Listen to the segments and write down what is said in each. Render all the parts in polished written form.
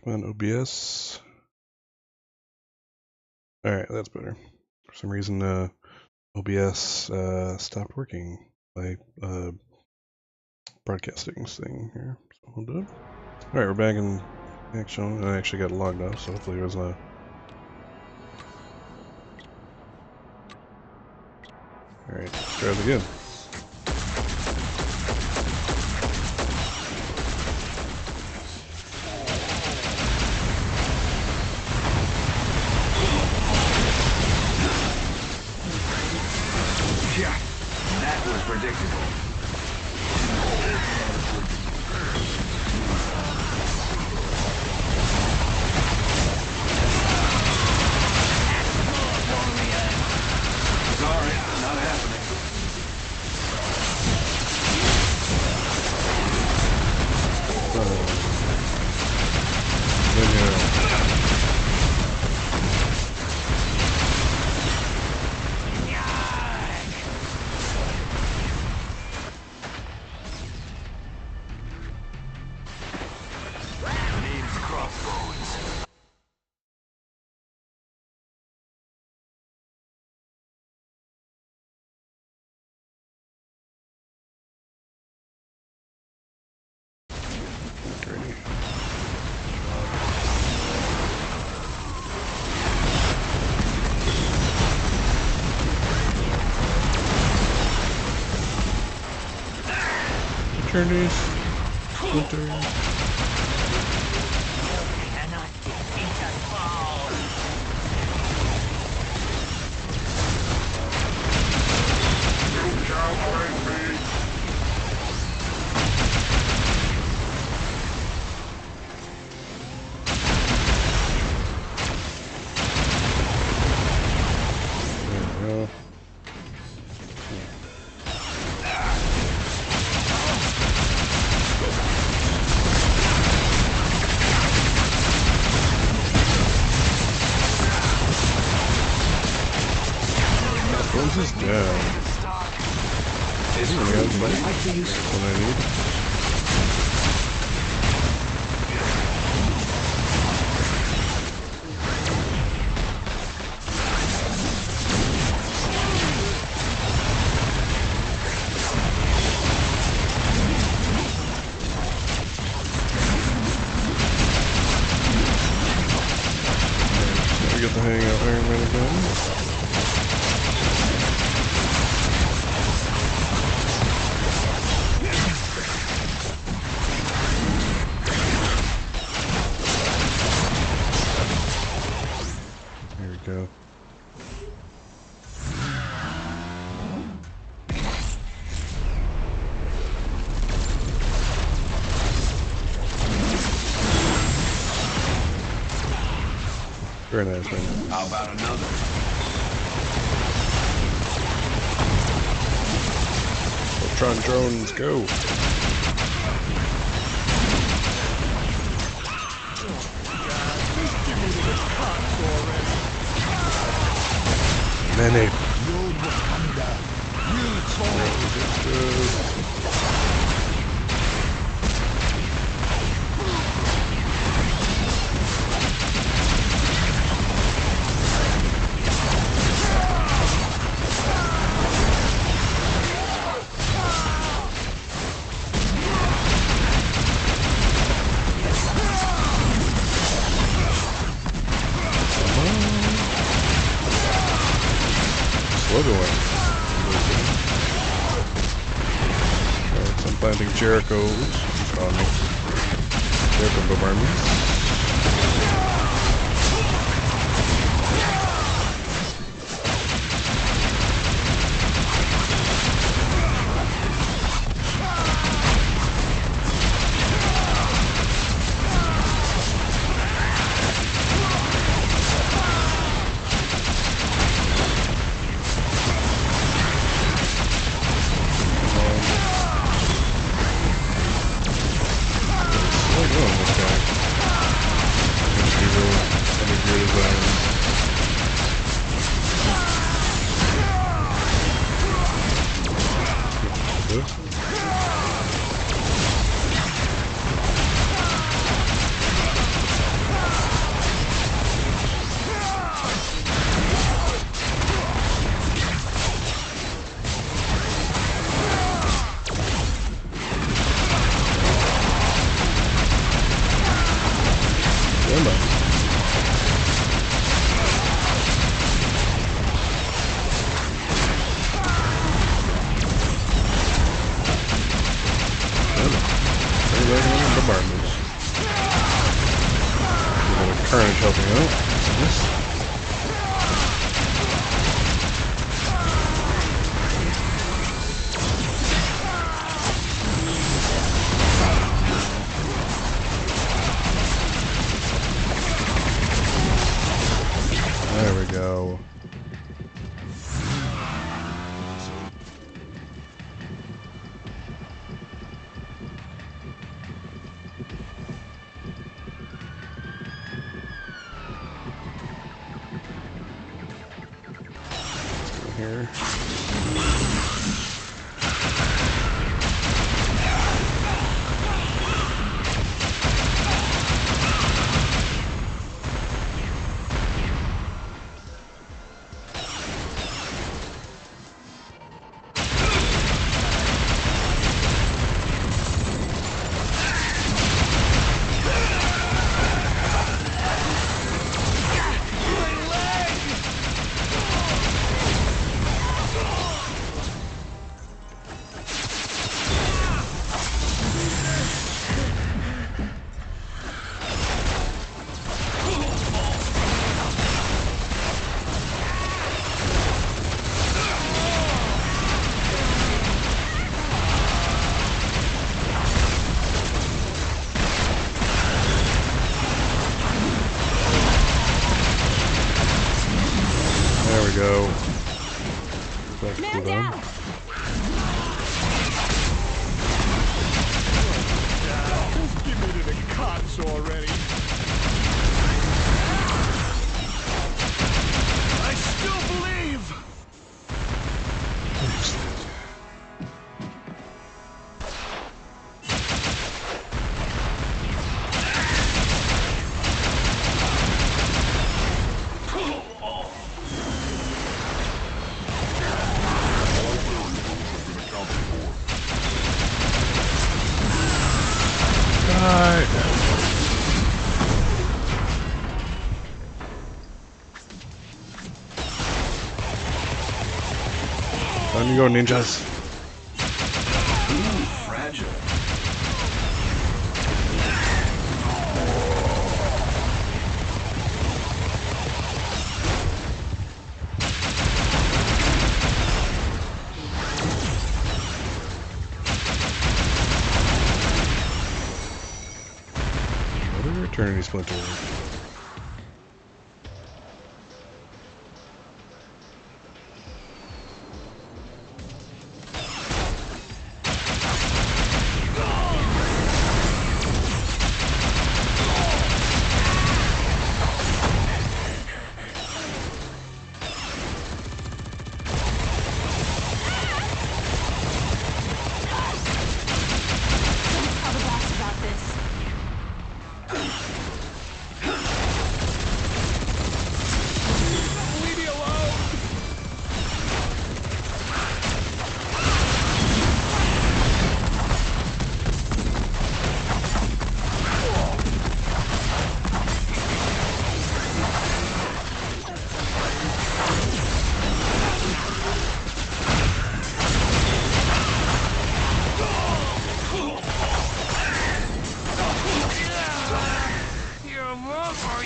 Come on, OBS. Alright, that's better. For some reason, OBS stopped working. My broadcasting thing here. So hold up. Alright, we're back in action. I actually got logged off, so hopefully it wasn't a... Alright, let's try it again. Yeah, that was predictable. Sorry, not happening. Name's Crossbones. Journeys. Winter. Cannot defeat us all. You shall break me. There we go. Bones is down. It's Yeah, crazy. but I can use that's what I need. We get the hang of Iron Man again. There we go. Very nice, man. How about another? Voltron drones, go! Many. Slow going. Alright, so I'm planting Jericho. Oops, he's on me. Jericho bombardment. Slow going, this guy. Bombardments. Carnage helping out. Yes. There we go. Here. There we go. Back to Man them. down! Just give me to the cops already. I still believe. Time to go, ninjas. Fragile. What are Eternity Splinter? Tell the boss about this. Leave me alone. Your mother.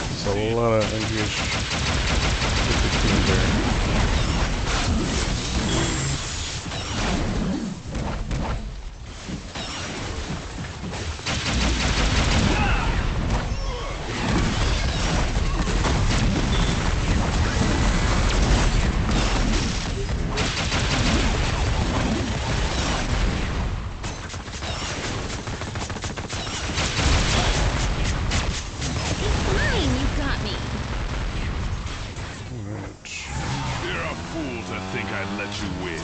It's a lot of engaged there. fool to think I'd let you win.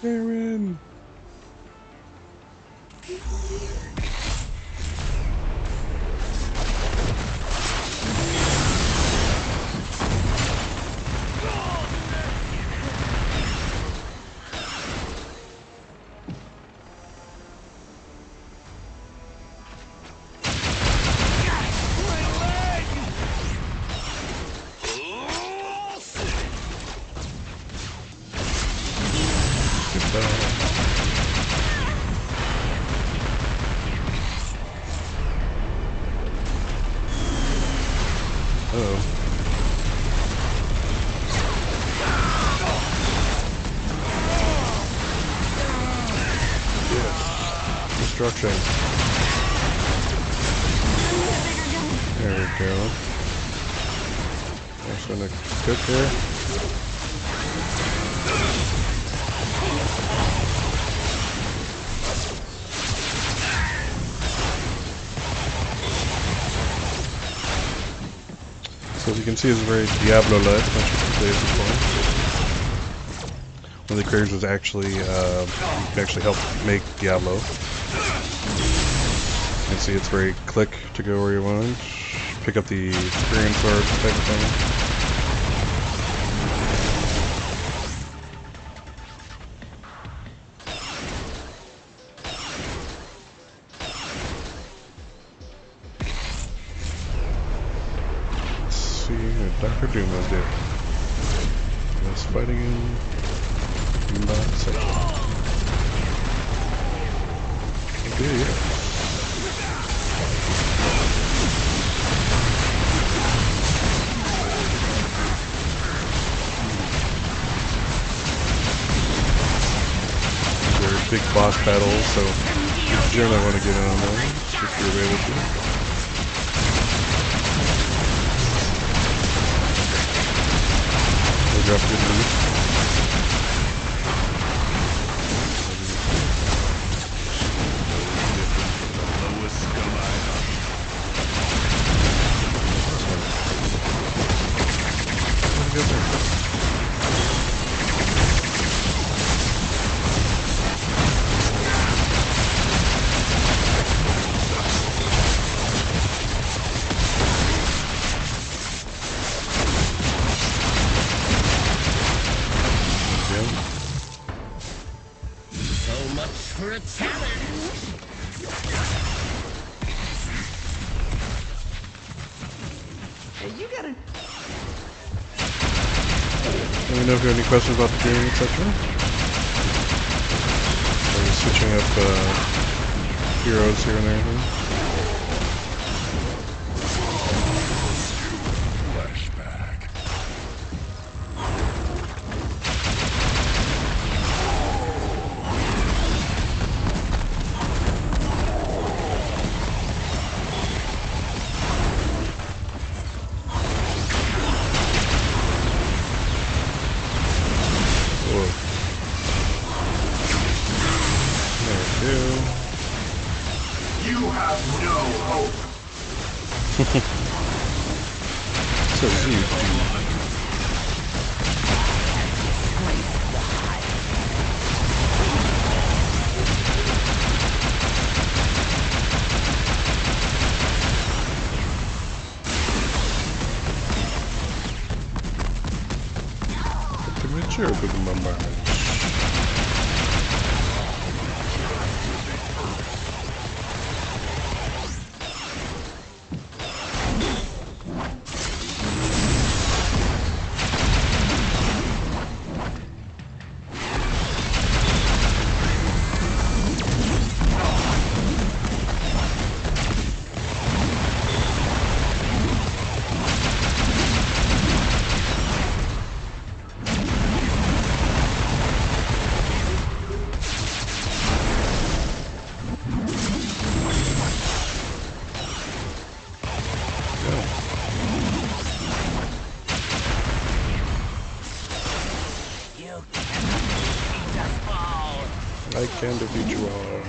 Aaron. Uh-oh. Yes. Destruction. There we go. There's gonna cook here. So as you can see, it's very Diablo-like, once you play it before. One of the creators was actually, you can actually help make Diablo. You can see it's very click to go where you want. Pick up the experience orb type of thing. See what Dr. Doom was there. He was fighting in Doombot section. Okay, yeah. They're big boss battles, so you generally want to get in on them if you're able to. Drop good loot. Lowest scum I Good there. So much for a challenge. You gotta. Let me know if you have any questions about the game, etc. We're switching up heroes here and there. flashback. Whoa. There we go. You have no hope. So huge, dude. Mature with the bombardment. I can defeat you all.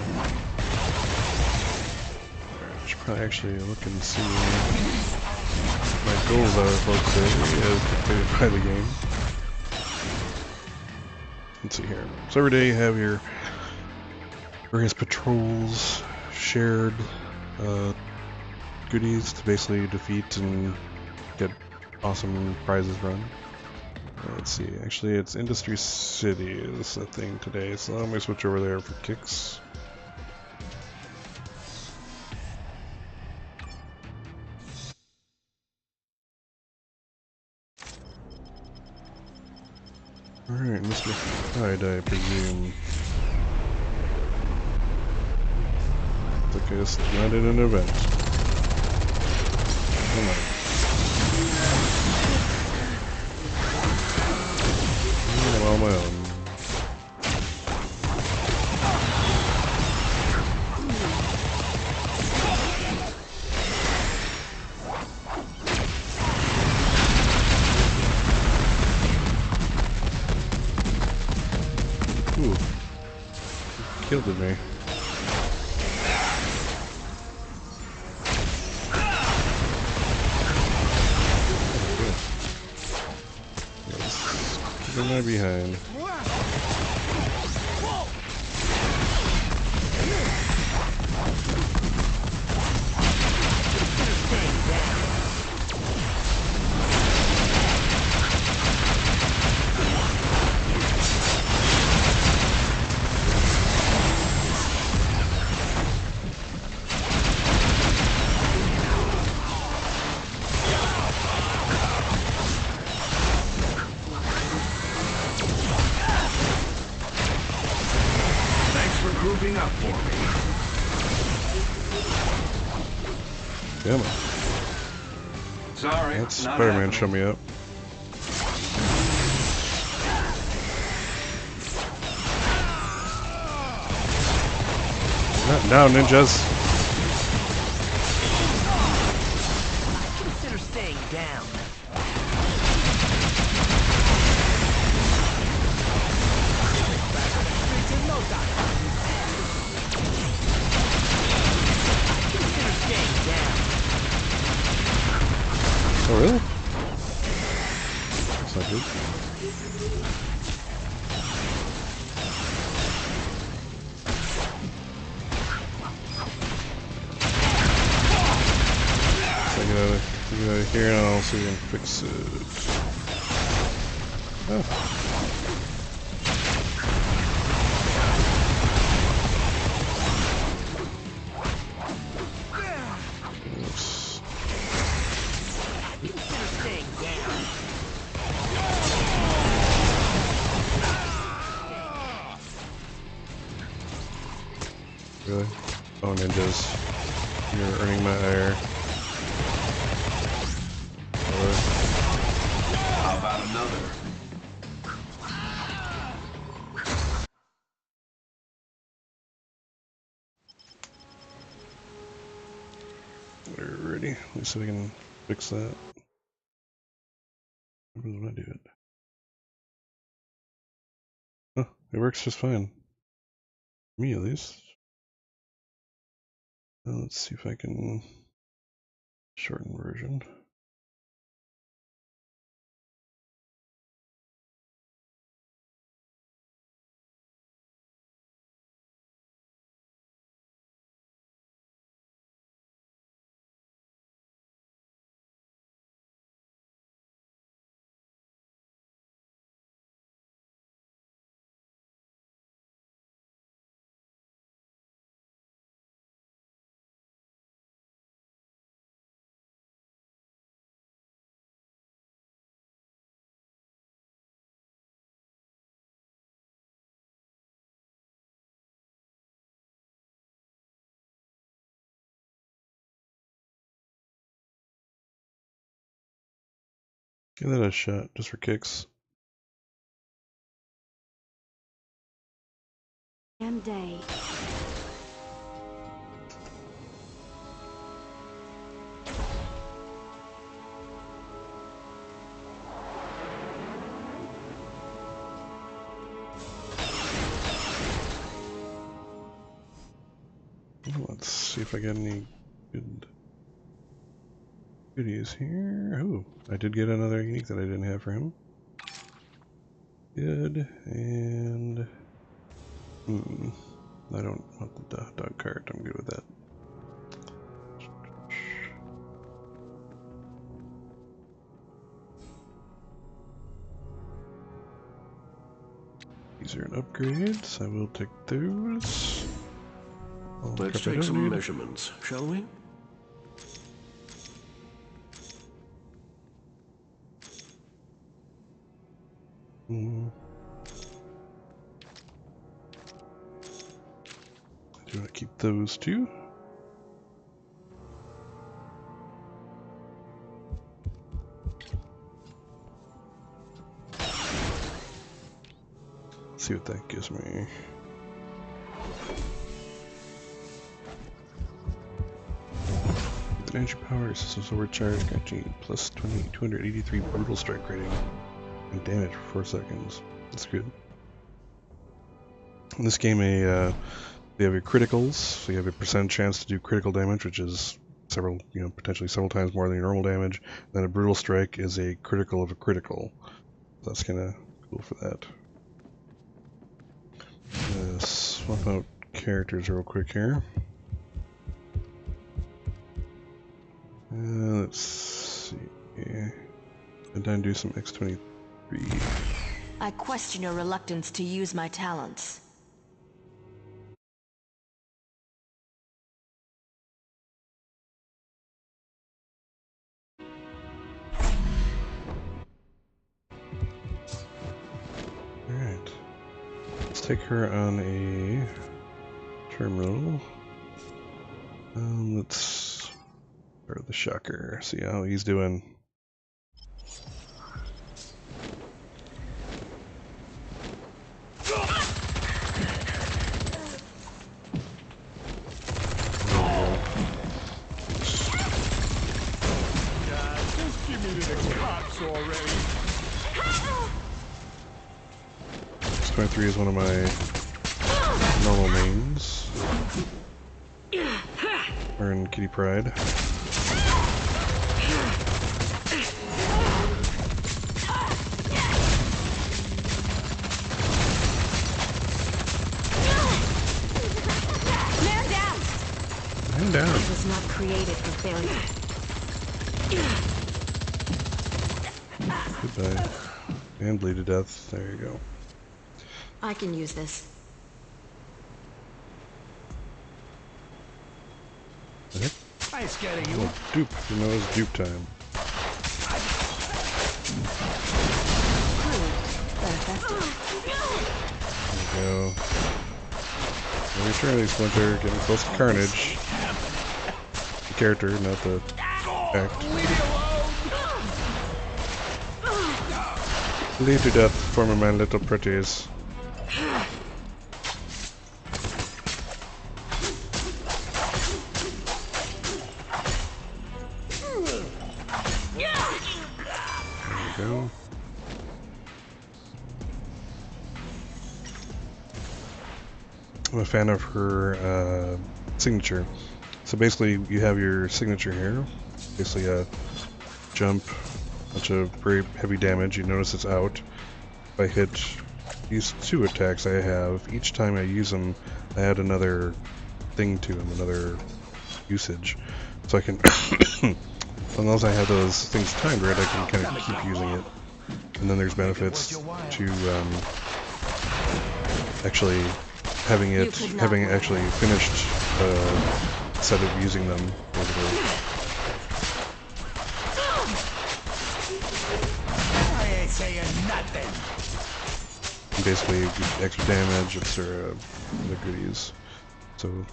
I should probably actually look and see my goals are for today as dictated by the game. Let's see here. So every day you have your various patrols, shared goodies to basically defeat and get awesome prizes run. Let's see, actually it's Industry City is the thing today, so let me switch over there for kicks. Alright, Mr. Hyde, I presume. Looks like I just landed an event. Come on. I'm on my own. Ooh. Killed me. Keeping my behind. Grouping up for me. Damn it. Sorry, That's not Spider-Man, happening. show me up. Not now, ninjas. Consider staying down. Consider staying down. Oh, really? That's not good. So get out of here and I'll see if we can fix it. Oh. Oops. Consider staying down. Really? Oh, ninjas. You're earning my ire. How about another? Alrighty, let's see if we can fix that. What happens when I do it? Huh, it works just fine. Me at least. Now let's see if I can shorten version. Give that a shot, just for kicks. And day. see if I get any good goodies here. Oh, I did get another unique that I didn't have for him. Good, and I don't want the dog cart. I'm good with that. These are an upgrade, so I will take those. Let's take some measurements, shall we? I do want to keep those too. Let's see what that gives me. With energy power, systems overcharge, granting plus 283 brutal strike rating and damage for 4 seconds. That's good. In this game, you have your criticals, so you have a percent chance to do critical damage, which is several, potentially several times more than your normal damage. And then a brutal strike is a critical of a critical. So that's kind of cool for that. Swap out characters real quick here. Let's see. And then do some X23. I question your reluctance to use my talents. Alright. Let's take her on a terminal. Let's start with the shocker. See how he's doing. Just give me to the cops already. 23 is one of my normal mains. We're in Kitty Pride. Man down. It was not created for failure. Goodbye. And bleed to death. There you go. I can use this. I ain't scared of you. Oh, dupe. You know it's dupe time. Crude, but effective. There we go. Eternity Splinter, getting close to Carnage. The character, not the act. Bleed to death for me, my little pretties. There we go. I'm a fan of her signature. So basically, you have your signature here. Basically, a jump, bunch of very heavy damage. You notice it's out. If I hit these 2 attacks I have, each time I use them, I add another thing to them, another usage. So I can, unless I have those things timed right, I can kind of keep using it. And then there's benefits to actually having actually finished instead of using them. I ain't saying nothing. And basically, extra damage, etc. The goodies. So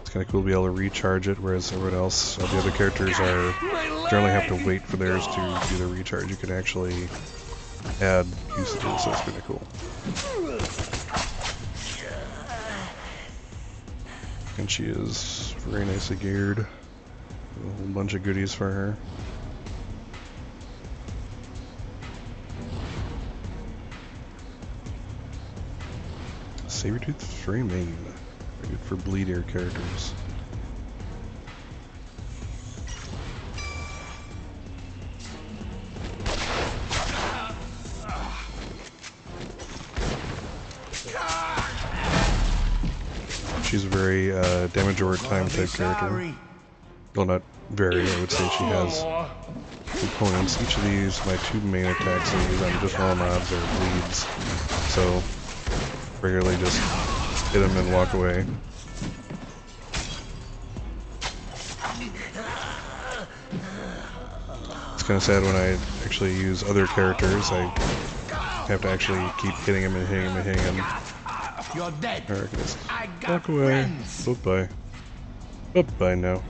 it's kind of cool to be able to recharge it, whereas everyone else, all the other characters are generally have to wait for theirs to do the recharge. You can actually add usages, so it's kind of cool. And she is very nicely geared. A whole bunch of goodies for her. Sabertooth free main. Very good for bleed air characters. She's a very damage over time type character. Well, not very, I would say she has components. Each of these, my two main attacks I use on just normal mobs or bleeds. So, regularly just hit them and walk away. It's kind of sad when I actually use other characters. I have to actually keep hitting him and hitting him and hitting him. You're dead. Alright, just I got walk away. friends. Bye-bye. Bye-bye now.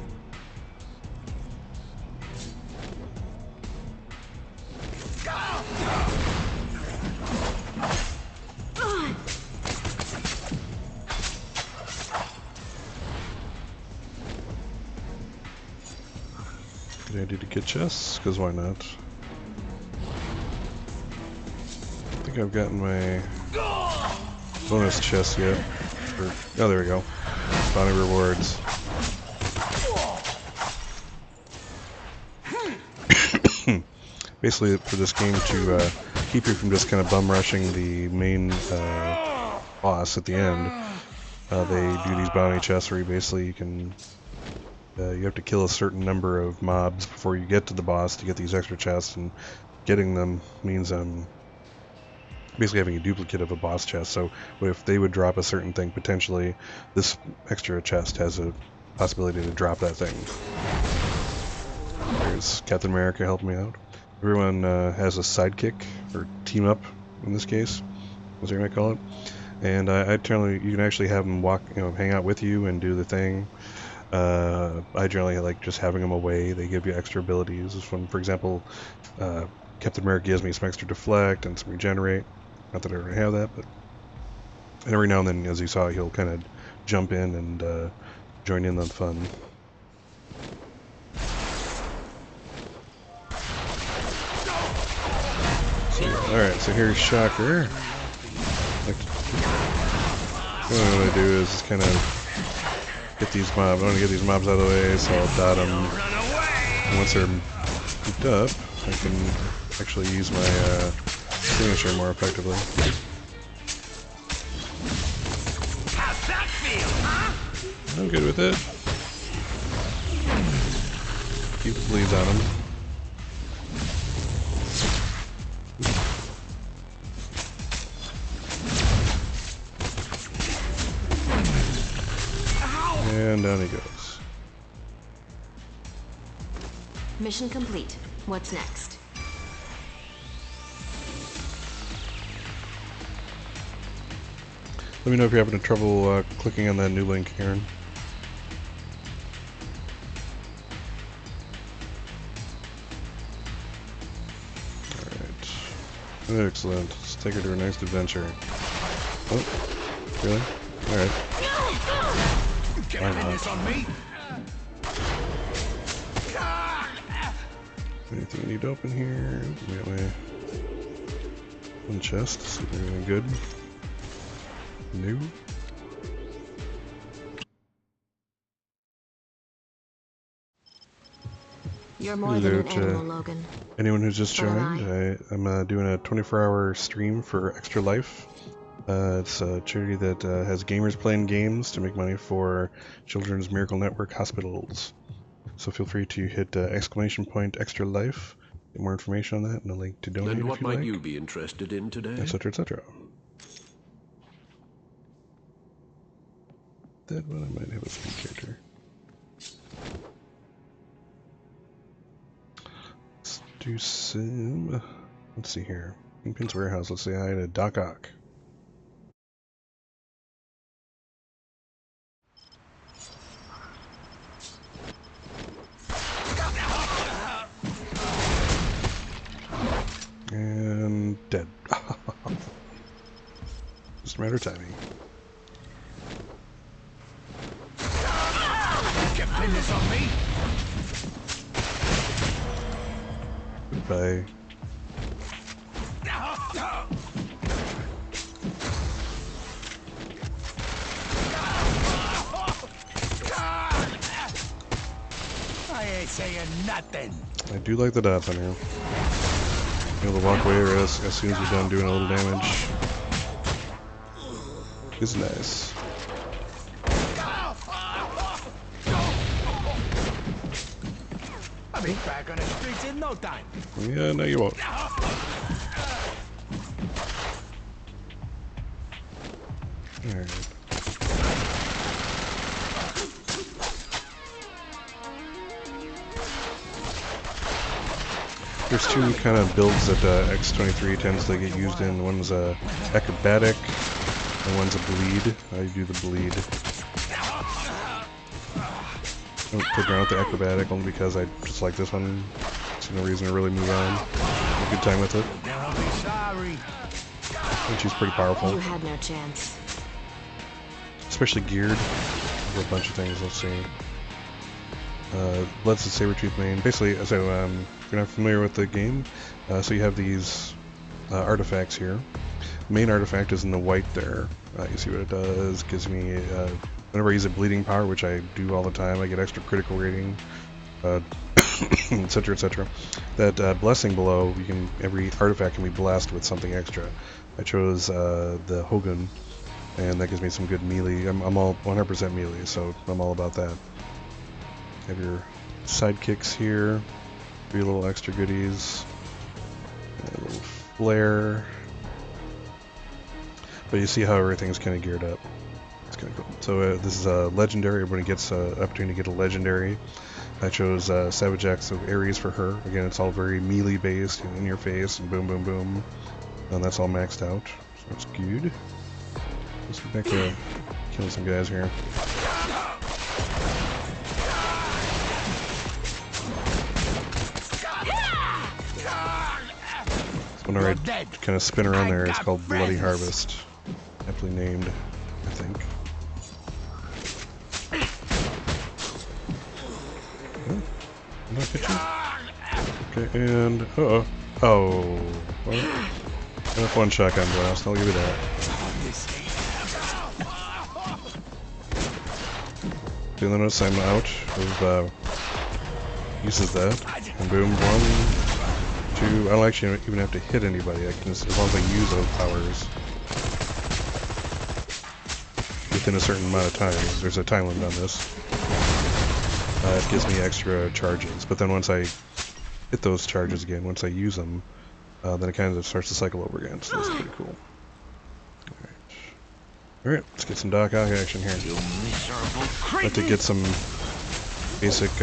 Good idea to get chests, because why not? I think I've gotten my bonus chest yet. Oh, there we go. Bounty rewards. Basically, for this game to keep you from just kind of bum rushing the main boss at the end, they do these bounty chests where you basically you have to kill a certain number of mobs before you get to the boss to get these extra chests, and getting them means basically having a duplicate of a boss chest. So if they would drop a certain thing, potentially this extra chest has a possibility to drop that thing. There's Captain America helping me out. Everyone has a sidekick, or team up in this case, as you might call it. And I generally, you can actually have them walk, hang out with you and do the thing. I generally like just having them away. They give you extra abilities. This one, for example, Captain America gives me some extra deflect and some regenerate. Not that I already have that, but and every now and then, as you saw, he'll kind of jump in and join in on the fun. Alright, so here's Shocker. What I do is just kind of get these mobs. I want to get these mobs out of the way, so I'll dot them. And once they're pooped up, I can actually use my signature more effectively. How's that feel, huh? I'm good with it. Keep the bleeds on them. And down he goes. Mission complete. What's next? Let me know if you're having trouble clicking on that new link, Aaron. Alright. Excellent. Let's take her to her next adventure. Oh, really? Alright. You can't pin this on me. Anything we need to open here? We got my one chest. See if there's anything good. New. You're more than an animal, Logan. Anyone who's just joined, I'm doing a 24-hour stream for Extra Life. It's a charity that has gamers playing games to make money for Children's Miracle Network hospitals. So feel free to hit exclamation point Extra Life, get more information on that, and a link to donate. And what if you might like, you be interested in today? etc., etc. That one I might have a speed character. Let's do some. Let's see here. Kingpin's Warehouse. Let's say hi to Doc Ock. And dead. Just a matter of timing. You can't pin this on me. Goodbye. I ain't saying nothing. I do like the dots on here. Be able to walk away as soon as you're done doing a little damage. is nice. I'll be back on the streets in no time. Yeah, no you won't. Alright. There's two kind of builds that X23 tends to get used in. One's acrobatic, and one's a bleed. I do the bleed. I don't play around with the acrobatic only because I just like this one. There's no reason to really move on. Have a good time with it. I'll be sorry. And she's pretty powerful. You had no chance. Especially geared. There's a bunch of things, let's see. Let's Sabertooth main. Basically, so if you're not familiar with the game, so you have these artifacts here. The main artifact is in the white there. You see what it does. Gives me, whenever I use a bleeding power, which I do all the time, I get extra critical rating, etc, etc. That blessing below, you can, every artifact can be blessed with something extra. I chose the Hogun, and that gives me some good melee. I'm all 100% melee, so I'm all about that. Have your sidekicks here, 3 little extra goodies, and a little flare. But you see how everything's kind of geared up. It's kind of cool. So this is a legendary. Everybody gets an opportunity to get a legendary. I chose Savage Axe of Ares for her. Again, it's all very melee based, in your face, and boom, boom, boom. And that's all maxed out. So that's good. Let's get back to killing some guys here. Whenever I kind of spin around there, it's called Bloody Harvest. Aptly named, I think. Oh, I'm not hitting. Okay, and oh, well, enough one shotgun blast. I'll give you that. You'll notice I'm out of uses that, and boom, 1, 2. I don't actually even have to hit anybody. I can just, as long as I use those powers within a certain amount of time. There's a time limit on this. It gives me extra charges, but then once I hit those charges again, once I use them, then it kind of starts to cycle over again. So that's pretty cool. Alright, let's get some Doc Ock action here. I'd like to get some basic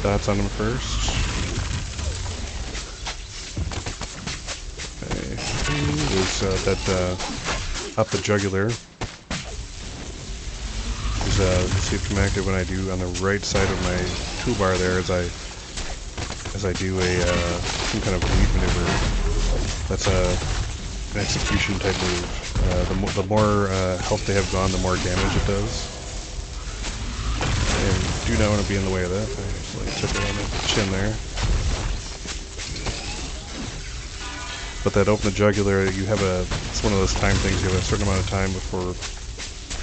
dots on him first. Is that up the jugular. See if I'm active when I do on the right side of my toolbar there as I do a some kind of lead maneuver. That's an execution type move. The more health they have gone, the more damage it does. And do not want to be in the way of that. I just like tip it on the chin there. But that open the jugular, you have it's one of those time things, you have a certain amount of time before,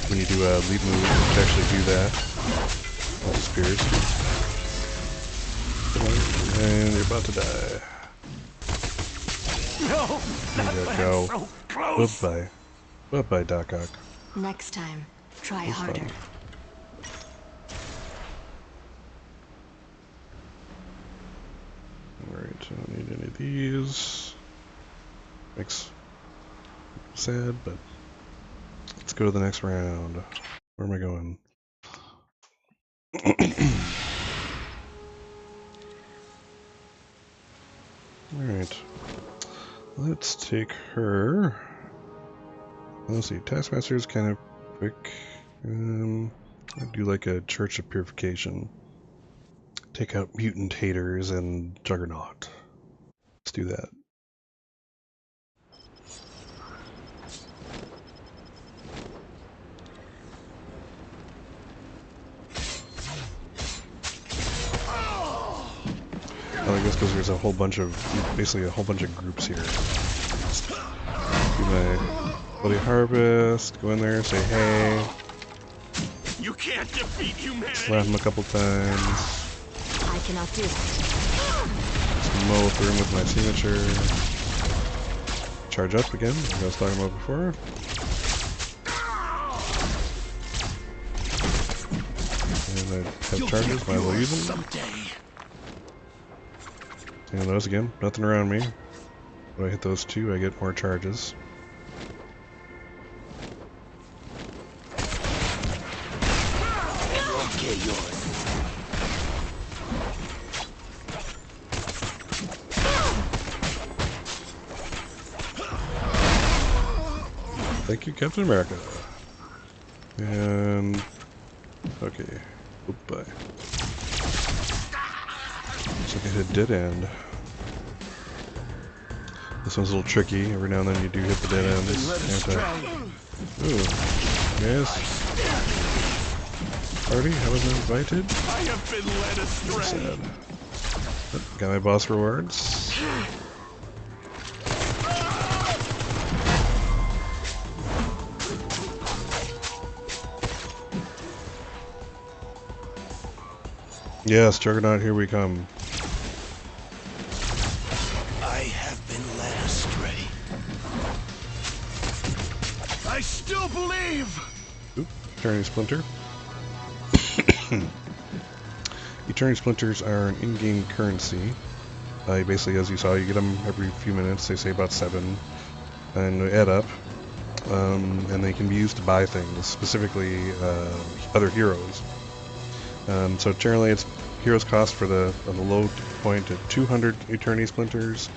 when you do a lead move, to actually do that. All spears. And you're about to die. No, There you go. so close. Bye-bye. Bye-bye, Doc Ock. Next time, try That's harder. fun. Alright, I don't need any of these. Makes me sad, but let's go to the next round. Where am I going? Alright. Let's take her. Let's see, Taskmaster is kind of quick. I do like a Church of Purification. Take out Mutant Haters and Juggernaut. Let's do that. I like this because there's a whole bunch of, basically a whole bunch of groups here. Do my Bloody Harvest, go in there, say hey. You can't defeat humanity. Slap him a couple times. I cannot do that. Just mow through him with my signature. Charge up again, like I was talking about before. And I have charges, might as well use them. Someday. And those again, nothing around me. When I hit those two, I get more charges. Okay, yours. Thank you, Captain America. And okay, goodbye. Looks like I hit dead end. This one's a little tricky. Every now and then you do hit the dead ends. Ooh, yes. Party, I wasn't invited. I have been led astray. Sad. Got my boss rewards. Yes, Juggernaut, here we come. I have been led astray. I still believe. Oop, Eternity Splinter. Eternity Splinters are an in-game currency. Basically, as you saw, you get them every few minutes. They say about 7, and they add up. And they can be used to buy things, specifically other heroes. So generally, it's heroes cost for the low point at 200 Eternity Splinters,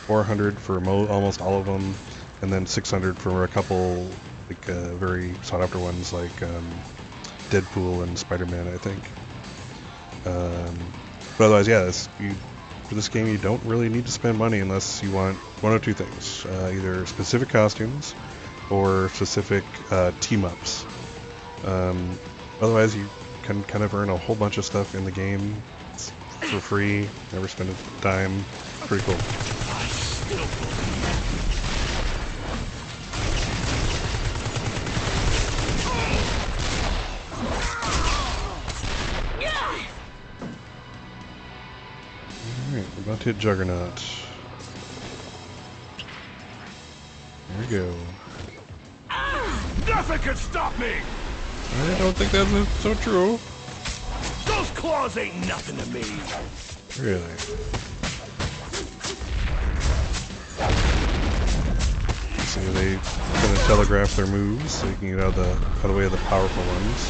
400 for almost all of them, and then 600 for a couple like very sought after ones like Deadpool and Spider-Man, I think. But otherwise, yeah, for this game you don't really need to spend money unless you want one of two things: either specific costumes or specific team-ups. Otherwise, you can kind of earn a whole bunch of stuff in the game for free. Never spend a dime. Pretty cool. Alright, we're about to hit Juggernaut. There we go. Nothing can stop me. I don't think that's so true. Those claws ain't nothing to me. Really? See, they kind of telegraph their moves so you can get out of the way of the powerful ones.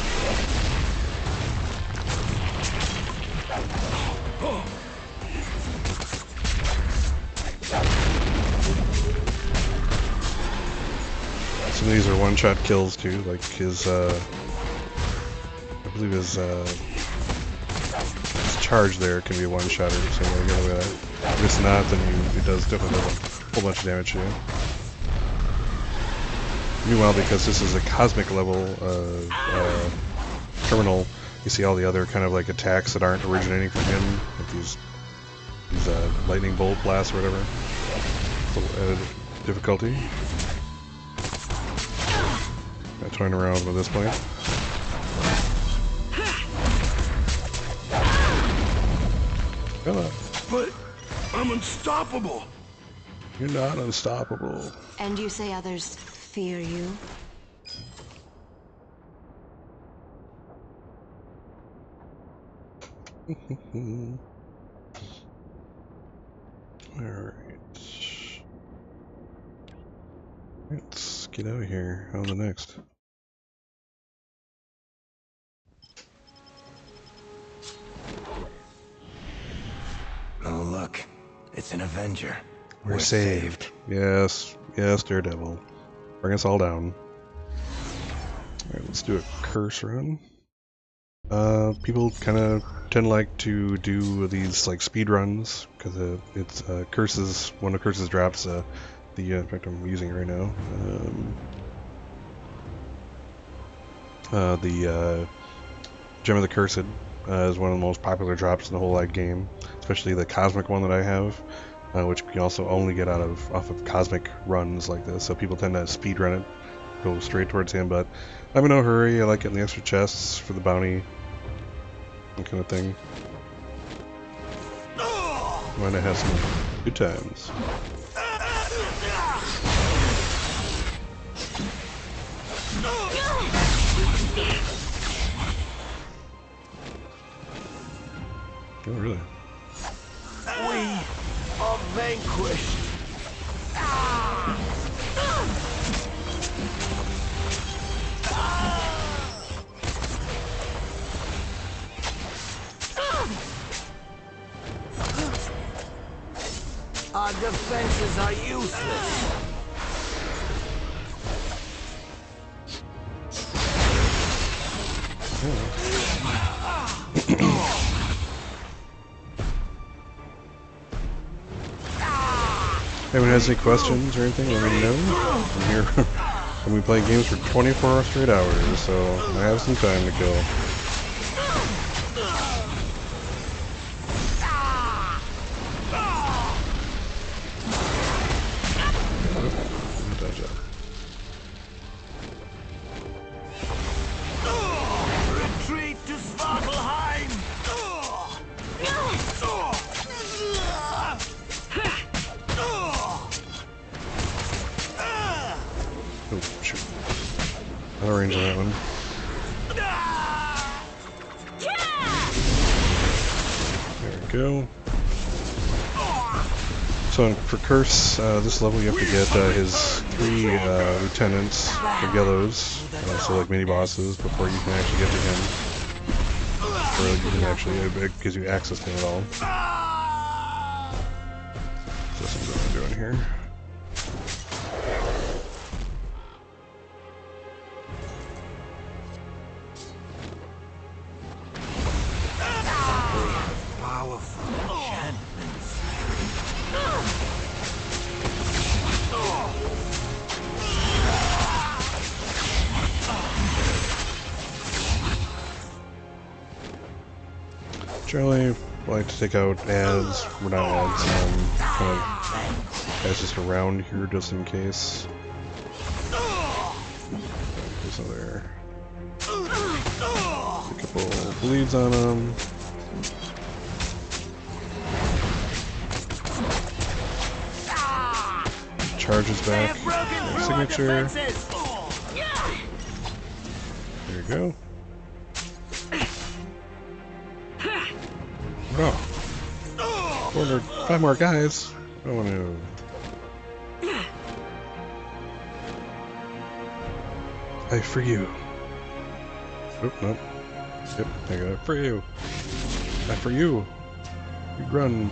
Some of these are one-shot kills too, like his I believe his charge there can be a one-shotter, so you gotta look at that. If it's not, then it does definitely a whole bunch of damage to you. Meanwhile, because this is a cosmic level terminal, you see all the other kind of like attacks that aren't originating from him, like these lightning bolt blasts or whatever. A little added difficulty. Toying around with this point. But I'm unstoppable. You're not unstoppable. And you say others fear you? Alright. Let's get out of here. On the next. Oh, look. It's an Avenger. We're saved. Yes. Yes, Daredevil. Bring us all down. Alright, let's do a curse run. People kind of tend to like to do these like speed runs because it's curses. When the curses drops, in fact, I'm using it right now. The Gem of the Cursed is one of the most popular drops in the whole like game, especially the cosmic one that I have, which you can also only get off of cosmic runs like this. So people tend to speed run it, go straight towards him. But I'm in no hurry. I like getting the extra chests for the bounty, that kind of thing. Why not have some good times? Oh, really? We are vanquished. Our defenses are useless. Anyone has any questions or anything, let me know. I'm here. I've been playing games for 24 straight hours, so I have some time to kill. Dodge out. Retreat to Svartalheim! Oh, shoot. Out of range on that one. There we go. So for Curse, this level you have to get his 3 lieutenants, the Gallows, so like mini bosses, before you can actually get to him. Or you can actually, it gives you access to it all. So that's what I'm doing here. Powerful enchantments. Generally, I like to take out ads, well not ads, kind of ads just around here just in case. There's another, a couple bleeds on them. Charges back, their signature. There you go. Oh. 5 more guys. Oh no. I free you. Oh, nope. Yep, I got it. Free you. I free you. You run.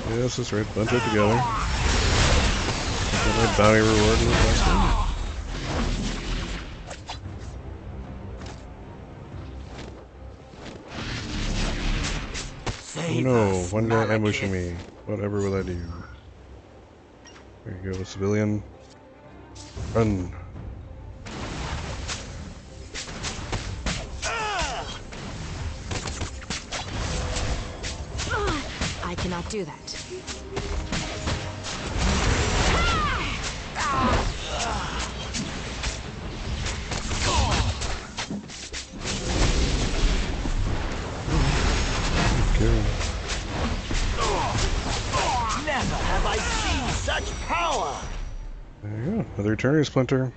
Yes, that's right. Bunch it together. Get my bounty reward in the last one. Oh no, one guy ambushing me. Whatever will I do? There you go, civilian. Run. I cannot do that. Okay. Never have I seen such power! There you go, another eternity splinter.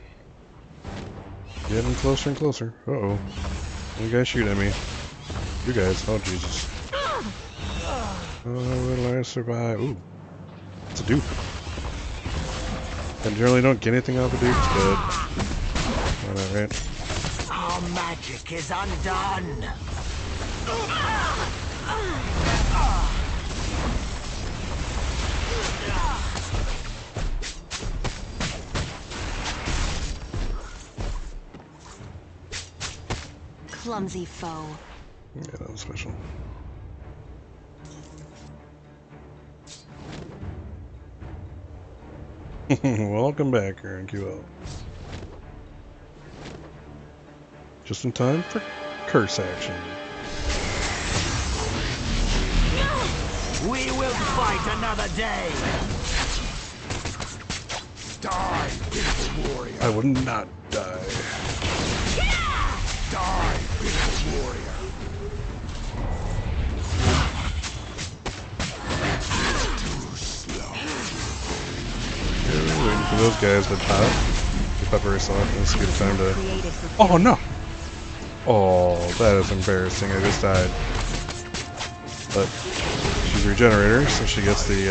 Getting closer and closer. Uh-oh. You guys shoot at me. You guys, oh Jesus. Oh, will I survive? Ooh. It's a dupe. I generally don't get anything off of dupes, but why not, right? Our magic is undone! Clumsy foe. Yeah, that was special. Welcome back, Aaron QL. Just in time for curse action. We will fight another day! Die, beautiful warrior. I would not die. Die, beautiful warrior. Too slow. Waiting for those guys to pop. Keep up very slow. It's a good time to. Created for Oh no! Oh, that is embarrassing. I just died. But she's a regenerator, so she gets the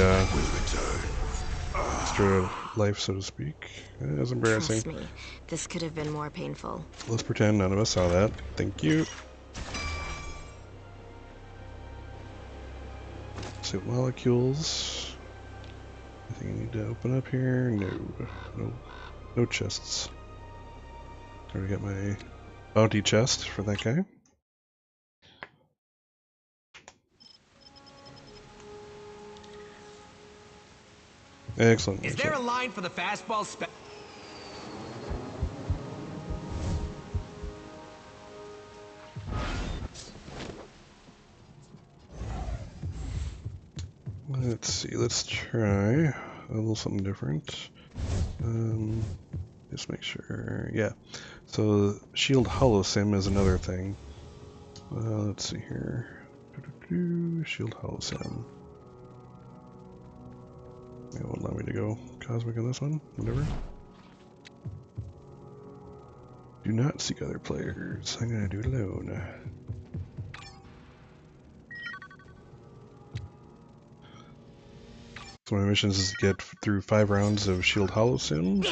extra life, so to speak. It is embarrassing. Trust me, this could have been more painful. Let's pretend none of us saw that. Thank you. Suit molecules. Anything I need to open up here? No chests. Already got my bounty chest for that guy. Excellent. Is there a line for the fastball Let's see, let's try a little something different. Just make sure, yeah. So Shield Holosim is another thing. Let's see here. Shield Holosim. It won't allow me to go cosmic on this one, whatever. Do not seek other players. I'm gonna do it alone. So my mission is to get through 5 rounds of Shield Holosim.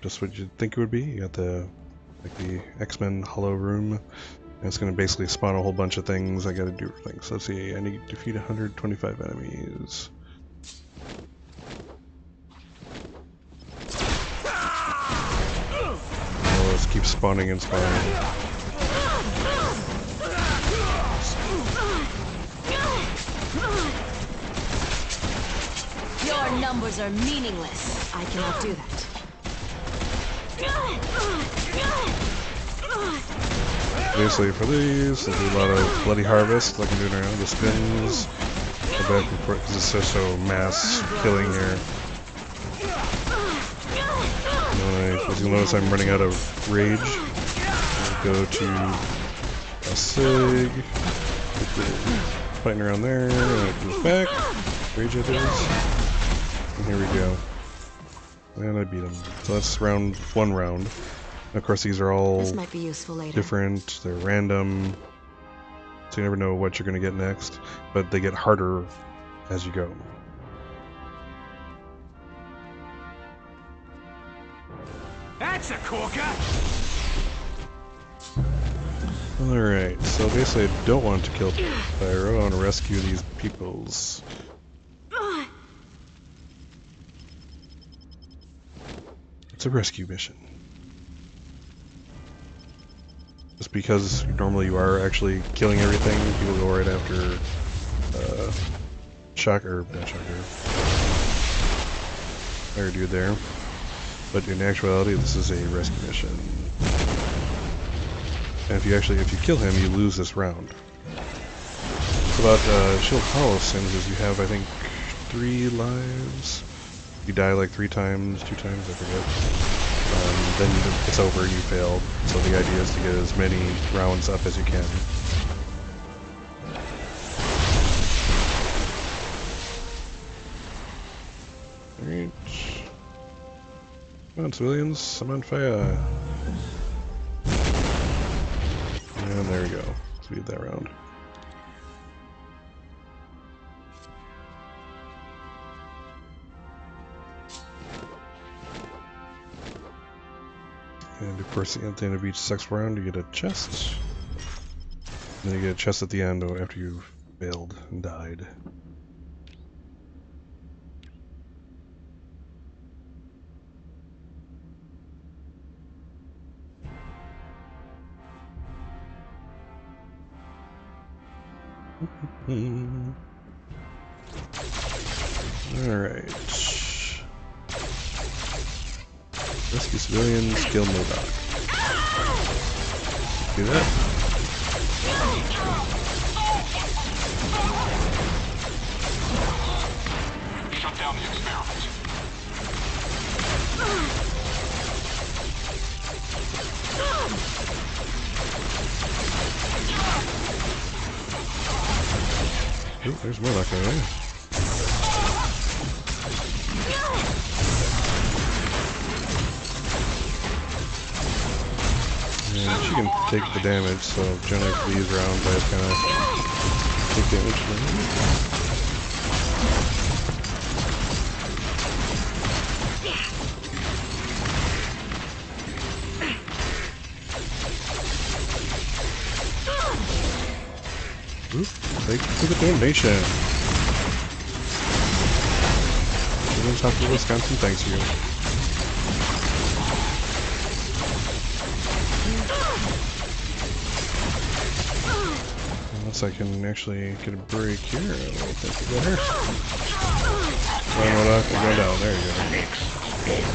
Just what you'd think it would be. You got the X-Men Hollow Room. And it's going to basically spawn a whole bunch of things I got to do for things. So let's see, I need to defeat 125 enemies. Oh, let's keep spawning and spawning. Your numbers are meaningless. I cannot do that. Basically for these, there'll be a lot of Bloody Harvest, like I'm doing right now, the spins, go back and forth, because it's just so mass killing here. As you'll notice, I'm running out of rage. I'll go to a Sig, fighting around there, and it goes back, rage it is, and here we go. And I beat him. So that's one round. Of course, these are all This might be useful later. different, they're random, so you never know what you're going to get next, but they get harder as you go. That's a corker! Alright, so basically I don't want to kill Pyro, I want to rescue these peoples. It's a rescue mission. Just because normally you are actually killing everything, people go right after Shocker, not Shocker, Fire Dude there. But in actuality, this is a rescue mission. And if you kill him, you lose this round. So about Shield Holosims is you have, I think, 3 lives. You die like 3 times, 2 times, I forget. Then it's over, you fail. So the idea is to get as many rounds up as you can. Alright. Come on, civilians, I'm on fire. And there we go. Let's beat that round. And of course, at the end of each sex round, you get a chest. And then you get a chest at the end after you've failed and died. Alright. Rescue civilians, kill MODOK. Do that. Shut down the experiment. Oh, there's MODOK over there. can take the damage, so generally for these rounds I just kind of take damage from them. Oop, thank you for the donation. Children's Hospital Wisconsin thanks you. Unless I can actually get a break here, I don't think it's better. Well, no, I can go down, there you go.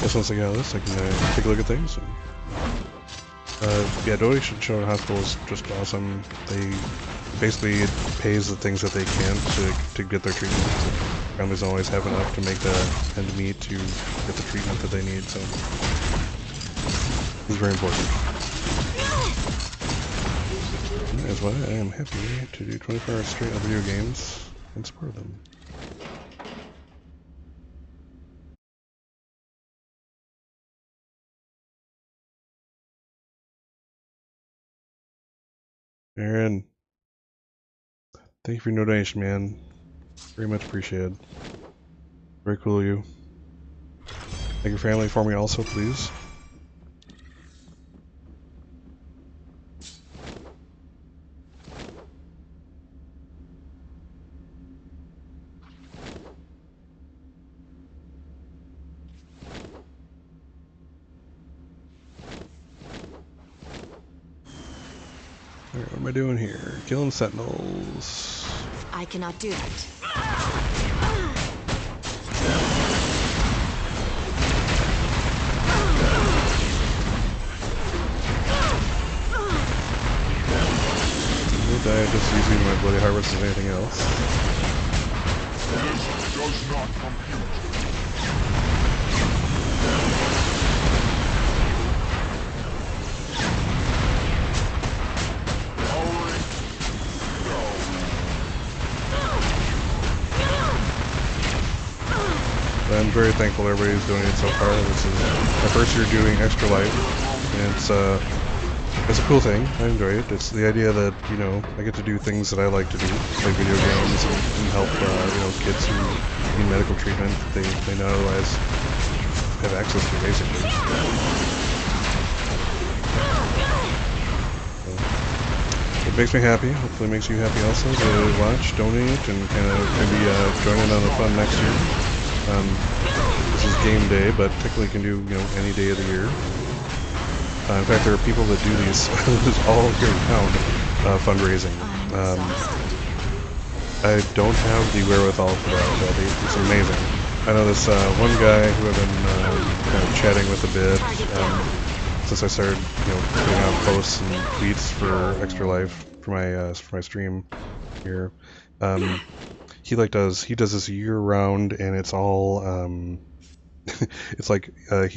Guess once I get out of this, I can take a look at things. Yeah, donation to Children's Hospital is just awesome. They basically, it pays the things that they can to get their treatment. So families don't always have enough to make the ends meet to get the treatment that they need, so it's very important. And that is why I am happy to do 24 hours straight on video games and support them. Aaron, thank you for your donation, man. Very much appreciated. Very cool of you. Thank your family for me also, please. Alright, what am I doing here? Killing sentinels. I cannot do that. We'll die just using my bloody harvest as anything else. This does not compute. I'm very thankful everybody's donated so far. This is my first year doing Extra Life, and it's a cool thing. I enjoy it. It's the idea that, you know, I get to do things that I like to do, play video games and help you know, kids who need medical treatment that they not otherwise have access to, basically. So, it makes me happy. Hopefully, it makes you happy also to watch, donate, and kind of maybe join in on the fun next year. This is game day, but technically you can do, you know, any day of the year. In fact, there are people that do these all year round fundraising. I don't have the wherewithal for that, but it's amazing. I know this one guy who I've been kind of chatting with a bit since I started, you know, putting out posts and tweets for Extra Life for my stream here. He does this year round, and it's all it's like if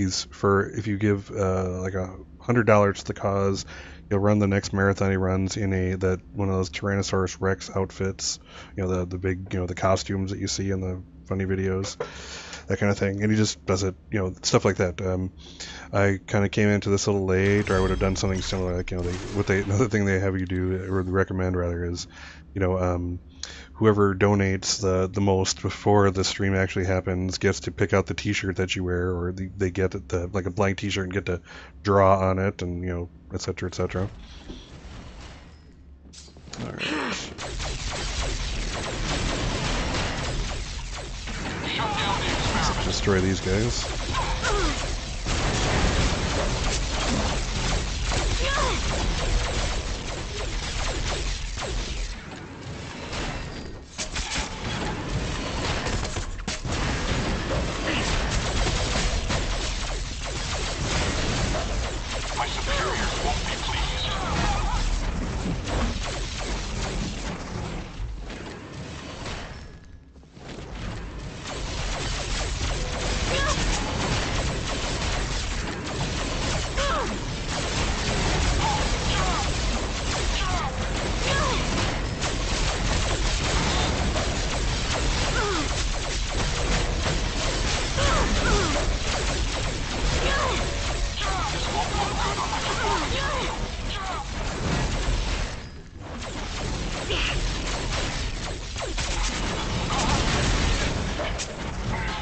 you give like $100 to the cause, he'll run the next marathon he runs in one of those Tyrannosaurus Rex outfits, you know, the big, you know, the costumes that you see in the funny videos, that kind of thing, and he just does it, you know, stuff like that. I kind of came into this a little late, or I would have done something similar, like, you know, another thing they have you do, or recommend rather, is, you know, whoever donates the most before the stream actually happens gets to pick out the t-shirt that you wear, or they get like a blank t-shirt and get to draw on it, and, you know, etc., etc. All right. Let's destroy these guys.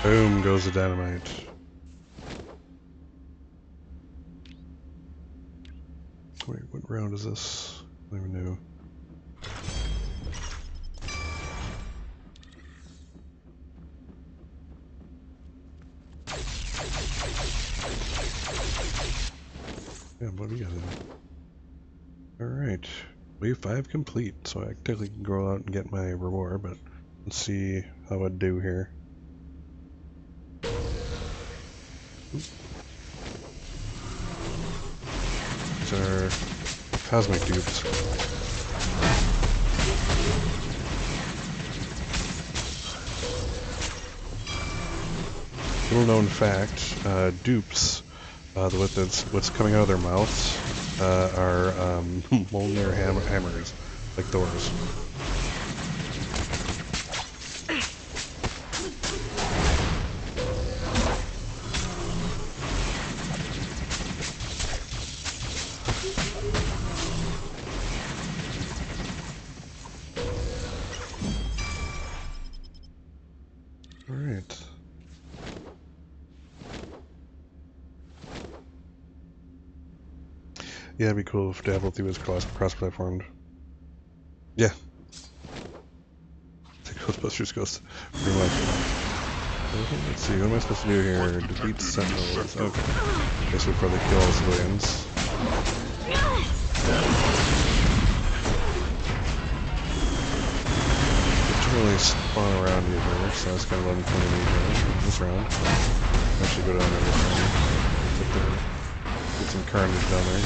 Boom goes the dynamite. Wait, what round is this? I don't even know. Yeah, what do we got in? Alright. Wave 5 complete, so I technically can go out and get my reward, but let's see how I do here. These are cosmic dupes. Little known fact, dupes, what's coming out of their mouths are Mjolnir hammers, like Thor's. Alright. Yeah, it'd be cool if Diablo 3 was cross-platformed. Yeah. The Ghostbusters Ghost. Pretty much. Let's see, what am I supposed to do here? Defeat Sentinels. Okay. Guess we'll probably kill all civilians. Really spawn around you here, so that's kind of what I'm trying to do this round. Actually go down there this round. Get some carnage down there.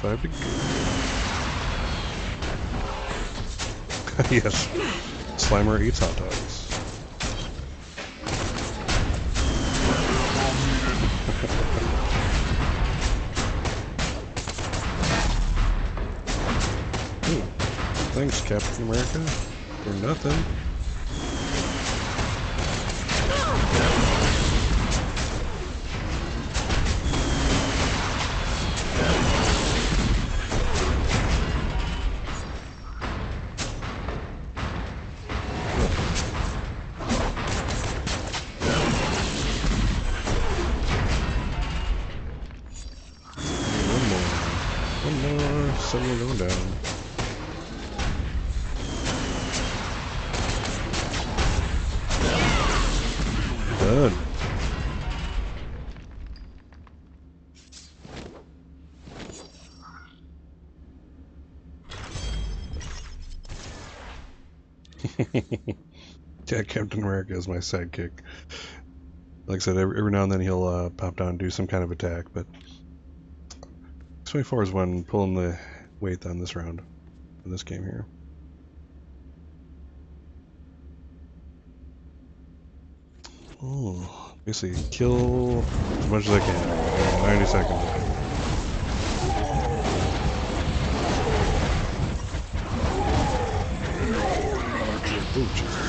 Alright, 5 to go. Yes. Slimer eats hot dogs. Ooh, thanks, Captain America, for nothing. Someone going down. Done. Yeah, Captain America is my sidekick. Like I said, every now and then he'll pop down and do some kind of attack, but 24 is one pulling the weight on this round, in this game here. Oh, basically kill as much as I can. 90 seconds. Oh, Jesus.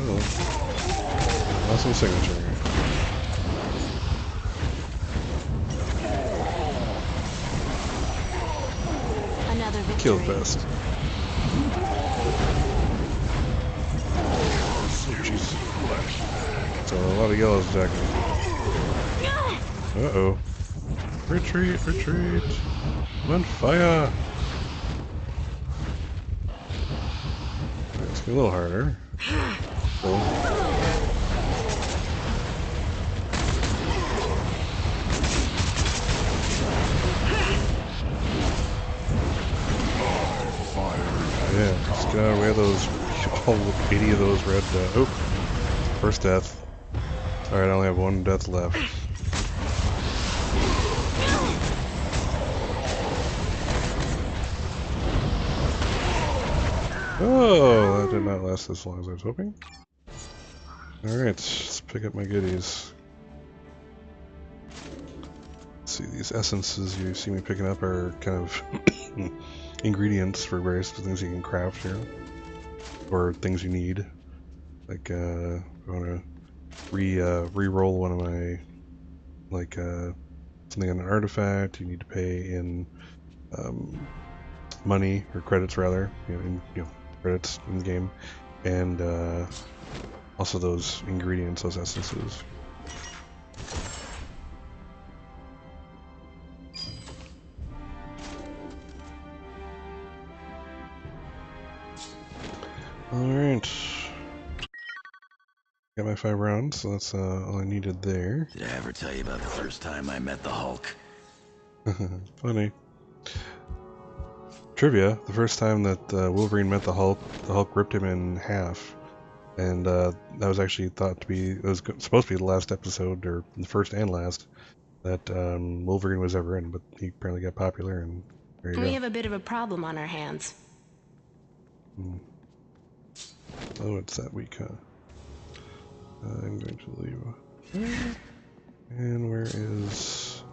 Oh, awesome signature. Killed best. Oh, jeez. So a lot of yellows attacking. Uh-oh. Retreat, retreat. I'm on fire. It's a little harder. Cool. Yeah, just get out of the way of those, all 80 of those red, oh, first death. Alright, I only have one death left. Oh, that did not last as long as I was hoping. Alright, let's pick up my goodies. Let's see, these essences you see me picking up are kind of ingredients for various things you can craft here, or things you need. Like, I want to re-roll one of my, like, something on an artifact, you need to pay in money, or credits rather, credits in the game, and also those ingredients, those essences. Alright. Got my 5 rounds, so that's all I needed there. Did I ever tell you about the first time I met the Hulk? Funny. Trivia, the first time that Wolverine met the Hulk ripped him in half. And that was actually thought to be, it was supposed to be the last episode, or the first and last, that Wolverine was ever in, but he apparently got popular, and there you go. We have a bit of a problem on our hands. Oh, it's that week, huh? I'm going to leave. And where is...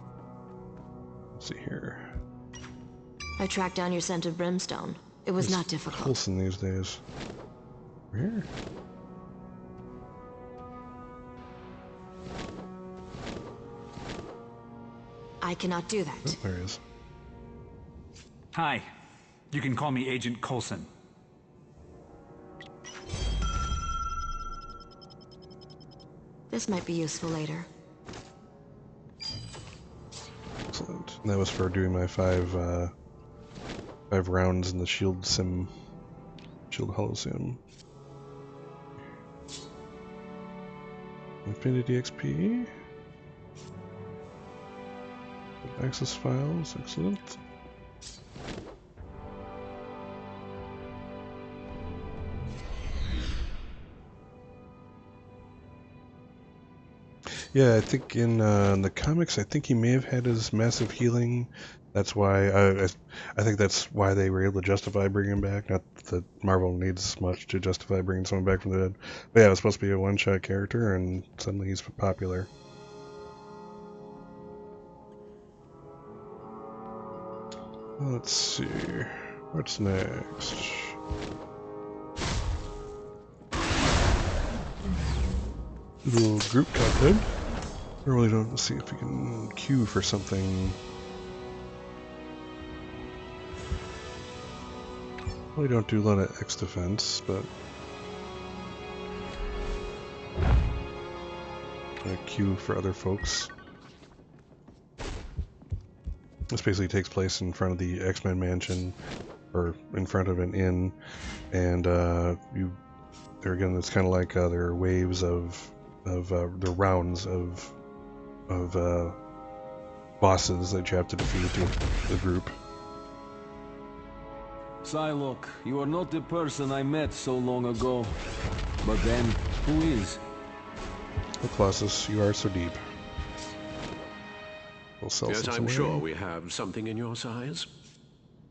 Let's see here. I tracked down your scent of brimstone. It was not difficult. Coulson these days. Where? I cannot do that. Oh, there he is. Hi. You can call me Agent Coulson. This might be useful later. Excellent. And that was for doing my 5 rounds in the Shield Hollow Sim. Infinity XP. Access files, excellent. Yeah, I think in the comics, I think he may have had his massive healing. That's why I think that's why they were able to justify bringing him back. Not that Marvel needs much to justify bringing someone back from the dead. But yeah, it was supposed to be a one-shot character, and suddenly he's popular. Let's see, what's next? Little group content. I really don't see if we can queue for something. We don't do a lot of X defense, but a queue for other folks. This basically takes place in front of the X-Men mansion, or in front of an inn, and there again, it's kind of like there are waves of the rounds of bosses that you have to defeat to the group. Psylocke, you are not the person I met so long ago. But then, who is? Oh, Colossus, you are so deep. We'll sell Yes, some I'm away. sure we have something in your size.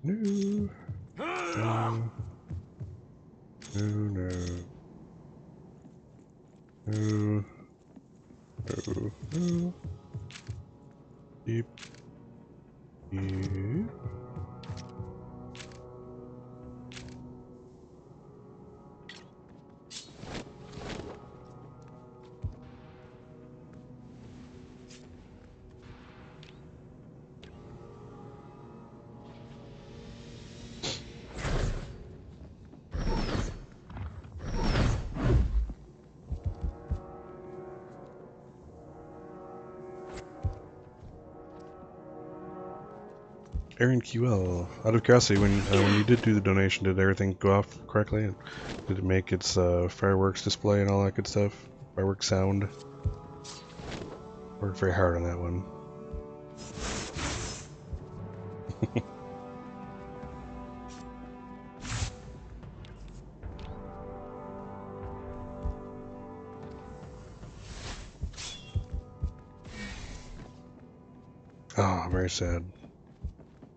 No. No. No. No. No. No. Deep. Deep. Aaron QL, out of curiosity, when you did do the donation, did everything go off correctly? Did it make its fireworks display and all that good stuff? Fireworks sound? Worked very hard on that one. Oh, very sad.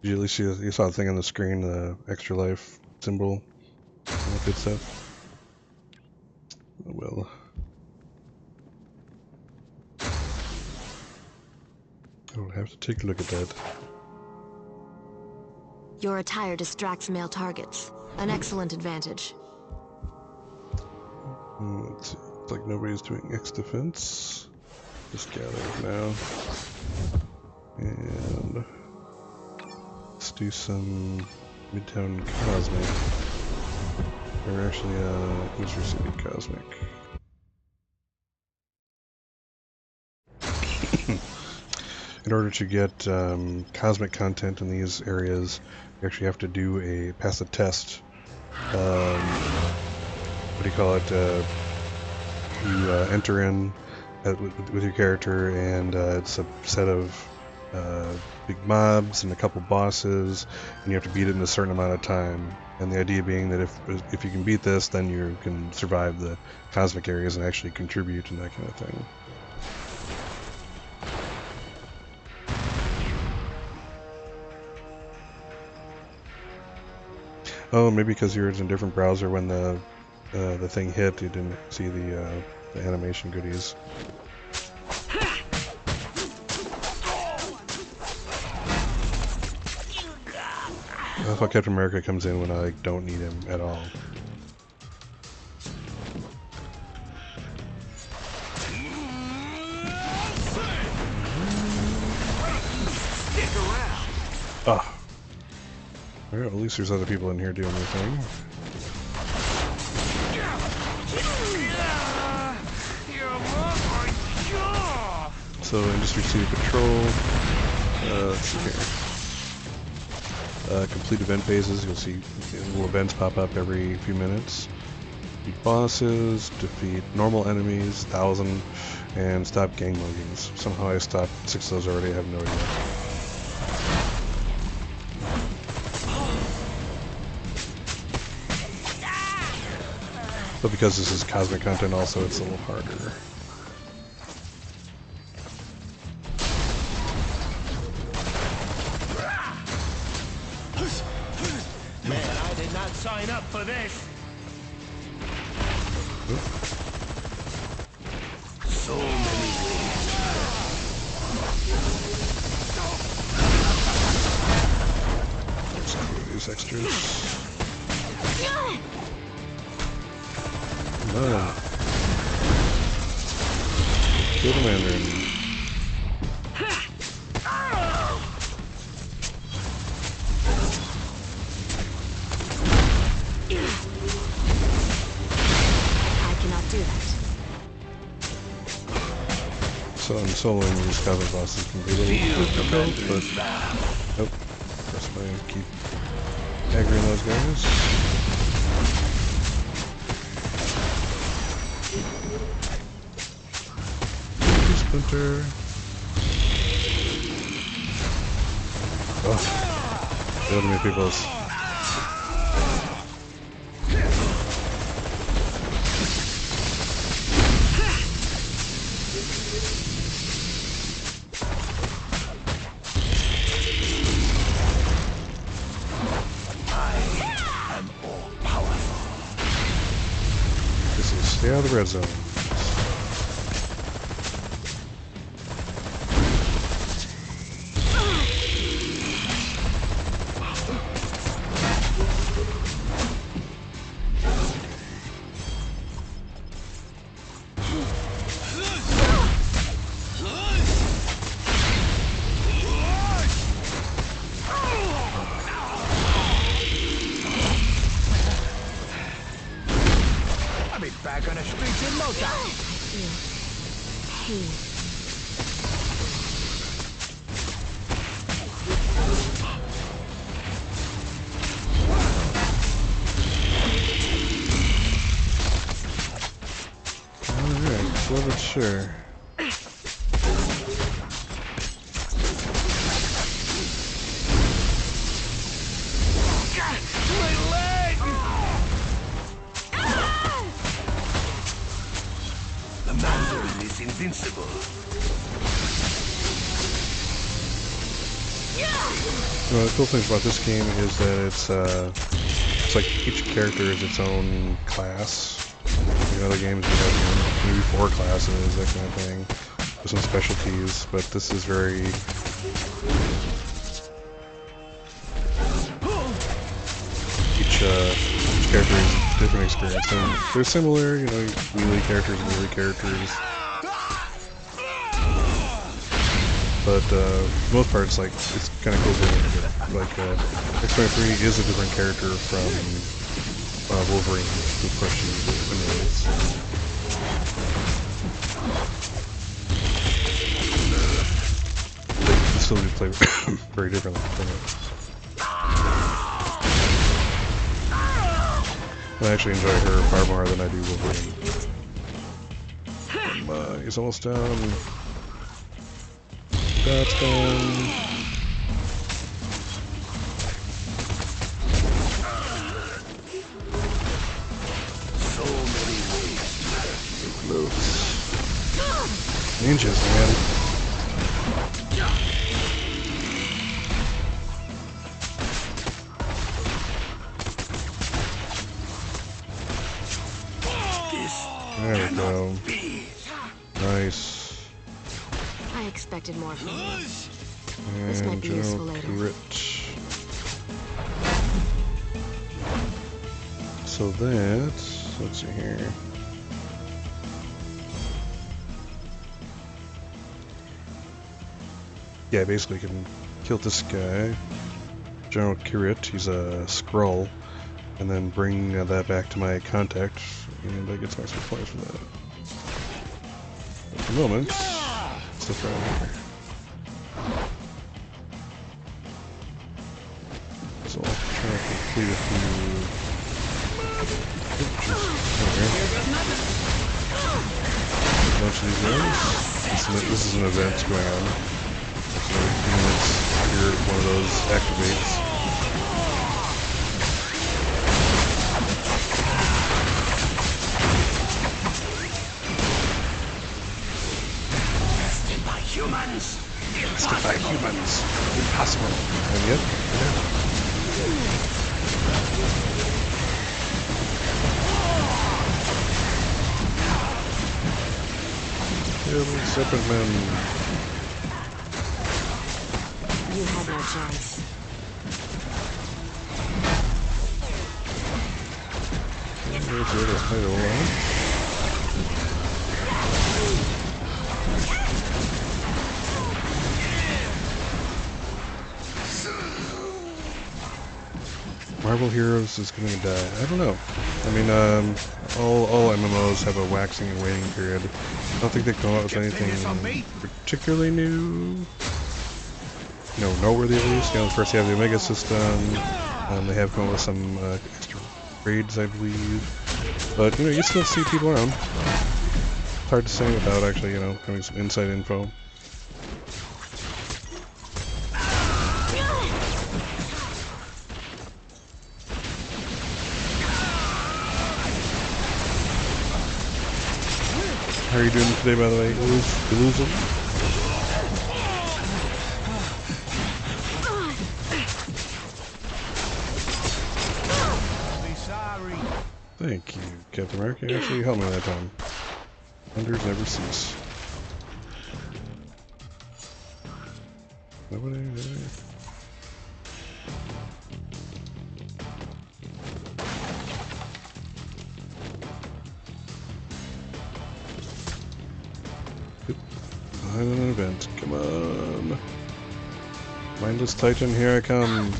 Did you at least see you saw the thing on the screen, the extra life symbol, all that good stuff? Oh well. I will have to take a look at that. Your attire distracts male targets. An excellent advantage. Let's see. It's like nobody's doing X defense. Just gather now. And let's do some Midtown Cosmic. Or actually, Easter City Cosmic. In order to get cosmic content in these areas, you actually have to pass a test. What do you call it? You enter in with your character, and it's a set of big mobs and a couple bosses, and you have to beat it in a certain amount of time. And the idea being that if you can beat this, then you can survive the cosmic areas and actually contribute and that kind of thing. Oh, maybe because yours in a different browser when the thing hit, you didn't see the animation goodies. That's why Captain America comes in when I don't need him at all. Stick around. Ah. Well, at least there's other people in here doing their thing. So, Industry City Patrol. Let's see here. Complete event phases. You'll see little events pop up every few minutes. Defeat bosses, defeat normal enemies, 1,000, and stop gang muggings. Somehow I stopped 6 of those already. I have no idea. But because this is cosmic content also, it's a little harder. Man, I did not sign up for this. So many ways. Let's clear these extras. Kill the Mandarin. I cannot do that. So I'm soloing these cosmic bosses can be a little difficult, but nope. That's why I keep aggroing those guys. Splinter. Oh, so many people's. This is stay out of the red zone. I'll be back on the streets in no time. Pain. Alright, slow but sure. My leg! The Mandarin is invincible. Well, the cool thing about this game is that it's like each character is its own class. In other games you have maybe 4 classes, that kind of thing, with some specialties, but this is very each character is a different experience. And they're similar, you know, melee characters, but for the most part, it's like it's kind of goes in together. Like X-23 is a different character from Wolverine, who pushes enemies. They still do play very differently from it. I actually enjoy her far more than I do Wolverine. He's almost down. That's done. So many ways. Close. Ninjas, man. There we go. Nice. I expected more from you. And This might be useful General later. Crit. So that's, let's see here. Yeah, basically you can kill this guy, General Kirit, he's a Skrull, and then bring that back to my contact, and I get some extra points for that. At the moment, it's the front here. So I'll try to complete a few. A bunch of these guys. This is an event going on. So every few minutes, here one of those activates. Humans! Justify humans! Impossible! And yet, yeah. Kill Serpent Man. You had no chance. Here's the other title one. Marvel Heroes is gonna die. I don't know. I mean, all MMOs have a waxing and waning period. I don't think they come out with anything particularly new. You know, noteworthy at least. You know, first you have the Omega system. They have come up with some extra raids, I believe. But you know, you still see people around. It's hard to say without actually, you know, having some inside info. How are you doing today, by the way, Illusion? Thank you, Captain America. You actually helped me that time. Wonders never cease. Nobody. Behind an event. Come on. Mindless Titan, here I come.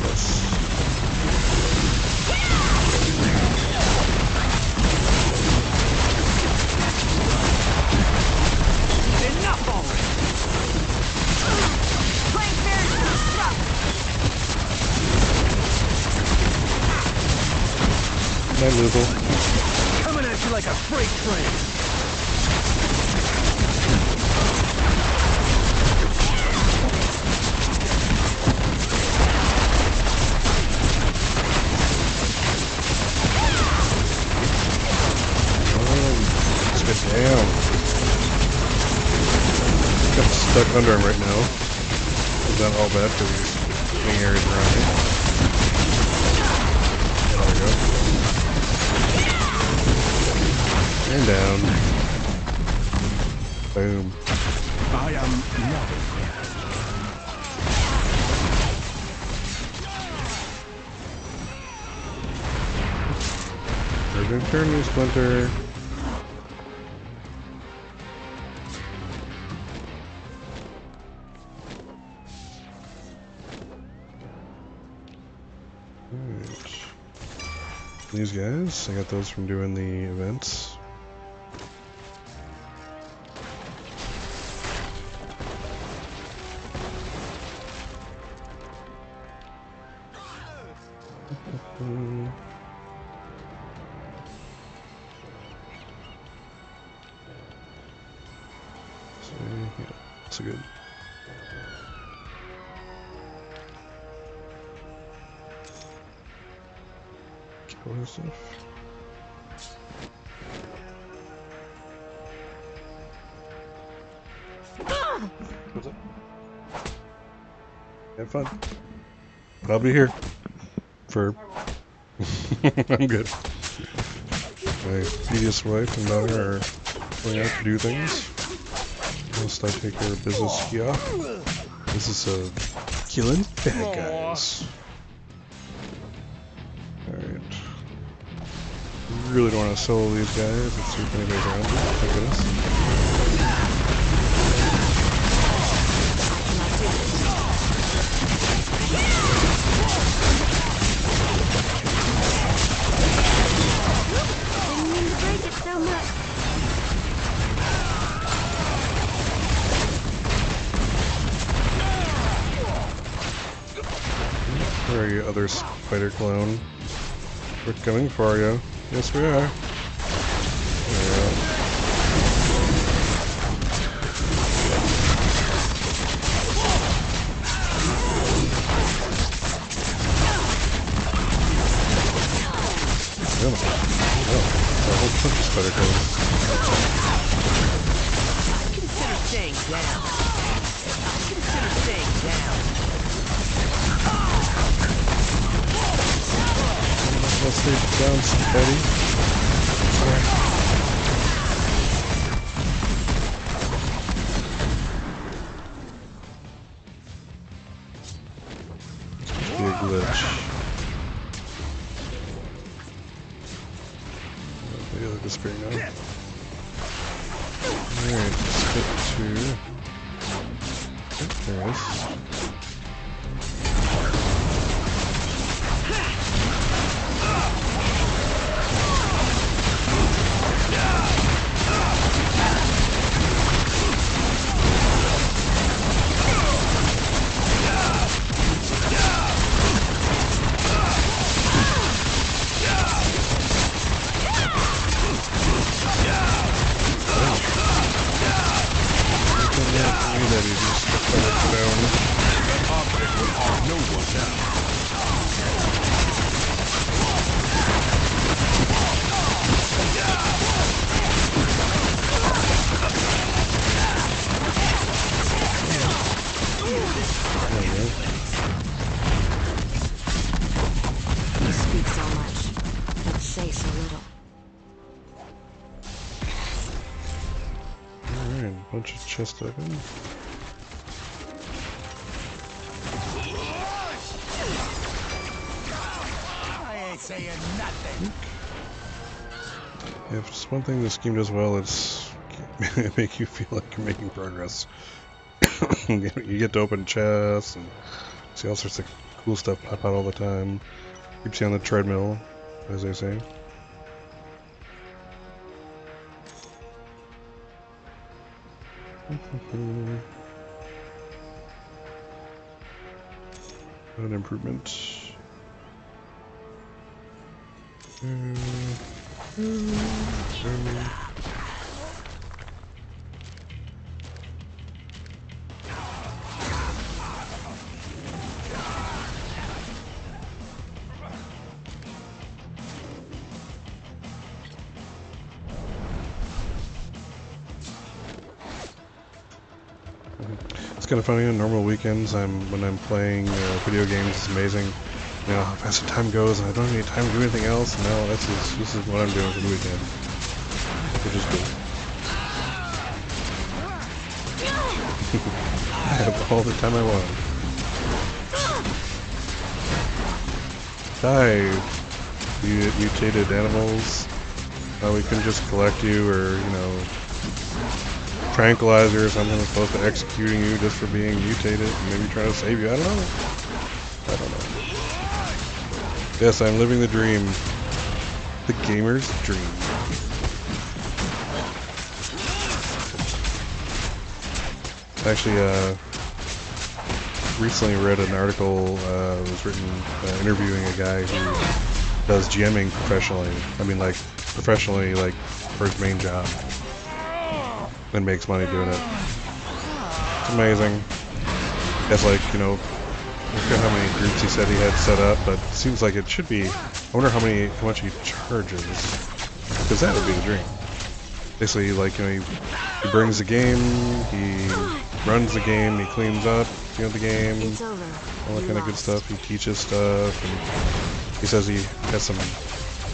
Yes. Enough already! Playing fair is stuff! Night, Lizzle. Coming at you like a freight train! Damn. Got stuck under him right now. It's not all bad because he's getting areas around me. There we go. And down. Boom. I am not. Turn you, Splinter. Alright. These guys, I got those from doing the events. Yeah, that's good. Kill his stuff. What's up? Have fun. I'll be here. For I'm good. My tedious wife and daughter are going out to do things. Whilst I take care of business here. This is killing bad guys. Alright. Really don't want to solo these guys. Let's see if anybody's around. Thank goodness. Didn't mean to break it so much. Where are you, other spider clone? We're coming for you. Yes, we are. Yeah. A whole bunch of spider clones. Consider staying down. Consider staying down. Let's stay down, Betty. Sorry. Must be a glitch. Yeah, they're disappearing now. Alright, let's get to... Oh, there it is. You speak so much, but say so little. Alright, bunch of chest open. I ain't saying nothing. If it's one thing this game does well, it's make you feel like you're making progress. You get to open chests and see all sorts of cool stuff pop out all the time. Keeps you on the treadmill, as they say. An improvement. It's kind of funny on normal weekends. When I'm playing video games, it's amazing. You know how fast the time goes, and I don't have any time to do anything else. And now this is what I'm doing for the weekend, which is cool. I have all the time I want. Die, you mutated animals. we can just collect you, or, you know, tranquilize you or something, as opposed to executing you just for being mutated, and maybe trying to save you. I don't know. I don't know. Yes, I'm living the dream. The gamer's dream. Actually, recently read an article, was written interviewing a guy who does GMing professionally. I mean, like, professionally, like, for his main job. And makes money doing it. It's amazing. That's like, you know, look at how many groups he said he had set up, but it seems like it should be. I wonder how much he charges, because that would be the dream. Basically, like, you know, he brings the game, he runs the game, he cleans up, you know, the game, all that kind of good stuff. He teaches stuff, and he says he has some,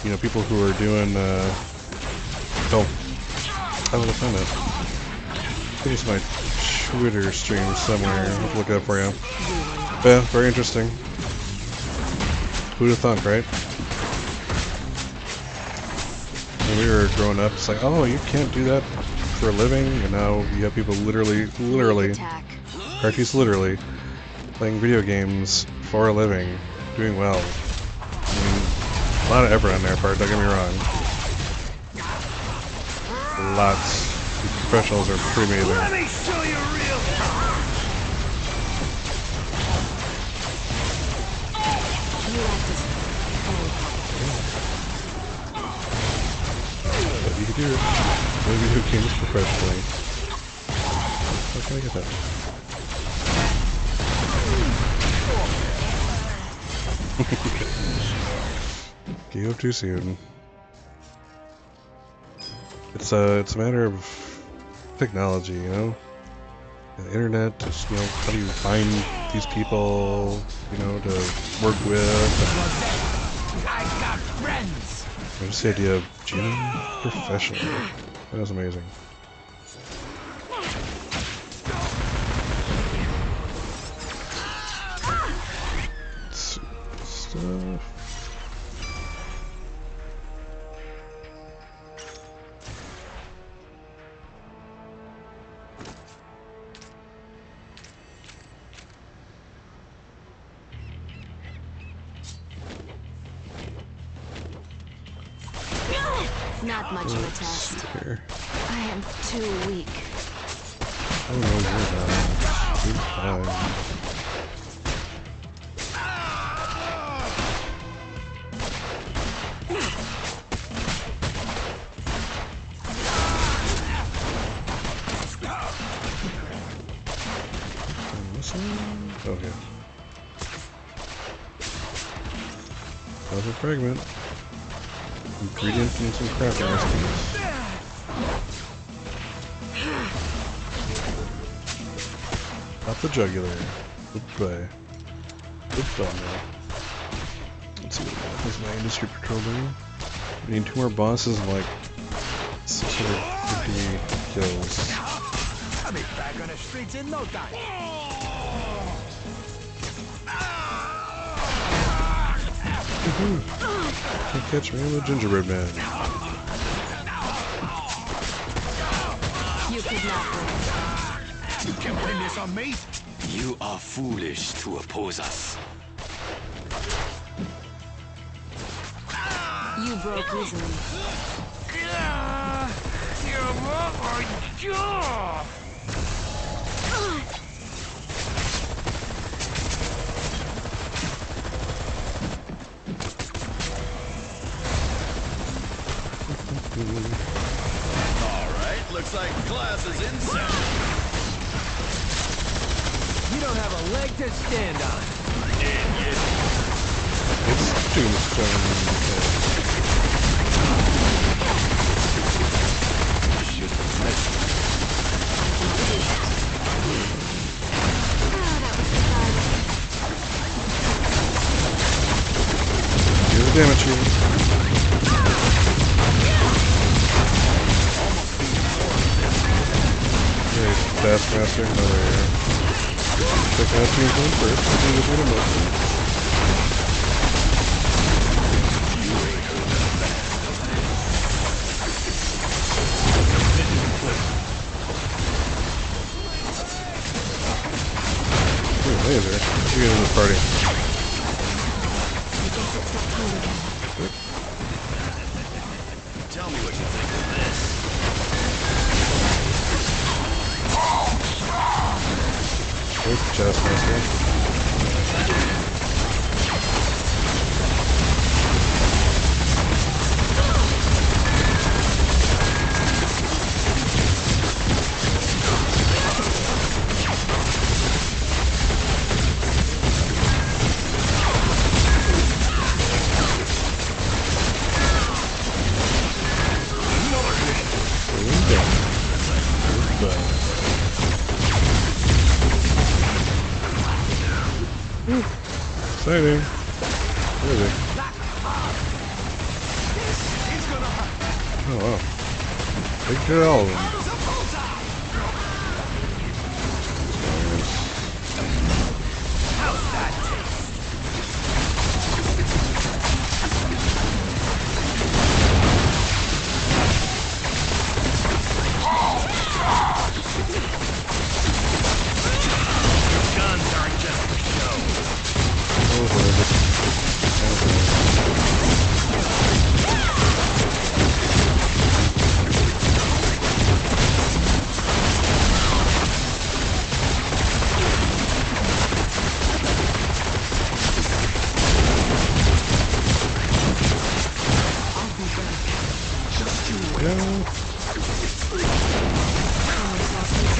you know, people who are doing. Oh, how would I find that? I think it's my Twitter stream somewhere. I'll have to look it up for you. But yeah, very interesting. Who'd have thunk, right? When we were growing up, it's like, oh, you can't do that for a living, and now you have people literally, Archie's literally playing video games for a living, doing well. I mean, a lot of effort on their part, don't get me wrong. Lots. These professionals are pretty amazing. Let me show you real power. But you can do it. Maybe who games professionally. How can I get that? Gave up too soon. It's a matter of technology, you know? The internet, just, you know, how do you find these people, you know, to work with? I got friends. Just the idea of gym professional. That was amazing. Stuff. Not much of a test. Here. I am too weak. Oh no, you're not. You're fine. Okay. Another fragment. Ingredient and some crafting recipes. Not the jugular. Goodbye. Goodbye. Let's see what is my industry patrol doing. We need 2 more bosses and like 650 kills. I'll be back on the streets in no time. Can't catch me, I'm a gingerbread man. You could not win. You can pin this on me. You are foolish to oppose us. You broke easily. Your mother jaw. Alright, looks like class is in session. You don't have a leg to stand on. It's Tombstone. Do the damage here. Okay, Taskmaster, another. Check out Team One first. See if we can look. exciting. Where is he? Oh wow. Take care of all of them. Guns aren't just for show.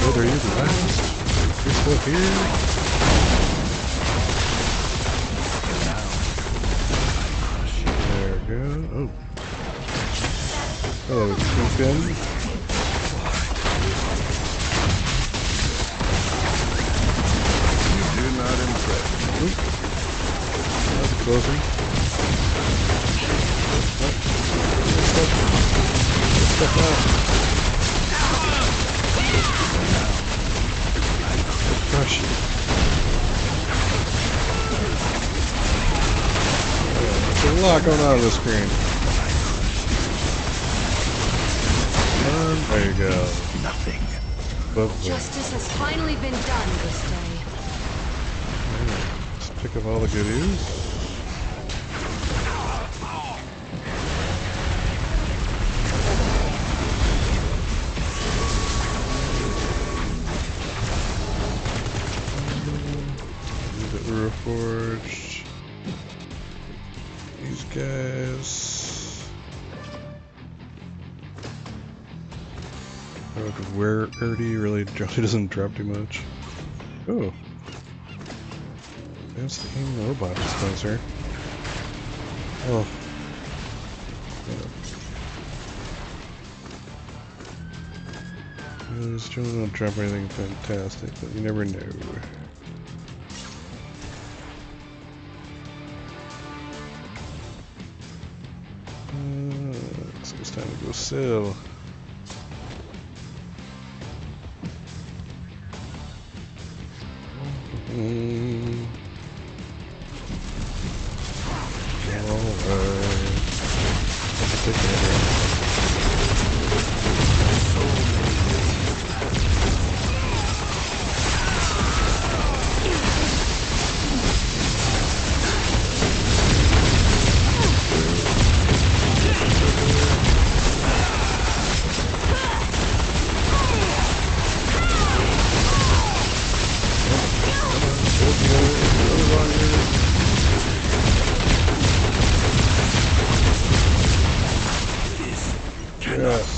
Oh, there you last. You're still here. There we go. Oh. Hello, Kingpin. You do not impress. Oop. That's closing. Step out. Crush. There's a lot going on the screen. There you go. Nothing. Justice has finally been done this day. Let's pick up all the goodies. Reforged. These guys. Oh, because rarity really doesn't drop too much. Oh. That's the aim robot dispenser. Oh. Yeah. These still don't drop anything fantastic, but you never know. So it's time to go sell. Alright. Take that. Yes.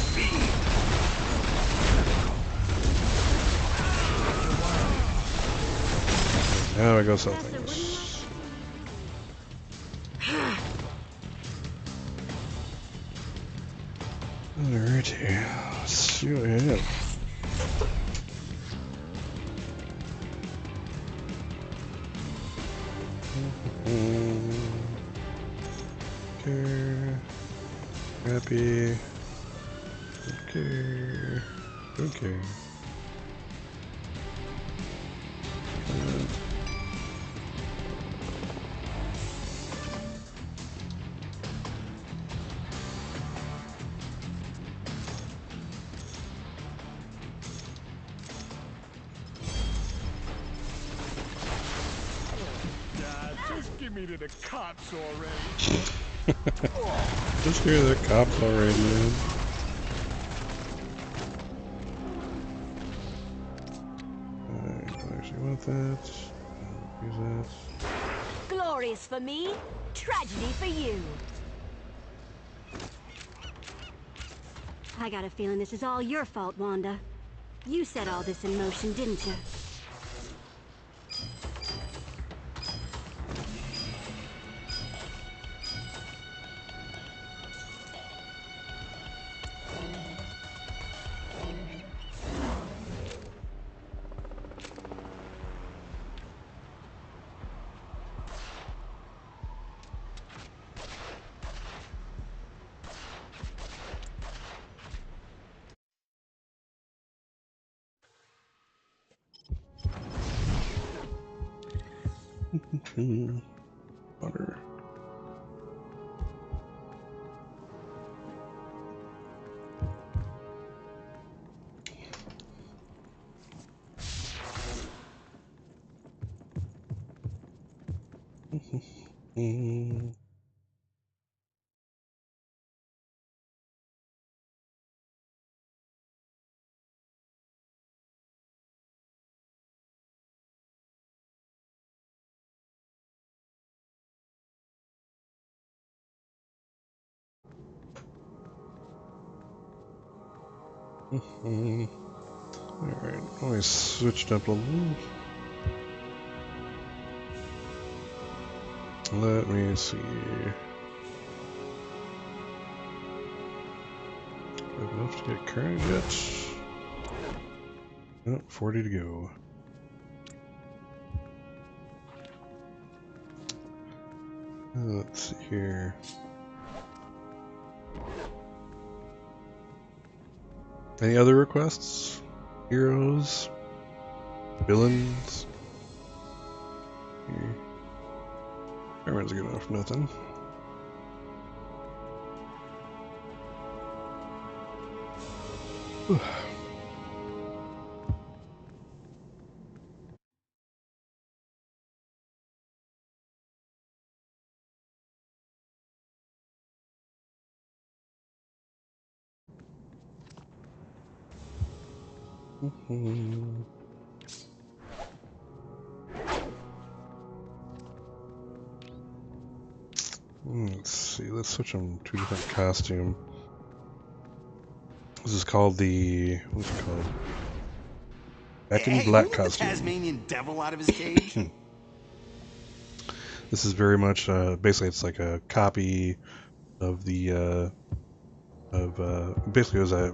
Now we go sell things. Alrighty, let's see what we have. Okay. Happy. Okay. Okay. Dad, just give me to the cops already. Just hear the cops already, man. Alright, actually want that. Use that. Glorious for me, tragedy for you. I got a feeling this is all your fault, Wanda. You set all this in motion, didn't you? Water. Alright, let me switch it up a little. Let me see. Enough to get current yet? Oh, 40 to go. Let's see here. Any other requests? Heroes? Villains? Here. Everyone's good enough, nothing. Let's see, let's switch them to a different costume. This is called the, what's it called? Back in Black costume. The Tasmanian devil out of his cage. This is very much, basically it's like a copy of the, basically it was a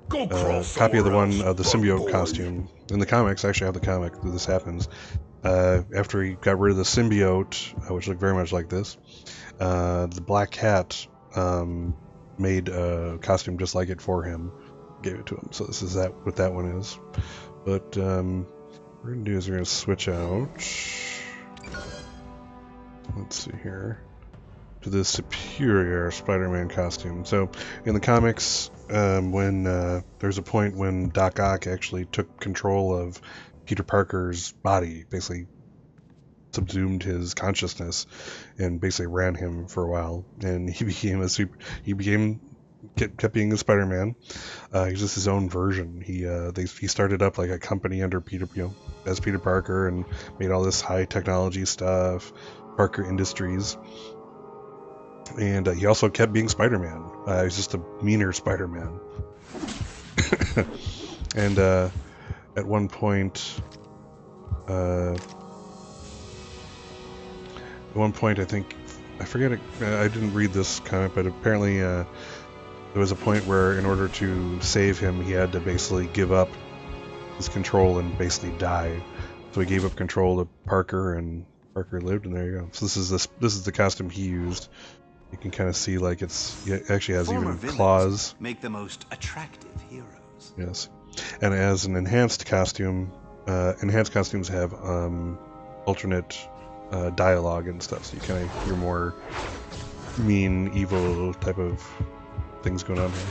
copy of the one of the symbiote costume. In the comics, I actually have the comic that this happens. After he got rid of the symbiote, which looked very much like this, the Black Cat made a costume just like it for him, gave it to him. So this is what that one is. But what we're gonna do is we're gonna switch out. Let's see here. To the Superior Spider-Man costume. So in the comics, when there's a point when Doc Ock actually took control of Peter Parker's body, basically subsumed his consciousness and basically ran him for a while, and he kept being a Spider-Man. He's just his own version. He started up like a company under Peter, as Peter Parker, and made all this high technology stuff, Parker Industries. And he also kept being Spider-Man. He's just a meaner Spider-Man. And at one point, I think, I forget it, I didn't read this comic, but apparently there was a point where in order to save him, he had to basically give up his control and basically die. So he gave up control to Parker, and Parker lived, and there you go. So this is the costume he used. You can kind of see like it actually has even claws. Make the most attractive heroes. Yes, and as an enhanced costume, enhanced costumes have alternate dialogue and stuff, so you kind of hear more mean, evil type of things going on here.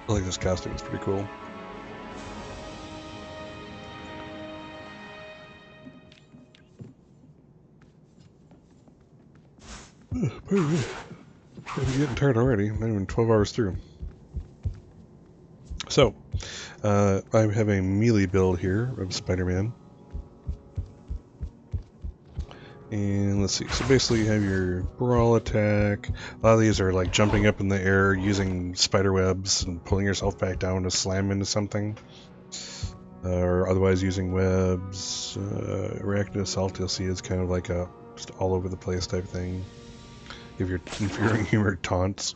I like this costume; it's pretty cool. I'm getting tired already. I'm not even 12 hours through. So, I have a melee build here of Spider-Man. And let's see, so basically you have your brawl attack. A lot of these are like jumping up in the air, using spider webs, and pulling yourself back down to slam into something. Or otherwise using webs. Reactive assault, you'll see, is kind of like a just all over the place type thing. If you're infuriating humor taunts,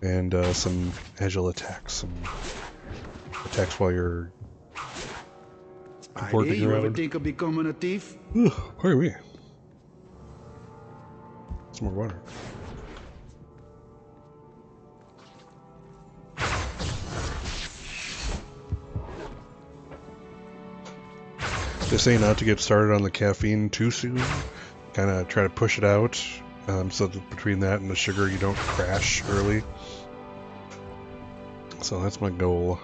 and some agile attacks, some attacks while you're working around. You ever think of becoming a thief? Pardon me. Some more water. They say not to get started on the caffeine too soon. Kind of try to push it out, so that between that and the sugar you don't crash early. So that's my goal.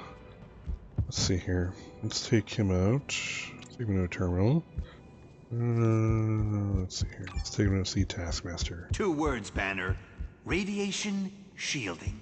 Let's see here. Let's take him out. Take him to a terminal. Let's see here. Let's take him to see Taskmaster. 2 words, Banner. Radiation shielding.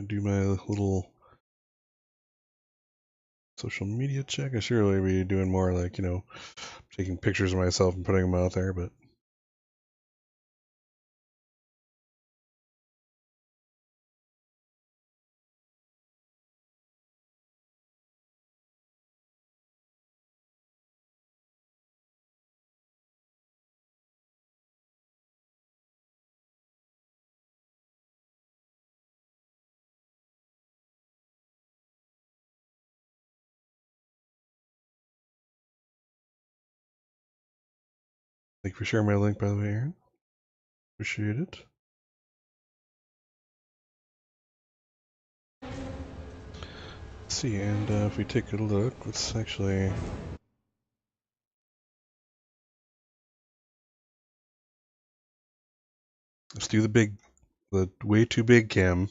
Do my little social media check. I should really be doing more like, you know, taking pictures of myself and putting them out there, but thank you for sharing my link, by the way, Aaron. Appreciate it. Let's see, and if we take a look, let's actually... Let's do the way too big cam.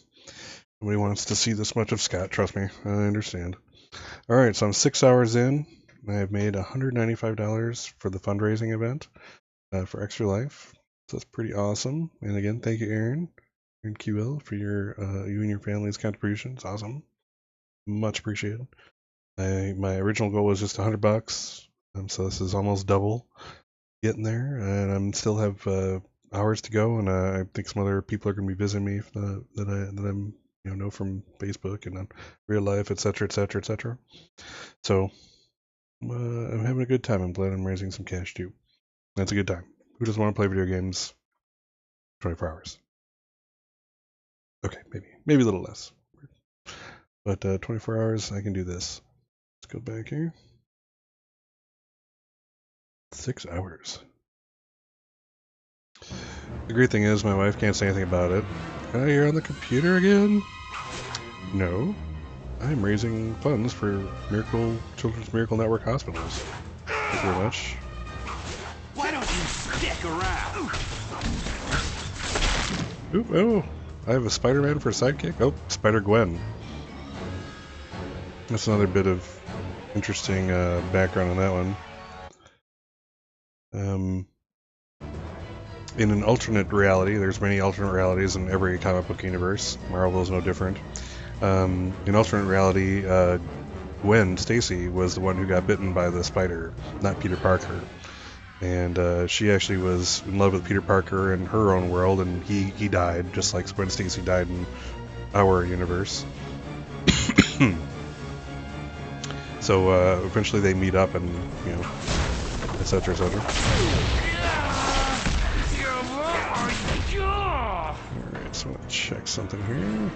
Nobody wants to see this much of Scott, trust me, I understand. Alright, so I'm 6 hours in. I have made $195 for the fundraising event for Extra Life. So that's pretty awesome. And again, thank you, Aaron QL, for your you and your family's contributions. Awesome. Much appreciated. My original goal was just $100, so this is almost double getting there, and I'm still have hours to go, and I think some other people are going to be visiting me that I'm know from Facebook and on real life, etc., etc., etc. So I'm having a good time. I'm glad I'm raising some cash too. That's a good time. Who doesn't want to play video games 24 hours? Okay, maybe a little less. But 24 hours, I can do this. Let's go back here. 6 hours. The great thing is my wife can't say anything about it. Oh, you're on the computer again? No. I'm raising funds for Children's Miracle Network hospitals. Thank you very much. Why don't you stick around? Oop, oh, I have a Spider-Man for a sidekick? Oh, Spider-Gwen. That's another bit of interesting background on that one. In an alternate reality, there's many alternate realities in every comic book universe. Marvel is no different. In alternate reality, Gwen Stacy was the one who got bitten by the spider, not Peter Parker. And she actually was in love with Peter Parker in her own world, and he died, just like Gwen Stacy died in our universe. So eventually they meet up, and etc., etc. Alright, so I'm gonna check something here.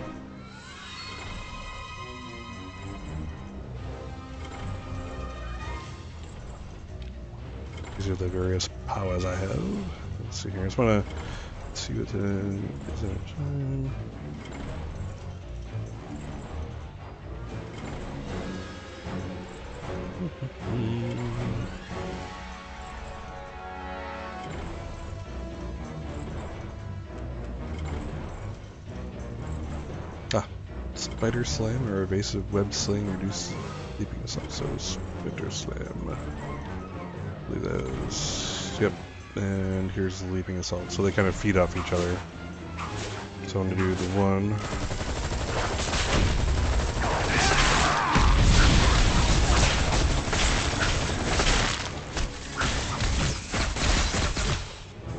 These are the various powers I have. Let's see here. I just want to see what is there time. Spider Slam or Evasive Web Sling reduce leaping assault. So Spider Slam. I believe those. Yep. And here's the leaping assault. So they kind of feed off each other. So I'm going to do the one.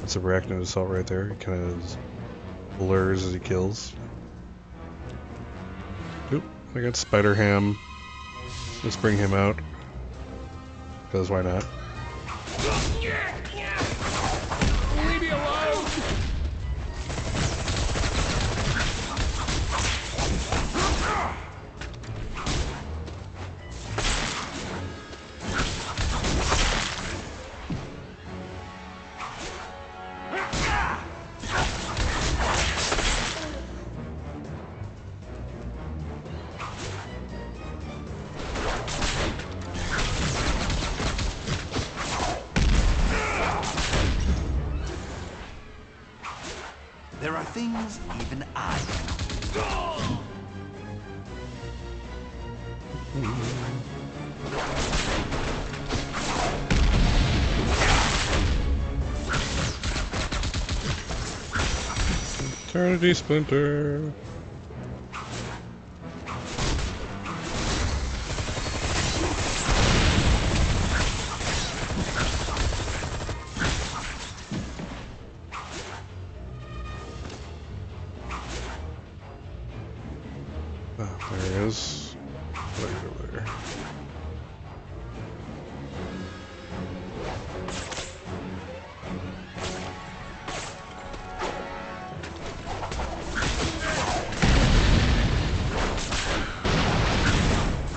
That's a arachnid assault right there. He kind of blurs as he kills. Oop, I got Spider Ham. Let's bring him out. Because why not? Leave me alone! things even I do. Eternity Splinter. Oh, there he is. Right over there.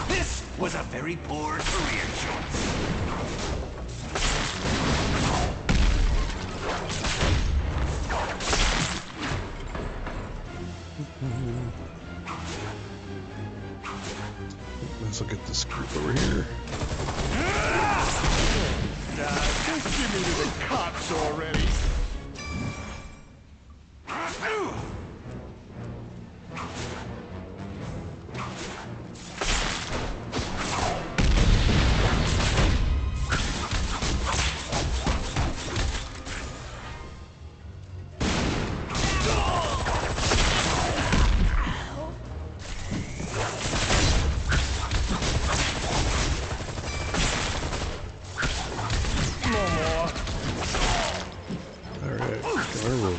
This was a very poor career choice. Might as well get this group over here. Just give me to the cops already. Alright, get our road.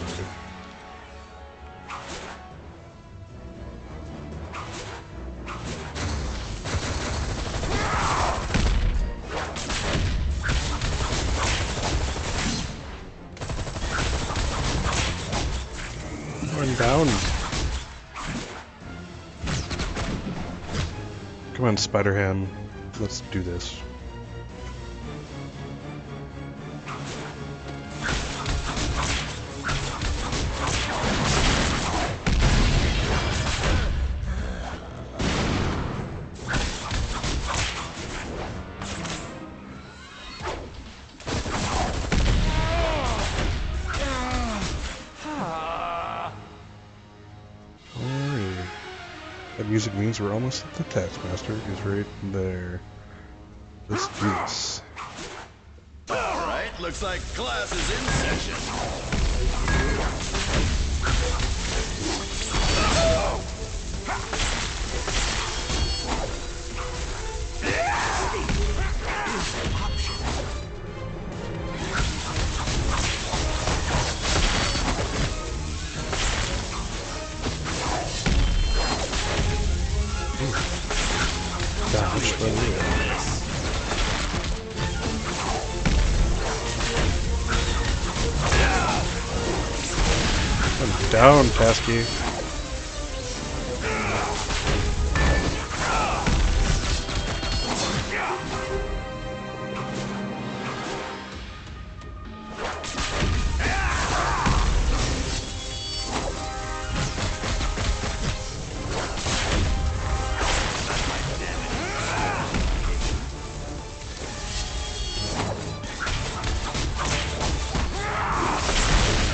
Run down. Come on, Spider-Ham. Let's do this. Alrighty. That music means we're almost at the Taskmaster. He's right there. Let's do this. Alright, looks like class is in session. Dodge, but I'm down, Tasky.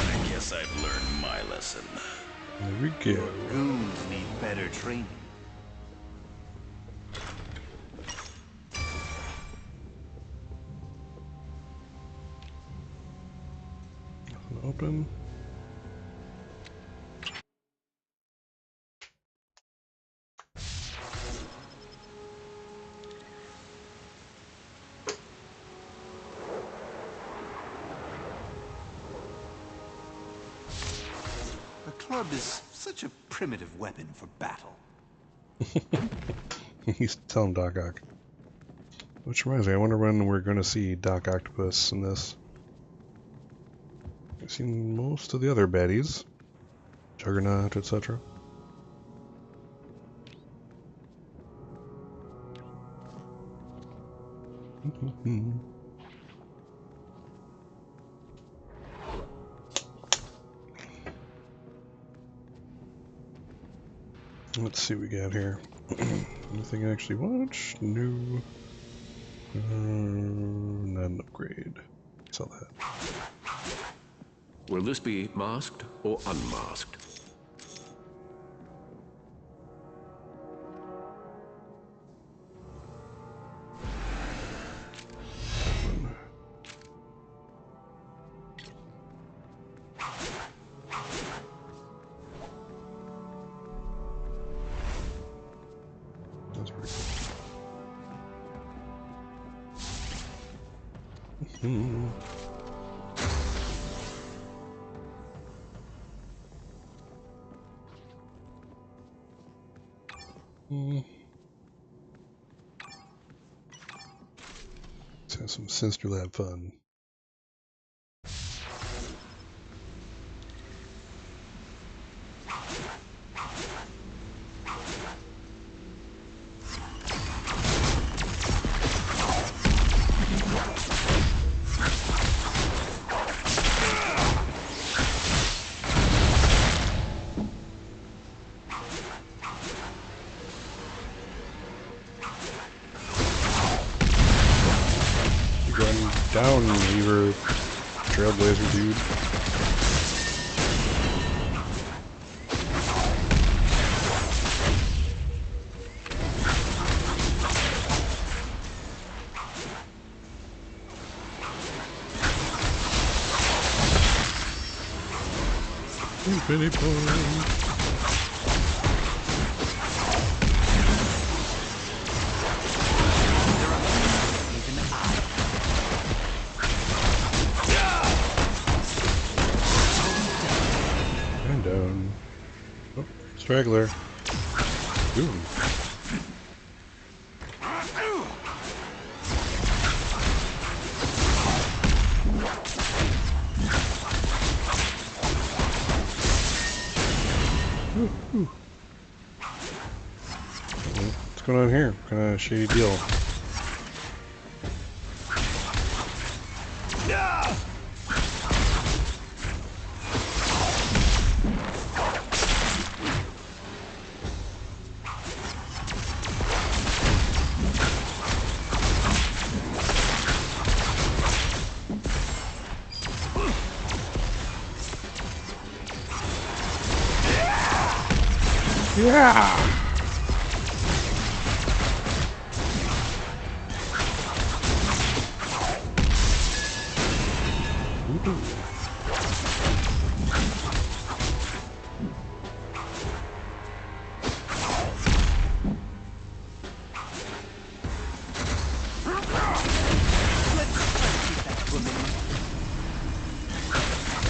I guess I've learned my lesson. There we go. Goons need better training. Open. A club is such a primitive weapon for battle. He's telling Doc Ock. Which reminds me, I wonder when we're going to see Doc Octopus in this. I've seen most of the other baddies. Juggernaut, etc. Let's see what we got here. Anything I actually watched? New. Not an upgrade. Sell that. Will this be masked or unmasked? That's pretty cool. Let's have some Sinister Lab fun. Down, Weaver, Trailblazer dude. Infinity point. Down. Oh, straggler. Ooh. Ooh. What's going on here? What kind of shady deal? Yeah!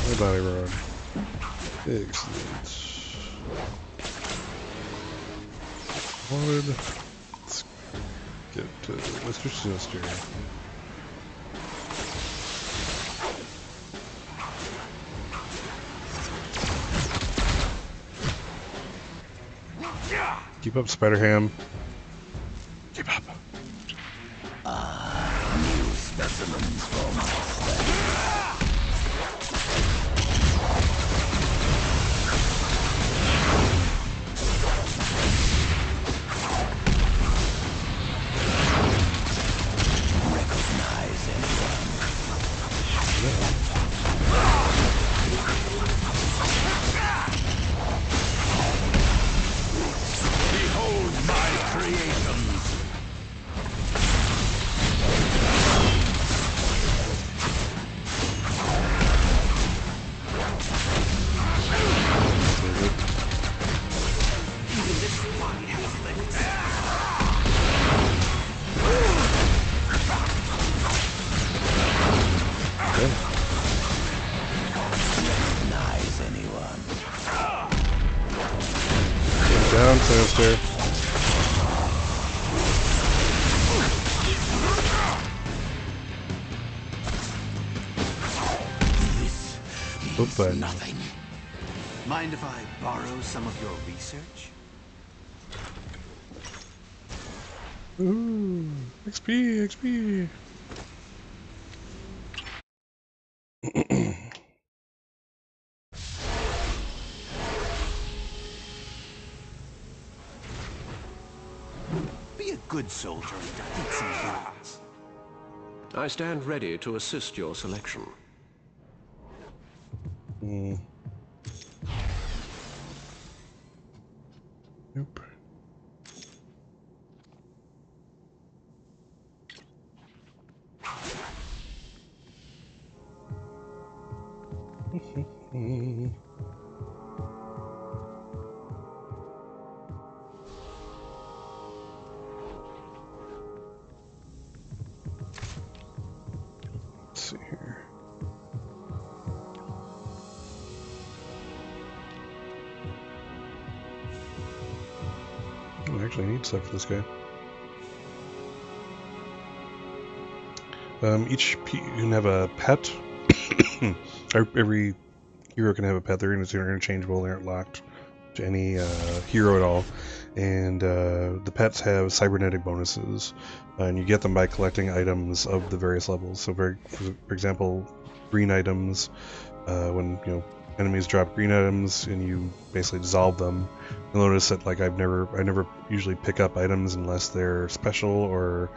My body rod. Excellent. Let's get to Mr. Sinister. Keep up, Spider-Ham. Keep up. New specimens for my study. Behold my creations! Even this body has limits. Recognize anyone? Get down, Sinister. This Open. nothing. Mind if I borrow some of your research? Ooh, XP, XP. Be a good soldier and defeat some villains. I stand ready to assist your selection. Hmm. Nope. Let's see here. I actually need stuff for this guy. You can have a pet. Every hero can have a pet. They're interchangeable. They aren't locked to any hero at all. And the pets have cybernetic bonuses, and you get them by collecting items of the various levels. So, for example, green items. When enemies drop green items and you basically dissolve them, you'll notice that I never usually pick up items unless they're special or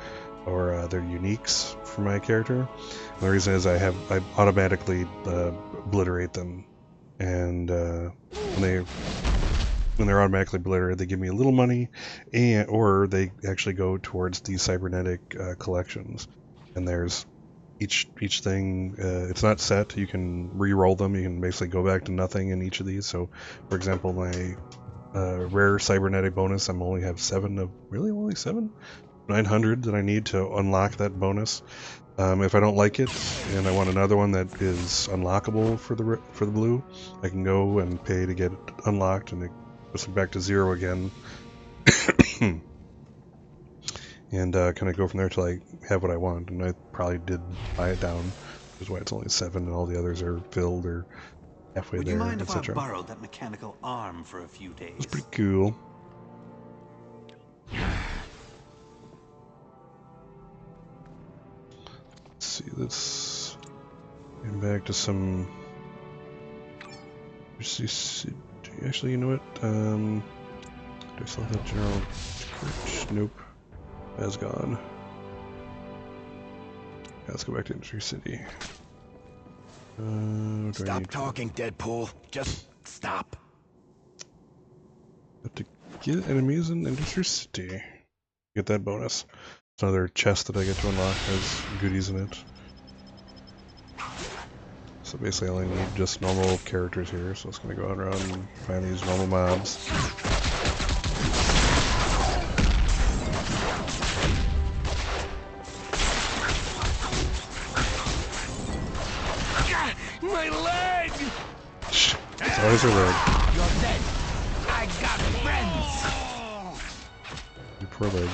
they're uniques for my character. And the reason is I automatically obliterate them, and when they're automatically obliterated, they give me a little money, or they actually go towards the cybernetic collections. And there's each thing, it's not set. You can re-roll them. You can basically go back to nothing in each of these. So, for example, my rare cybernetic bonus, I only have 7 of, really only 7? 900 that I need to unlock that bonus. If I don't like it and I want another one that is unlockable for the blue, I can go and pay to get it unlocked, and it goes back to 0 again. And kind of go from there till I have what I want. And I probably did buy it down, which is why it's only 7 and all the others are filled or halfway there, etc. Would you mind if I borrowed that mechanical arm for a few days? It's pretty cool. Let's see, let's get back to some... Actually, you know what? Do I still have General Church? Nope. That's gone. Yeah, let's go back to Industry City. Stop talking, Deadpool. Just stop. Have to get enemies in Industry City. Get that bonus. It's another chest that I get to unlock, has goodies in it. So basically I only need just normal characters here, so it's gonna go out around and find these normal mobs. My leg! It's always her leg. You're dead. I got friends. Your poor leg.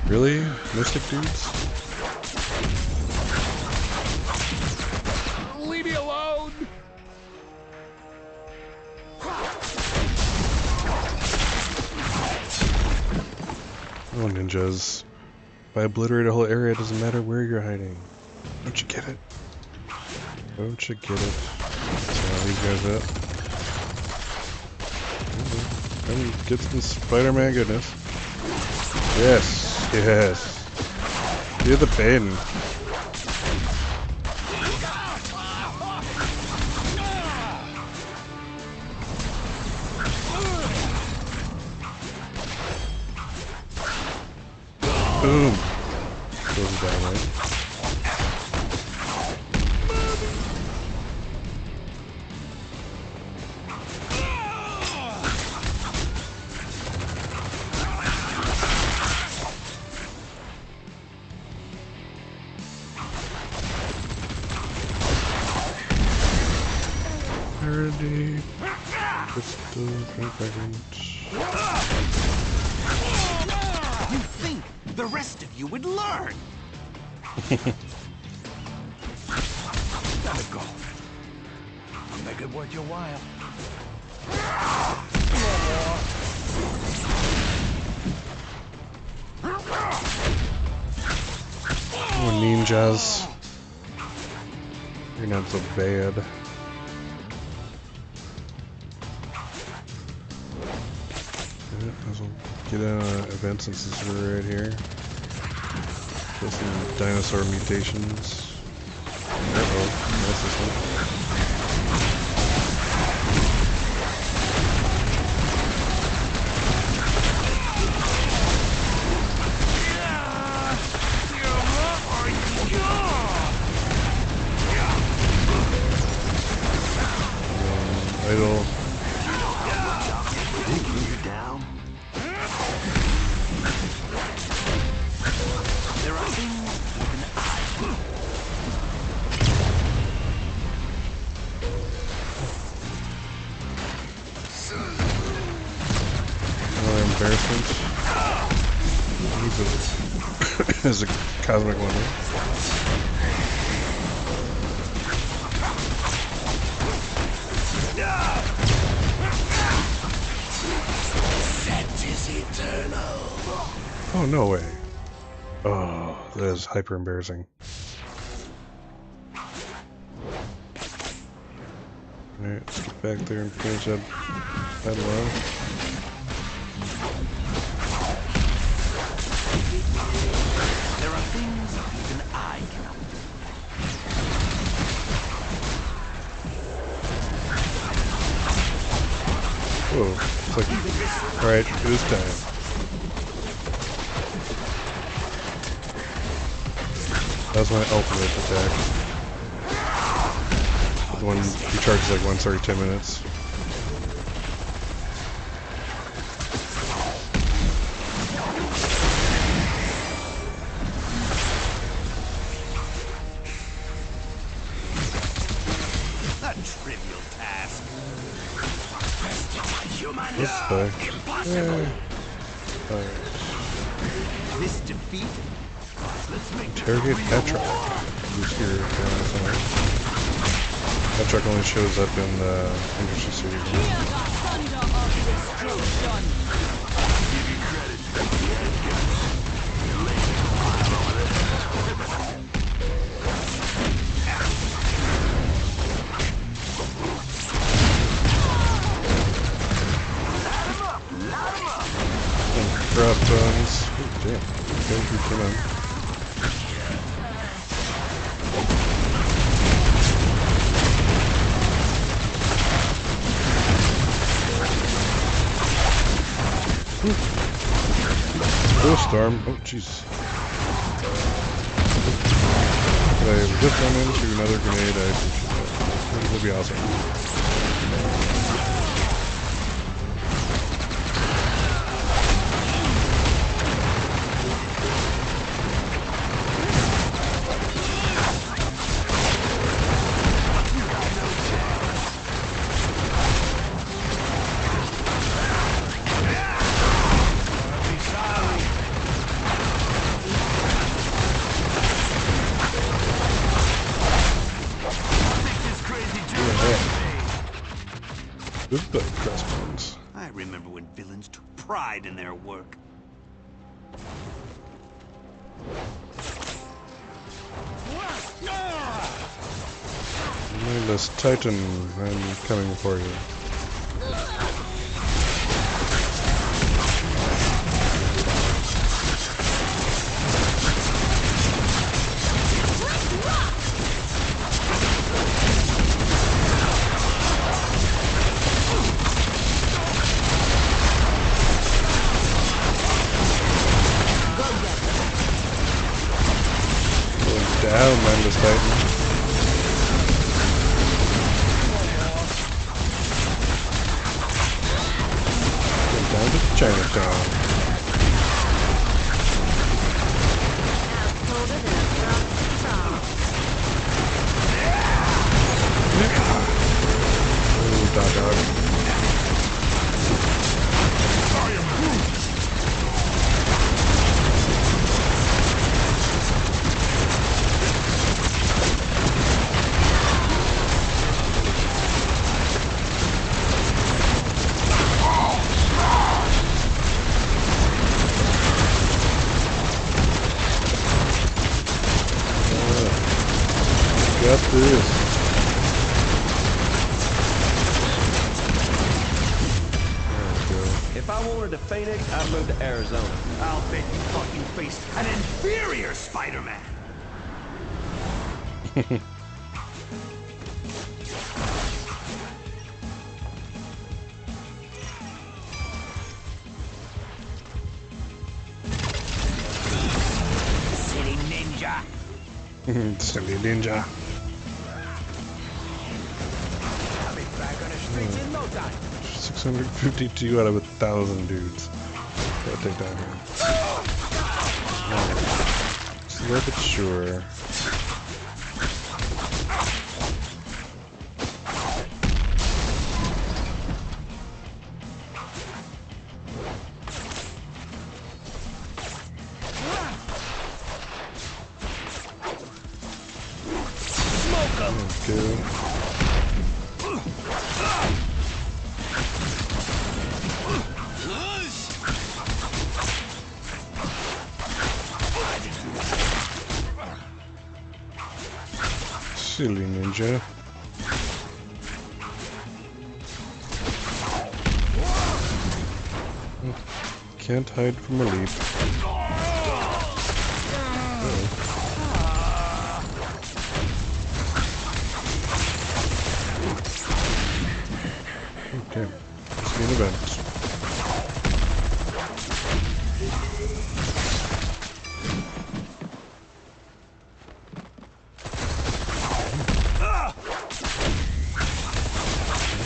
Really? Mystic dudes? Leave me alone. Oh, ninjas. If I obliterate a whole area, it doesn't matter where you're hiding. Don't you get it? Don't you get it? So I'll leave you guys up. Come get some Spider-Man goodness. Yes, yes. Feel the pain. Boom. Goes down, right? Parody. Crystal fragment. You think the rest of you would learn? Gotta go. I'll make it worth your while. Oh, ninjas. You're not so bad. Get an event since this is right here. So some dinosaur mutations. Uh-oh, that's this one. Idle. Down. There are things with an eye. Another embarrassment. Use it as a cosmic wonder. Oh, no way. Oh, that is hyper embarrassing. Alright, let's get back there and finish up that low. There are things even I cannot do. Whoa, it's like, alright, it is time. That was my ultimate attack. The one he charges like once every 10 minutes. A trivial task. Let's die. Impossible. Alright. This defeat. Let's make Interrogate Petrarch. Who's here? Petrarch only shows up in the Industry series. Drop bones. Oh, damn. Okay, who came in? Storm. Oh, jeez. Could I resist them into another grenade? I appreciate that. That would be awesome. Goodbye, crossbones. I remember when villains took pride in their work. Mindless Titan, I'm coming for you. Down, Mindless Titan. Down to Chinatown. Ooh, dog. I wanted to Phoenix, I'd move to Arizona. I'll bet you fucking face an inferior Spider-Man. City ninja. Silly ninja. I'll be back on the streets in no time. 652 out of 1,000 dudes. Gotta take down here. Slow but sure. Okay. Silly ninja. Can't hide from a leap. Okay, let's be an event.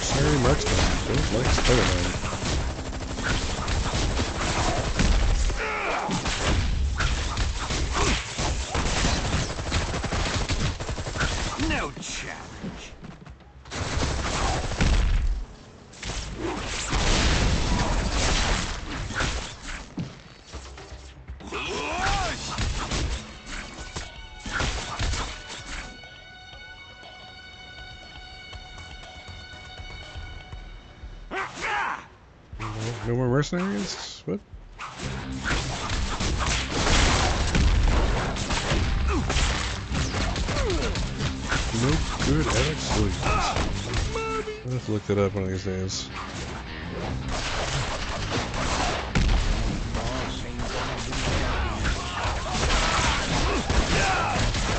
Sorry, Marksman. Don't like Spider-Man. No challenge. No more mercenaries? What? No good Alex Williams. I'll have to look that up one of these days.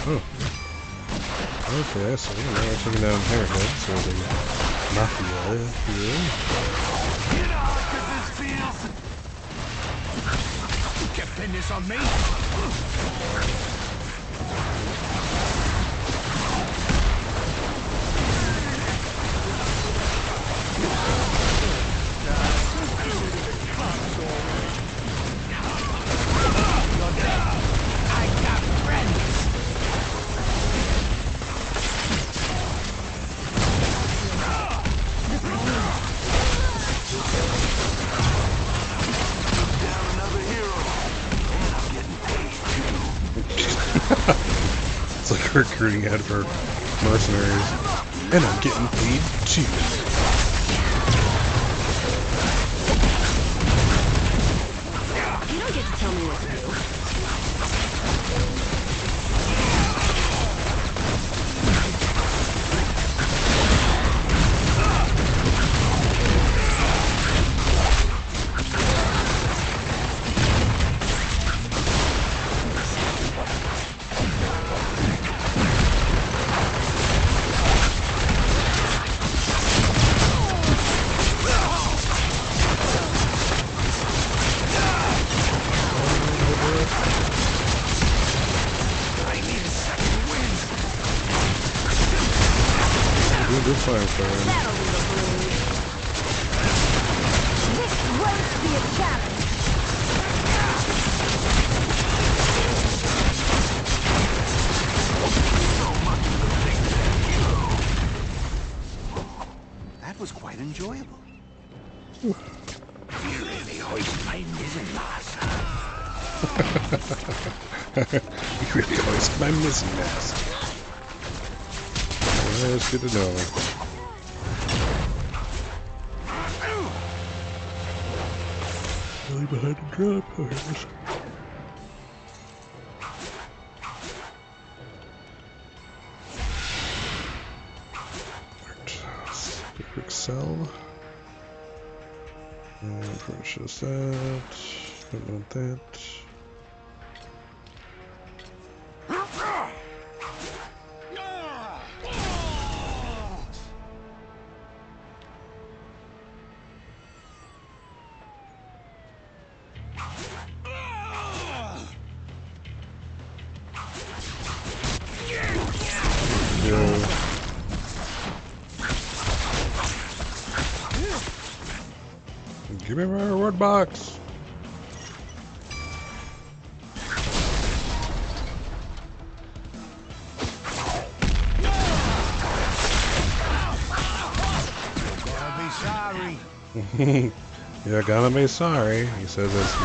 Oh. Okay, I see. Now we're taking down Hammerheads, or the Mafia here. You know how good this feels? You kept pinning this on me? I got friends. It's like a recruiting ad for mercenaries. And I'm getting paid too. You don't get to tell me what to do. Good fire, friend. That'll be the blues. This won't be a challenge. That was quite enjoyable. You really hoist my mizzen mast. You really hoist my mizzen mast. That's good to know. Really behind the drop. Oh, here it is. Quick sell. Finish this that. Don't want that. Give me my reward box. You're gonna be sorry, he says as he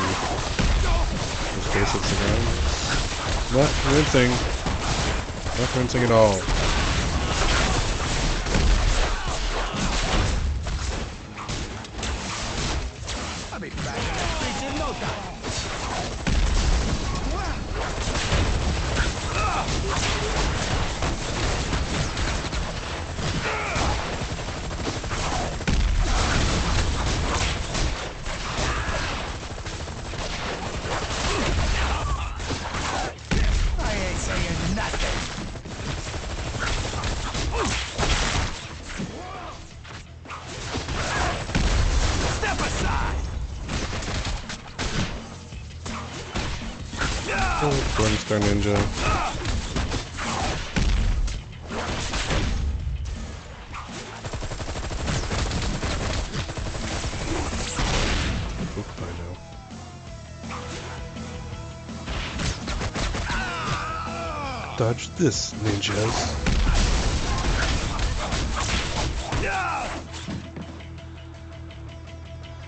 just faces the ground. Not rinsing. Not rinsing at all. I'll be back in the streets in no time. Golden Star Ninja. Oop, I know. Dodge this, ninjas.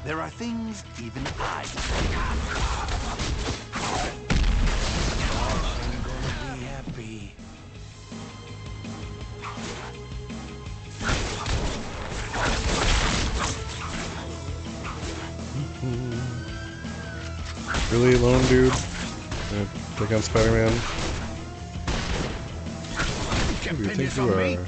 There are things even I can be happy. Really, lone dude? Gonna take on Spider-Man? Who do you think you are? There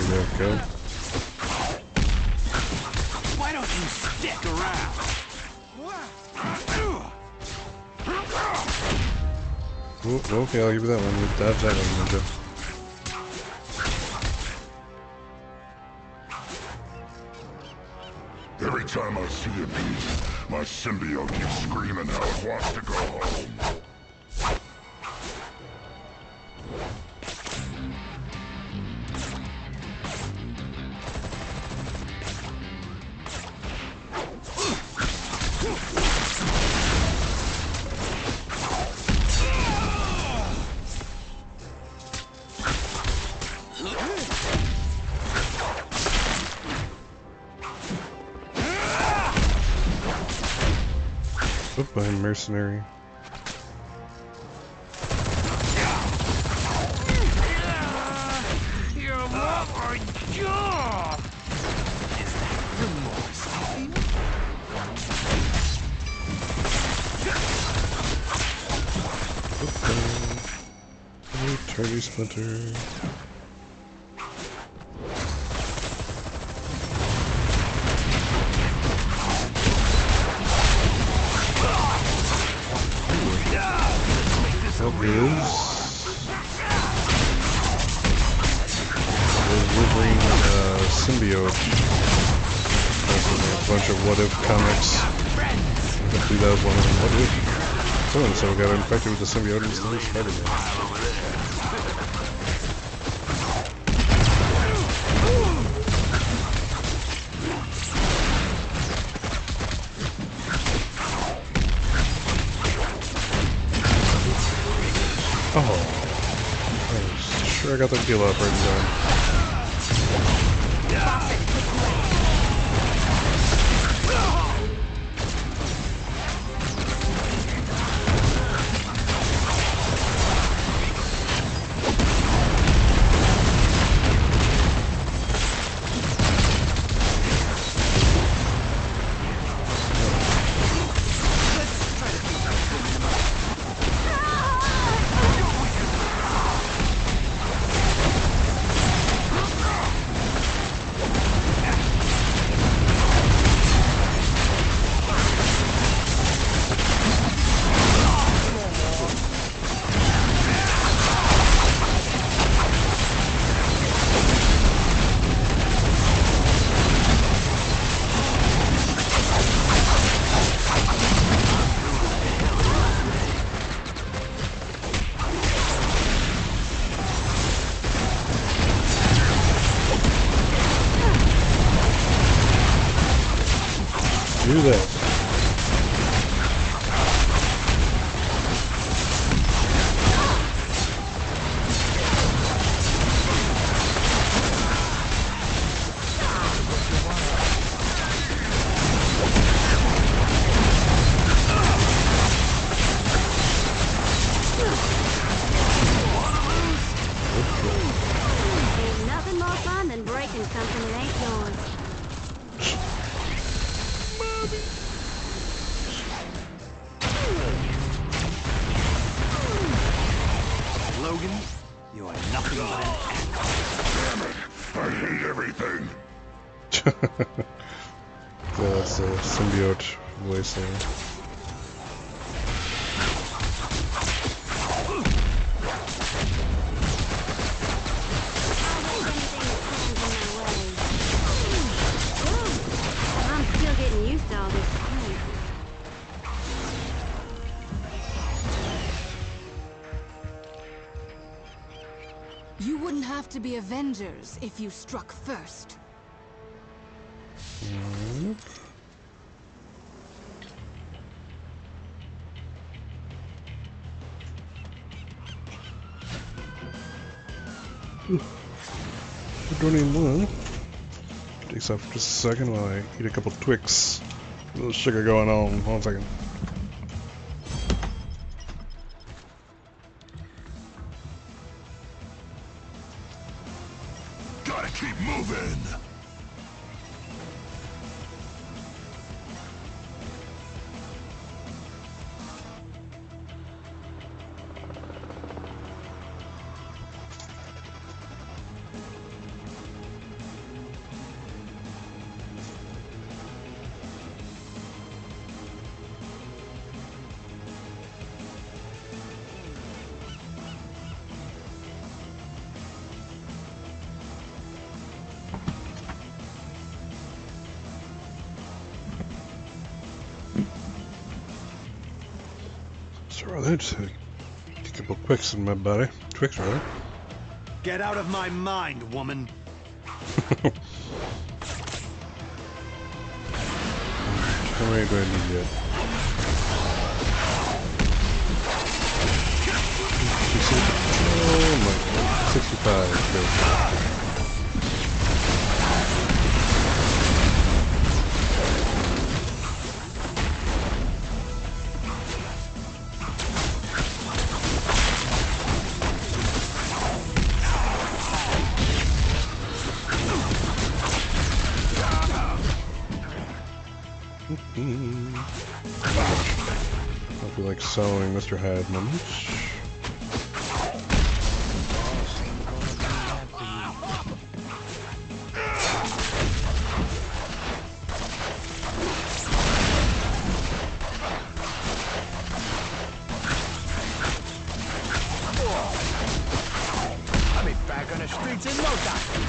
you go. Why don't you stick around? Ooh, okay, I'll give you that one. You dodge that one, ninja. Every time I see a beast, my symbiote keeps screaming how it wants to go home. Oop, I'm mercenary. Turdy Splinter. What is the Wolverine symbiote? That's in a bunch of What If comics. I believe that was one of them. What if so-and-so got infected with the symbiote instead of Spider-Man? Oh, I was sure I got that deal up right in time. Do that. Ain't nothing more fun than breaking something that ain't yours. Logan, you are nothing but an Damn it! I hate everything. So that's a symbiote voice there. I'm still getting used to all this pain. You wouldn't have to be Avengers if you struck first. We're doing one. Takes off just a second while I eat a couple Twix. A little sugar going on. 1 second. Gotta keep moving. So that a couple Twix in my body. Twix, rather. Get out of my mind, woman. How many do I need yet? Oh my god, 65. Good. I feel like sewing Mr. Hyde moments. I'll be back on the streets in no time.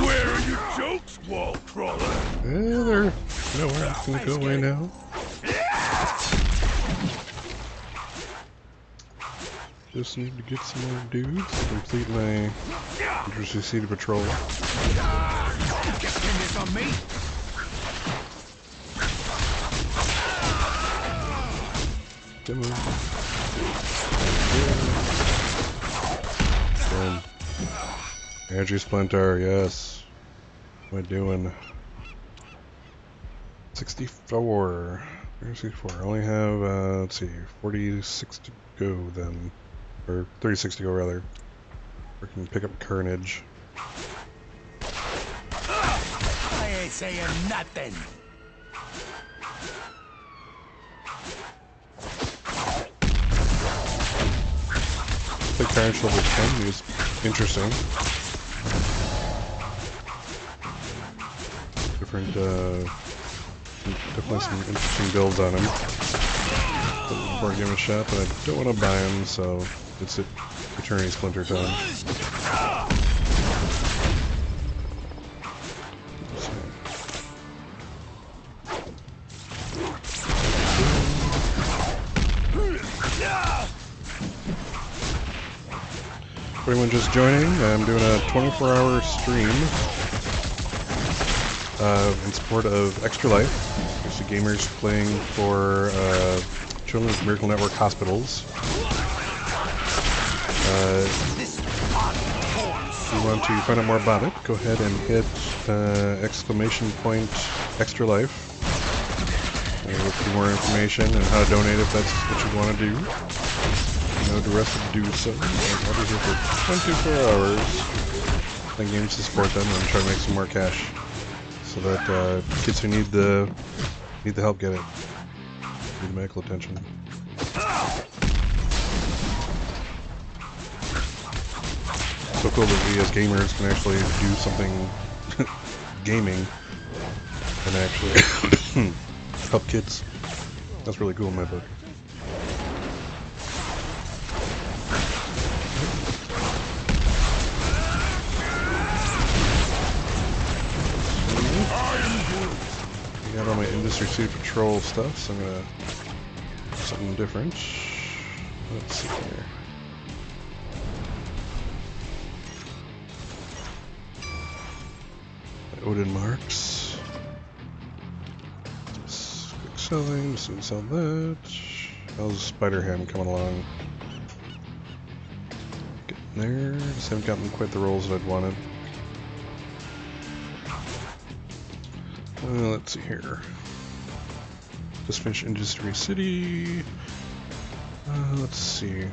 Where are your jokes, wall crawler? Yeah, they're nowhere. I'm gonna go away now. Just need to get some more dudes to complete my Intercity patrol. Just pin this on me. Demo. Boom. Energy Splinter, yes. What am I doing? 64. Where's 64? I only have, let's see, 46 to go then. Or 36 to go, rather. We can pick up Carnage. I ain't saying nothing. The Carnage level 10 is interesting. Different, definitely some interesting builds on him. Before I give him a shot, but I don't want to buy him, so it's Eternity Splinter time. For anyone just joining, I'm doing a 24-hour stream in support of Extra Life. There's the gamers playing for Children's Miracle Network hospitals. If you want to find out more about it, go ahead and hit ! Extra Life. We'll give you more information and how to donate if that's what you want to do. You know, directed to do so. I'll be here for 24 hours playing games to support them and try to make some more cash so that kids who need the help get it. Need medical attention. So cool that we as gamers can actually do something gaming and actually help kids. That's really cool in my book. I got all my Industry City Patrol stuff, so I'm gonna do something different. Let's see here. Odin marks. Just quick selling, just gonna sell that. How's Spider Ham coming along? Getting there. Just haven't gotten quite the rolls that I'd wanted. Let's see here. Just finished Industry City. Let's see.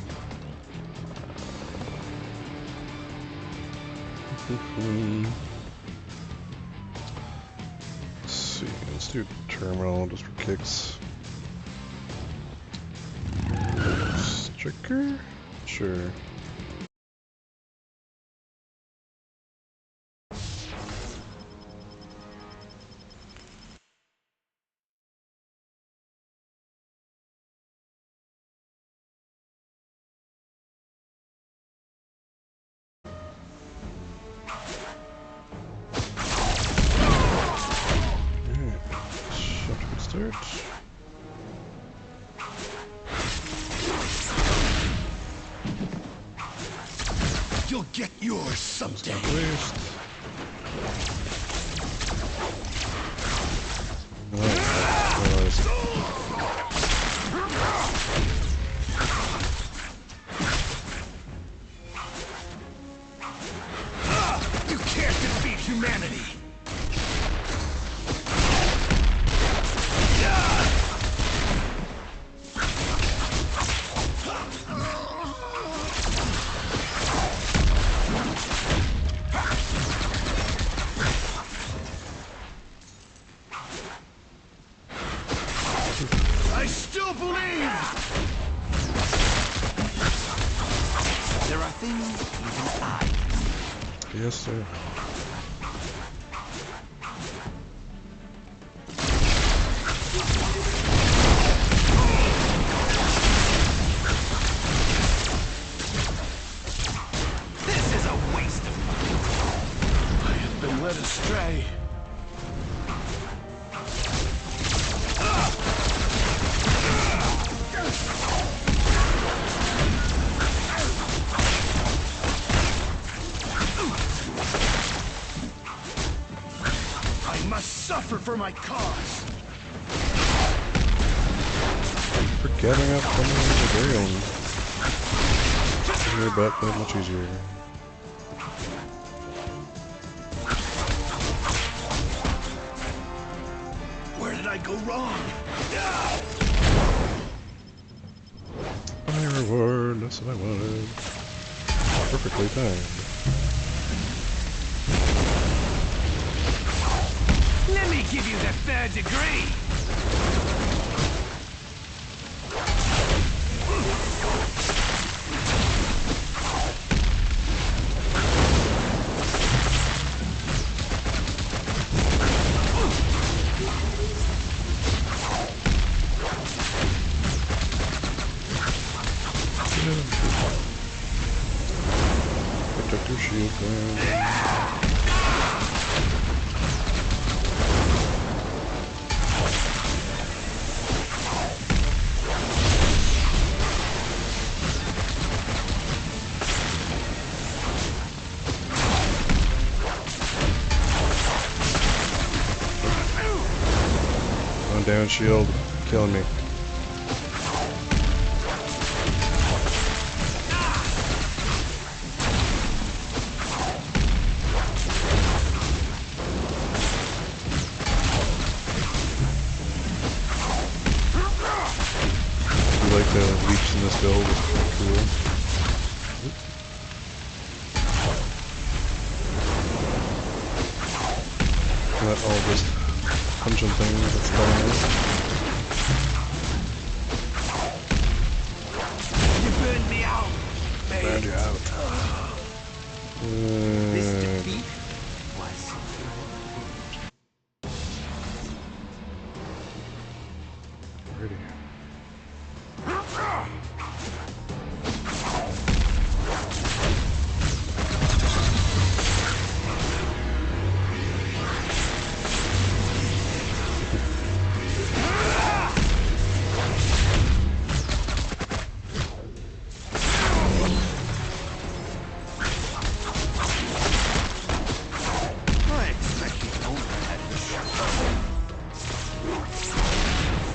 Let's do terminal just for kicks. Striker? Sure. You'll get yours someday. You can't defeat humanity. I still believe! There are things even I can do. Yes, sir. This is a waste of money. I have been led astray. I must suffer for my cause. For gathering up from the very own. Easier, but much easier. Where did I go wrong? My reward, that's what I wanted. Perfectly timed. Let me give you the third degree! Protect your shield, man. On down shield, killing me. I like the leaps in this build, it's pretty cool. Not all just punching things, that's kind of nice. You burned me out, mate. Burned you out. This defeat was Ready. I expect you don't have to shut up.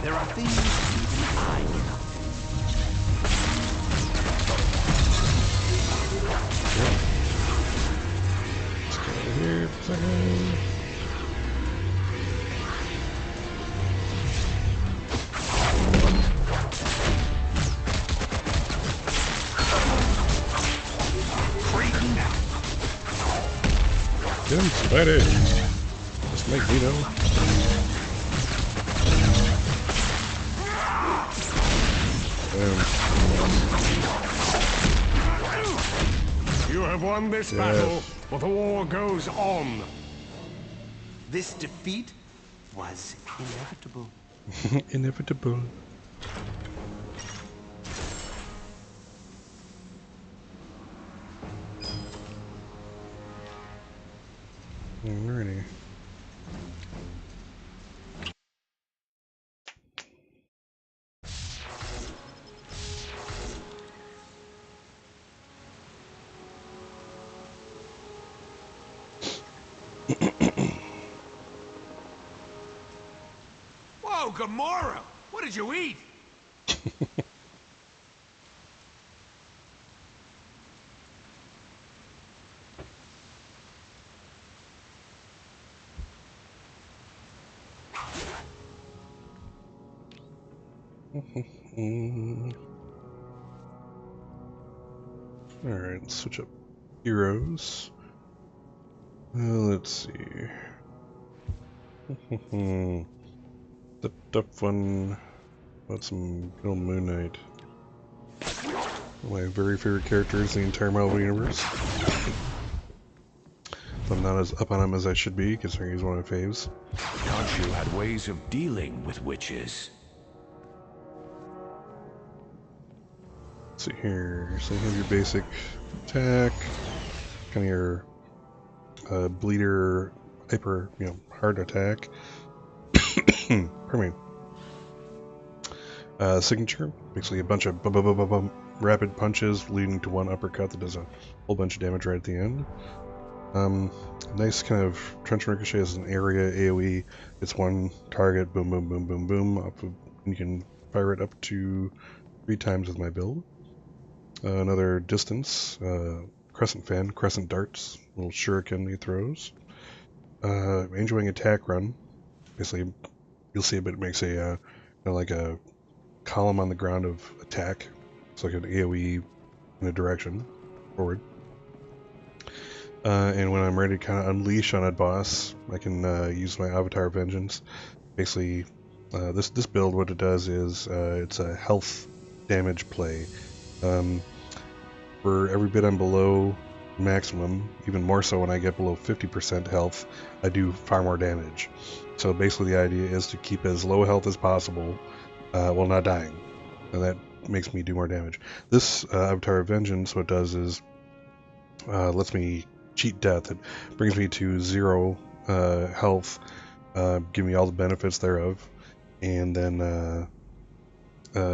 There are things even I cannot do. Let's go over here for a second. Get him, Spidey! Just Magneto. You have won this Yes. battle, but the war goes on. This defeat was inevitable. Inevitable. Alrighty. Whoa, Gamora! What did you eat? Alright, let's switch up heroes. Let's see. The tough one. About some good old Moon Knight. One of my very favorite characters in the entire Marvel Universe. I'm not as up on him as I should be, considering he's one of my faves. Khonshu had ways of dealing with witches. Let's see here. So you have your basic attack, kind of your bleeder, hyper, hard attack. Pardon me. Signature, basically a bunch of rapid punches leading to one uppercut that does a whole bunch of damage right at the end. Nice kind of trench ricochet as an area AoE. It's one target, boom, boom, boom, boom, boom. You can fire it up to 3 times with my build. Another distance, crescent fan, crescent darts, little shuriken he throws. Range wing attack run. Basically, you'll see it, but it makes a kind of like a column on the ground of attack. It's like an AoE in a direction forward. And when I'm ready to kind of unleash on a boss, I can use my Avatar Vengeance. Basically, this build, what it does is it's a health damage play. For every bit I'm below maximum, even more so when I get below 50% health, I do far more damage. So basically the idea is to keep as low health as possible while not dying. And that makes me do more damage. This Avatar Vengeance, what it does is lets me cheat death. It brings me to 0 health, give me all the benefits thereof, and then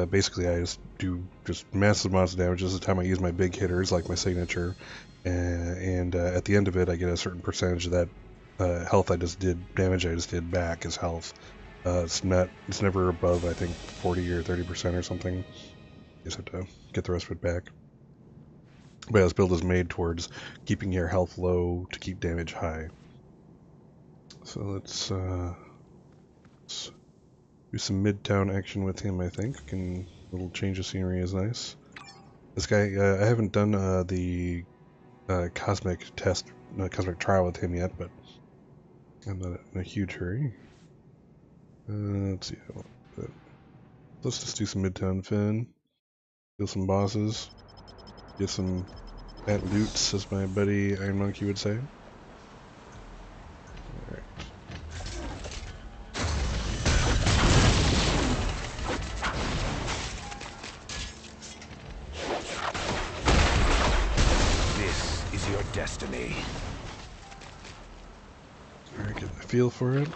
basically I just do massive amounts of damage. This is the time I use my big hitters like my signature, and at the end of it I get a certain percentage of that health I just did, damage I just did back as health. It's never above, I think, 40 or 30% or something. You just have to get the rest of it back. But yeah, this build is made towards keeping your health low to keep damage high. So let's do some midtown action with him, I think. A little change of scenery is nice. This guy, I haven't done the cosmic trial with him yet, but I'm not in a huge hurry. Let's see. Let's just do some midtown fin, kill some bosses, get some fat loots, as my buddy Iron Monkey would say. Alright. This is your destiny. Alright, get the feel for it.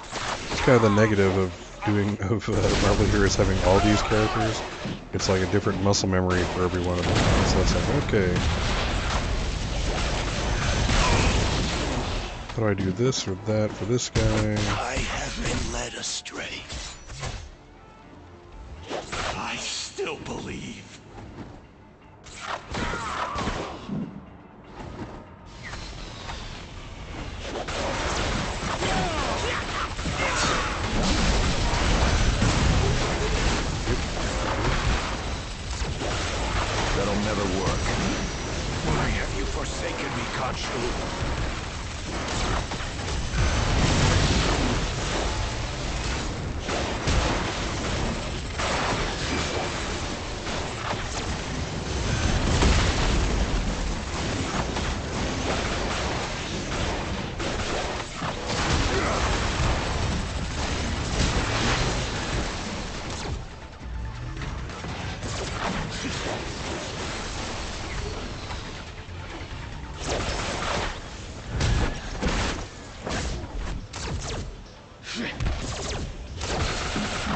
It's kind of the negative of Marvel Heroes having all these characters. It's like a different muscle memory for every one of them. So it's like, okay, how do I do this or that for this guy? I have been led astray. I still believe. That'll never work. Why have you forsaken me, Khonshu?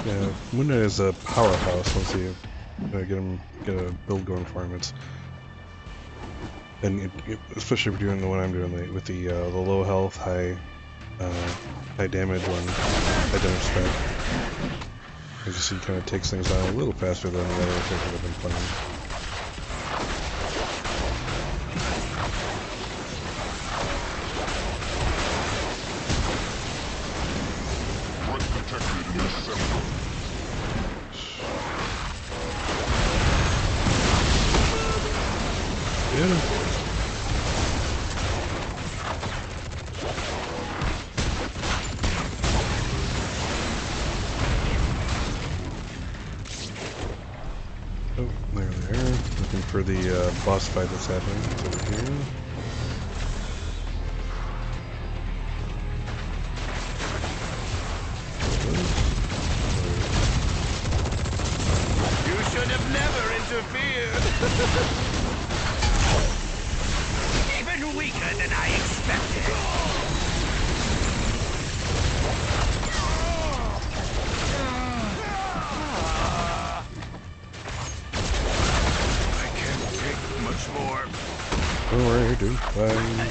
Yeah, Moon Knight is a powerhouse once you get a build going for him. Especially if you're doing the one I'm doing with the low health, high damage one, high damage spec. As you see, kind of takes things down a little faster than the other characters I've been playing. Yeah. Oh, there. Looking for the boss fight that's happening. It's over here. You should have never interfered. Even weaker than I expected. I can't take much more. Don't worry, you're doing fine.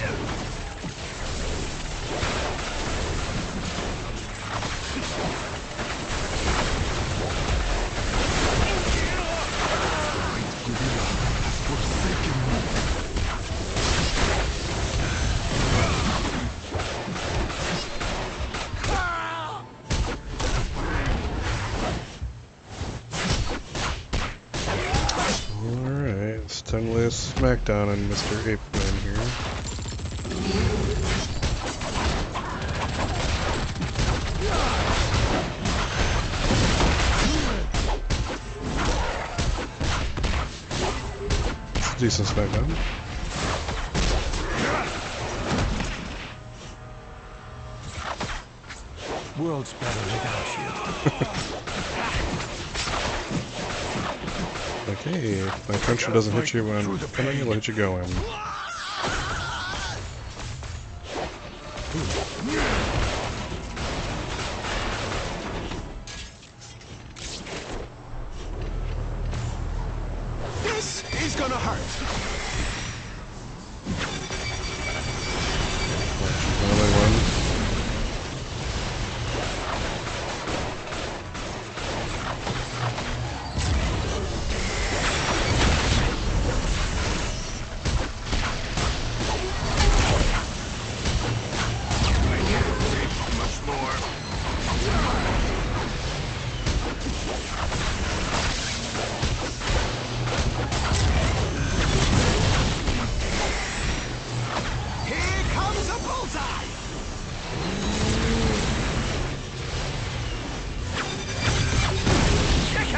Alright, it's time to lay a smackdown on Mr. Ape Man here. It's a decent smackdown. World's better without you. Okay, if my truncheon doesn't hit you when I'm coming, it'll hit you going. This is gonna hurt. Another one.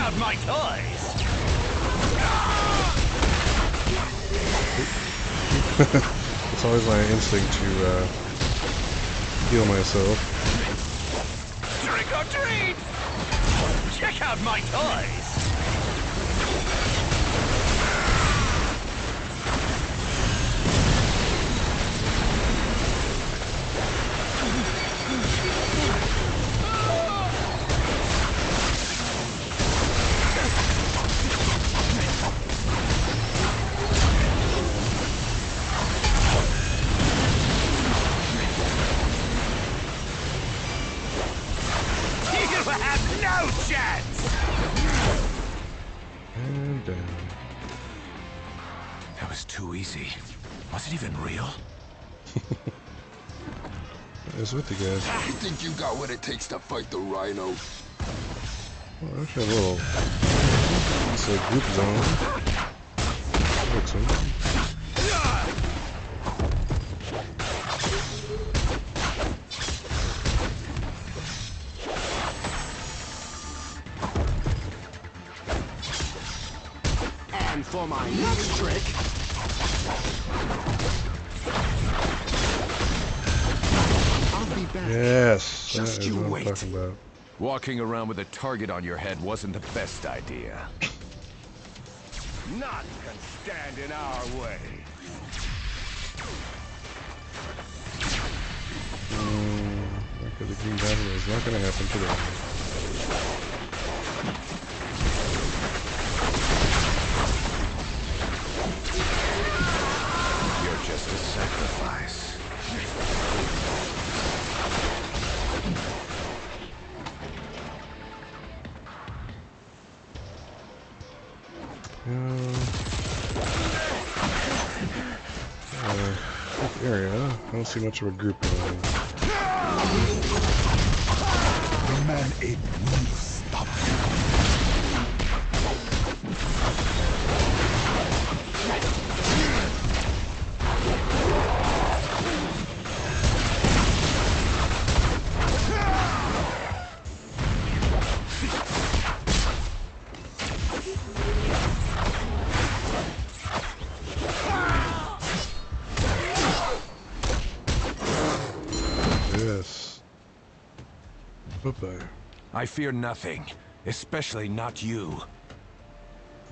out my toys! It's always my instinct to heal myself. Trick or treat! Check out my toys! You have no chance! And down. That was too easy. Was it even real? What is with you guys? You think you got what it takes to fight the rhino? Well, actually a little. It's a group zone. Looks like. And for my next trick, I'll be back. Yes, Just that is you what I'm wait. talking about. Walking around with a target on your head wasn't the best idea. None can stand in our way. Okay, the green battle is not going to happen today. You're just a sacrifice. Area. I don't see much of a group going on. The man ape won't stop Yes. Bye-bye. I fear nothing, especially not you.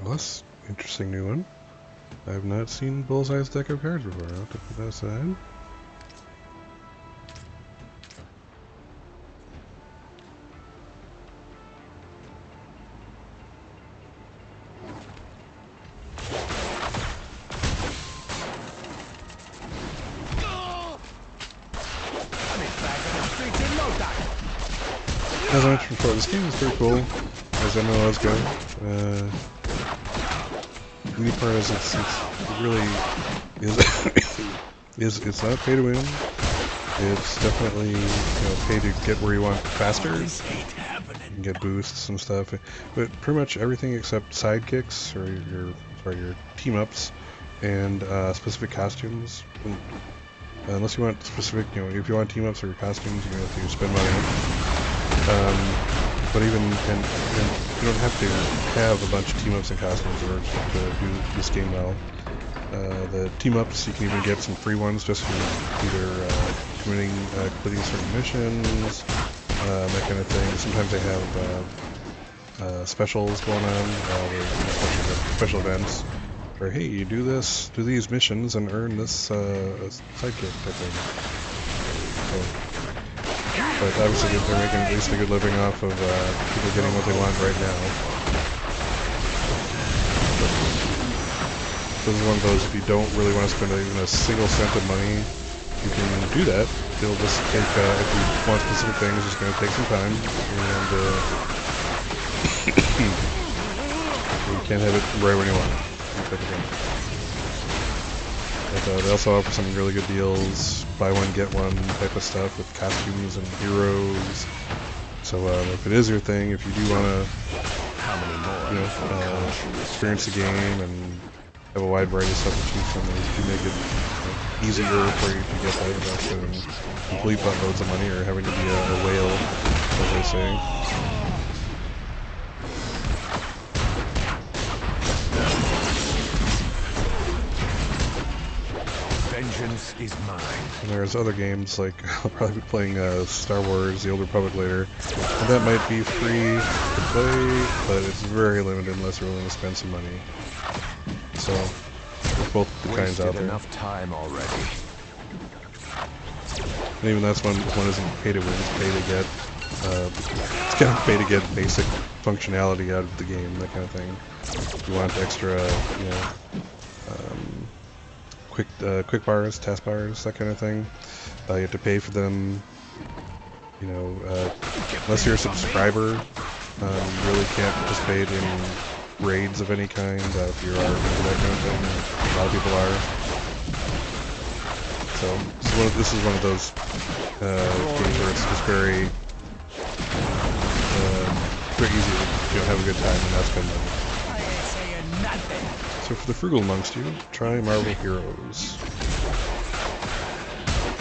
Well, that's an interesting new one. I have not seen Bullseye's deck of cards before. I'll have to put that aside. As I mentioned before, this game is pretty cool as MMOs go. The neat part is it really is it's not pay to win. It's definitely pay to get where you want faster. You can get boosts and stuff, but pretty much everything except sidekicks or your team ups and specific costumes. Unless you want specific, if you want team ups or costumes, you're gonna have to spend money. But even and you don't have to have a bunch of team ups and costumes in order to do this game well. The team ups, you can even get some free ones just for either completing certain missions, that kind of thing. Sometimes they have specials going on, special events. Or hey, you do these missions and earn this sidekick type thing. So, but obviously they're making at least a good living off of people getting what they want right now. But this is one of those, if you don't really want to spend even a single cent of money, you can do that. It'll just take, if you want specific things, it's going to take some time, and you can't have it right when you want it. But they also offer some really good deals, buy one get one type of stuff with costumes and heroes. So if it is your thing, if you do want to experience the game and have a wide variety of stuff to choose from, they do make it easier for you to get that without spending complete buttloads of money or having to be a whale, as they say. house is mine. And there's other games like I'll probably be playing Star Wars: The Old Republic later, and that might be free to play, but it's very limited unless you're willing to spend some money. So there's both the kinds out there. Enough time already. And even that's one isn't pay to win, it's pay to get. It's kind of pay to get basic functionality out of the game, that kind of thing. If you want extra, you know, quick bars, task bars, that kind of thing. You have to pay for them. You know, unless you're a subscriber, you really can't participate in raids of any kind. If you are into that kind of thing, a lot of people are. So this is one of those games where it's just very easy to have a good time and not spend money. So for the frugal amongst you, try Marvel Heroes.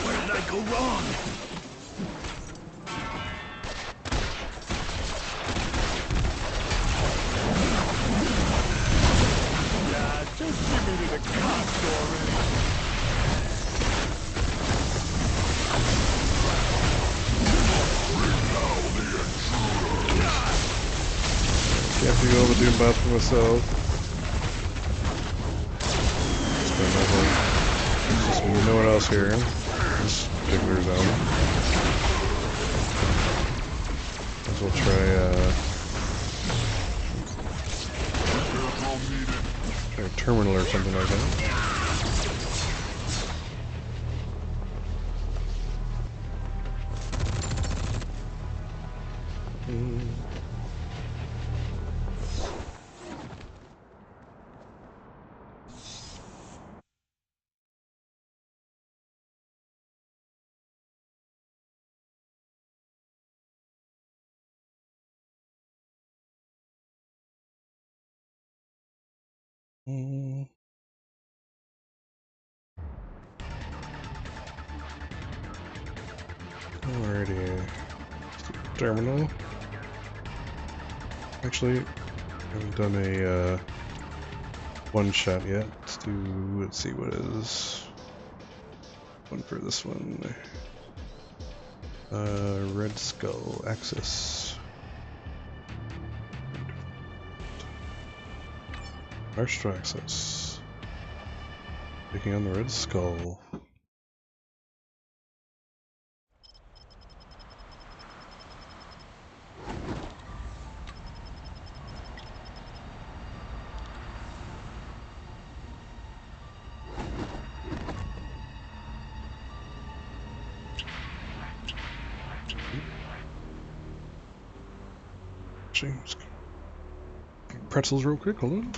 Where did I go wrong? Yeah, just give me to the cops already. Can't do all the doom bots for myself. Just when you know what else here in this particular zone. Might as well try a terminal or something like that. Alrighty, terminal. Actually, I haven't done a one shot yet. Let's see what is one for this one. Red Skull Axis. Master Access. Taking on the Red Skull. Pretzels real quick, hold on.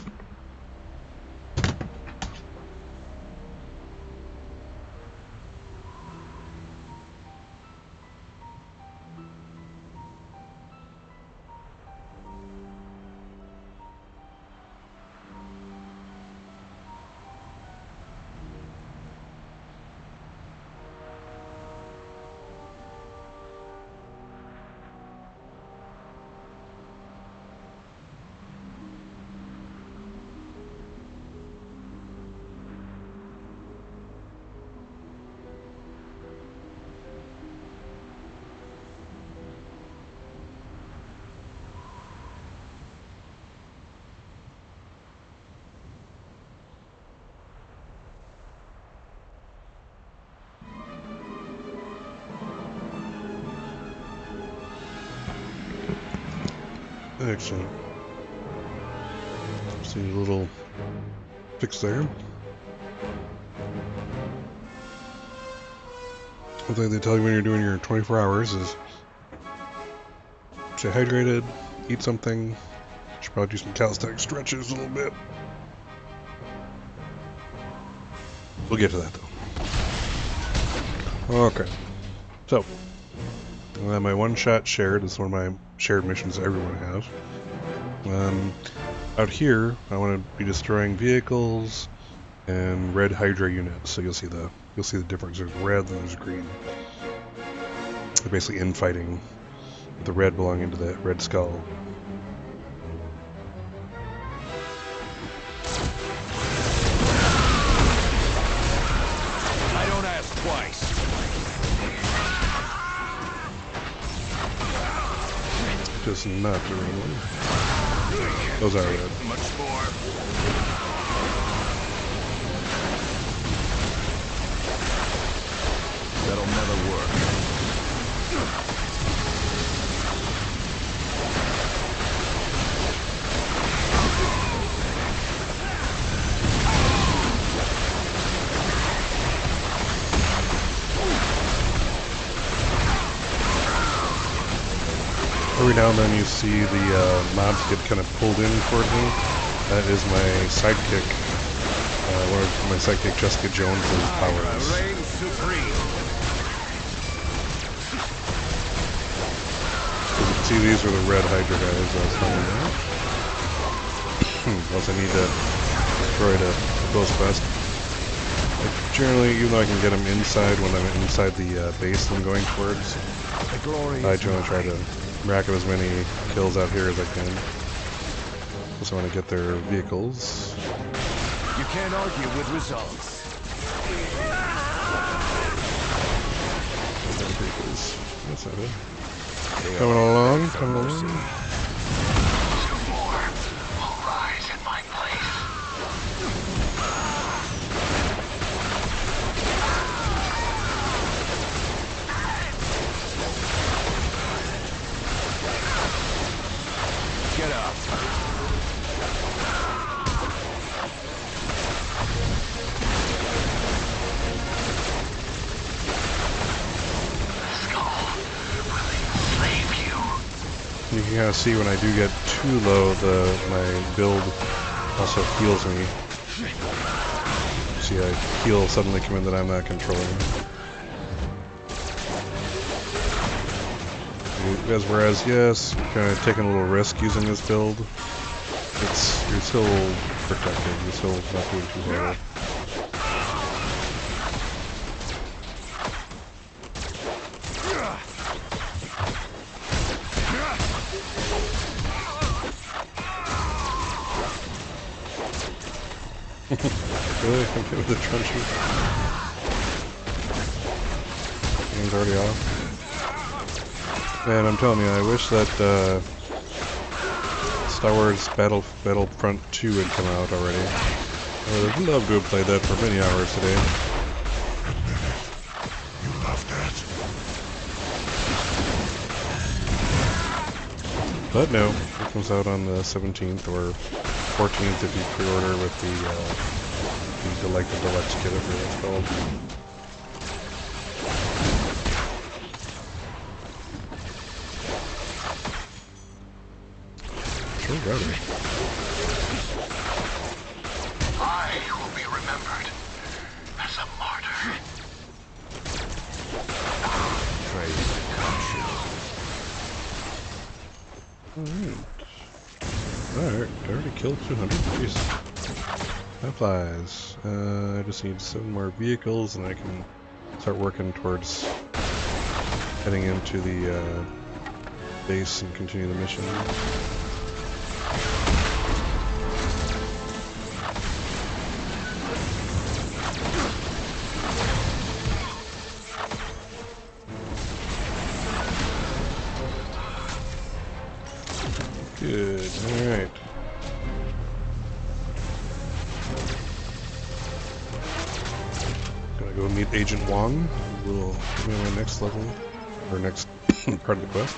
Excellent. See a little fix there. One thing they tell you when you're doing your 24 hours is stay hydrated, eat something. Should probably do some calisthenic stretches a little bit. We'll get to that though. Okay. So, my one-shot shared is one of my shared missions everyone has. Out here, I want to be destroying vehicles and red Hydra units. So you'll see the difference. There's red and there's green. They're basically infighting. The red belonging to the Red Skull. I is not the red one. Those are red. Much more. That'll never work. Every now and then you see the mobs get kind of pulled in toward me. That is my sidekick, one of my sidekick Jessica Jones' powers. Reign supreme. See, these are the red Hydra guys I was talking about. Plus I need to destroy the close quest. Like, generally, even though I can get them inside when I'm inside the base I'm going towards, I generally try to rack up as many kills out here as I can. Also want to get their vehicles. You can't argue with results. Their vehicles. That's not it. Coming along, coming along. Two more will rise in my place. Get up. You can kind of see when I do get too low, my build also heals me. See, I heal suddenly come in that I'm not controlling. Whereas, yes, kind of taking a little risk using this build. You're still protected. You're still not doing too well. Really? I'm hit with the truncheon. Game's already off. Man, I'm telling you, I wish that Star Wars Battlefront 2 had come out already. I would have loved to have played that for many hours today. You love that. But no, it comes out on the 17th or 14th if you pre-order with the Deluxe kit, whatever it's called. Sure got it. I will be remembered as a martyr. Praise the Alright, I already killed 200. Jeez. That flies. I just need 7 more vehicles and I can start working towards heading into the base and continue the mission. Good, alright. Gonna go meet Agent Wong. We'll be on my next level, or next part of the quest.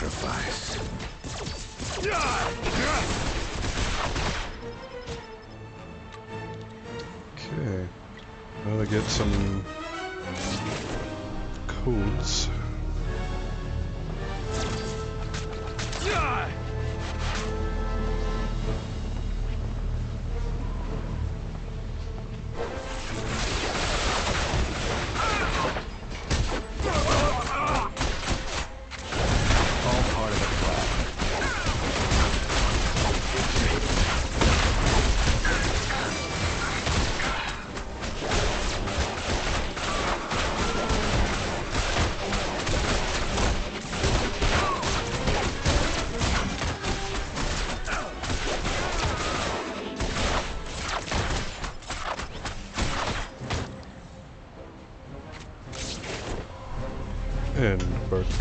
sacrifice. Okay. Now to get some codes. And part 2.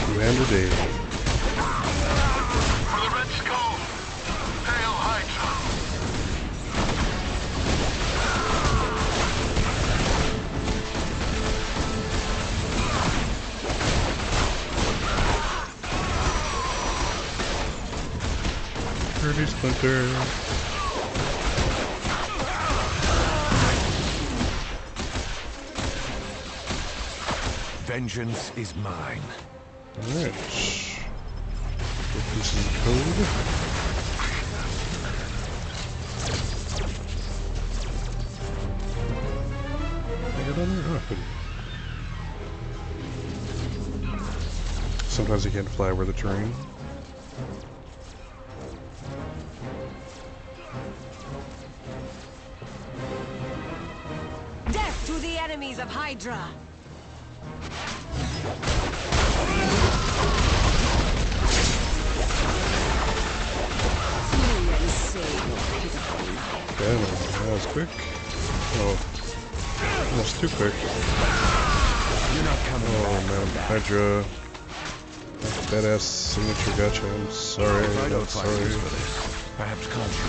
Commander Dave. For the Red Skull! Hail Hydra! Dirty Splinter. Vengeance is mine. Alright. Good pieces of code. Get on there? Oh, sometimes you can't fly over the terrain. Death to the enemies of Hydra! Okay, that was quick. Oh, almost too quick. You're not coming oh man, Hydra. Badass signature gotcha. I'm sorry. I'm sorry. Perhaps Khonshu.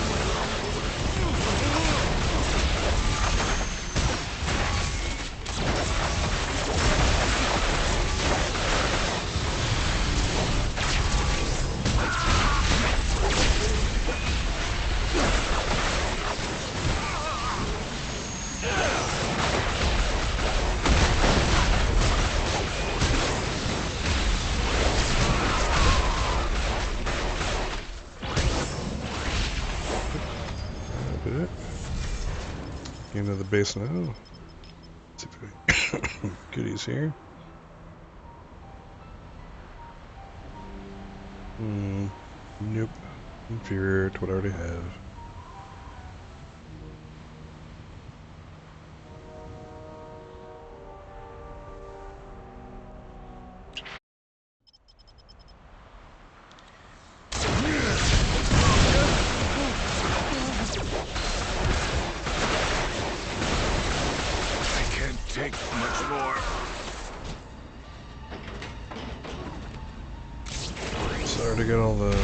Into the base now. Let's see if we goodies here. Nope. Inferior to what I already have. Take much more. So I already got all the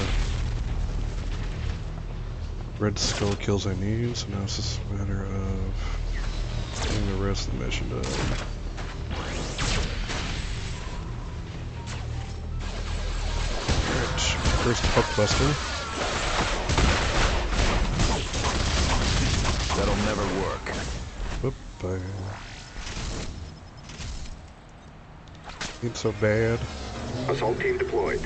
Red Skull kills I need, so now it's just a matter of getting the rest of the mission done. Alright, first Puckbuster. That'll never work. Whoop, ain't so bad. Assault team deployed.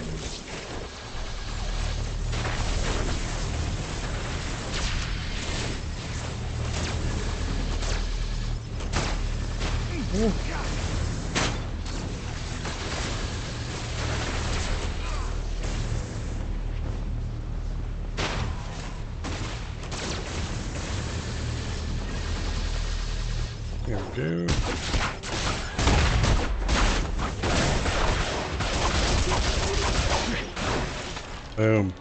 There we go. Boom.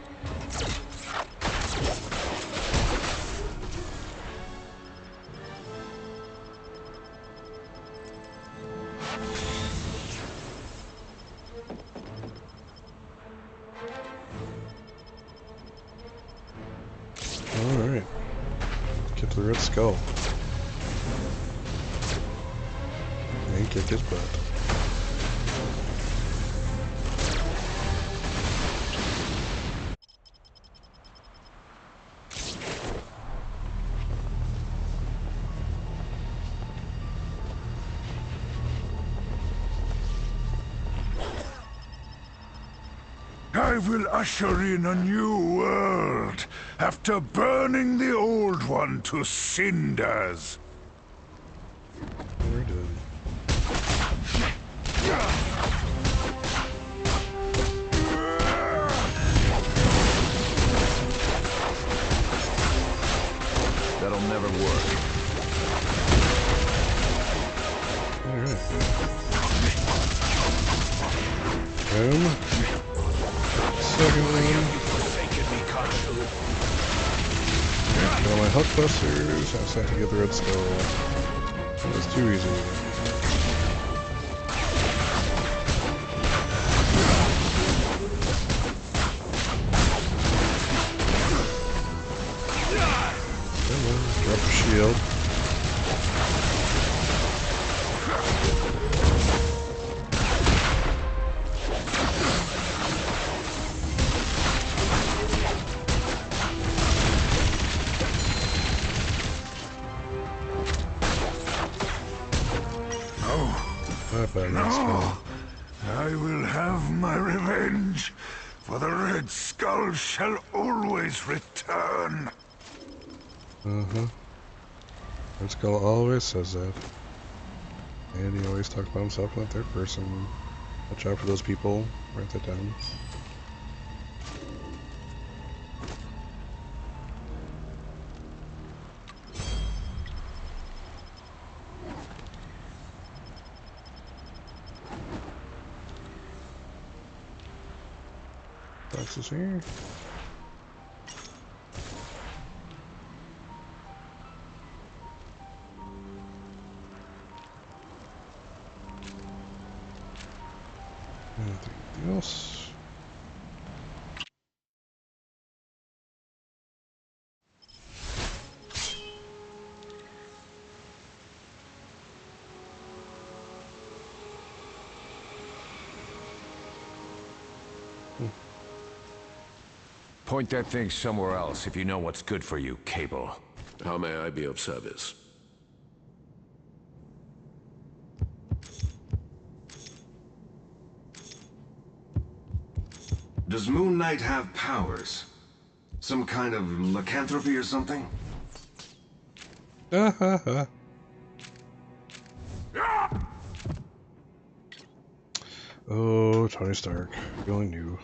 Alright. Get to the Red Skull. And kick his butt. I will usher in a new world after burning the old one to cinders. We're done. That'll never work. Alright. Boom. Second one. Got all my health busters. I just have to get the red skull. That was too easy. Come on, drop the shield. No, I will have my revenge, for the Red Skull shall always return. Red Skull always says that. And he always talks about himself in the third person. Watch out for those people. Write that down. Boxes here. Anything else? Point that thing somewhere else if you know what's good for you, Cable. How may I be of service? Does Moon Knight have powers? Some kind of lycanthropy or something? Oh, Tony Stark. You only knew.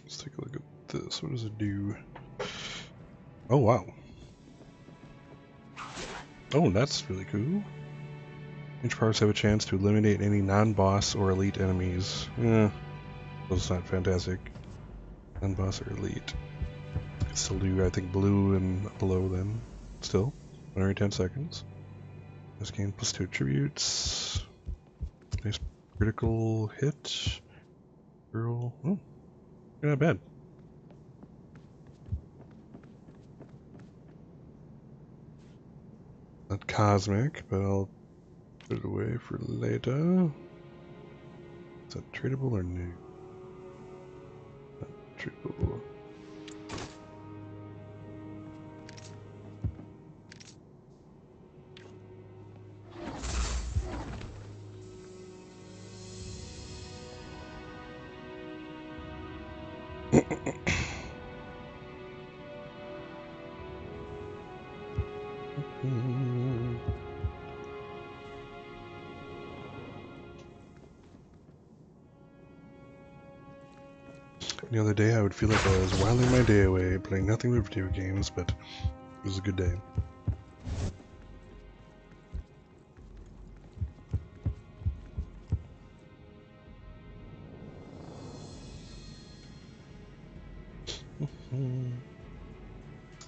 Let's take a look at this. What does it do? Oh, wow. Oh, that's really cool. Each parts have a chance to eliminate any non-boss or elite enemies. Yeah, those not fantastic. Non-boss or elite. Could still do, I think, blue and below then. Still, every 10 seconds. This game plus 2 attributes. Nice critical hit. Girl. Oh, not bad. Not cosmic, but I'll put it away for later. Is that tradable or new? Not tradable. The other day I would feel like I was whiling my day away playing nothing but video games, but it was a good day.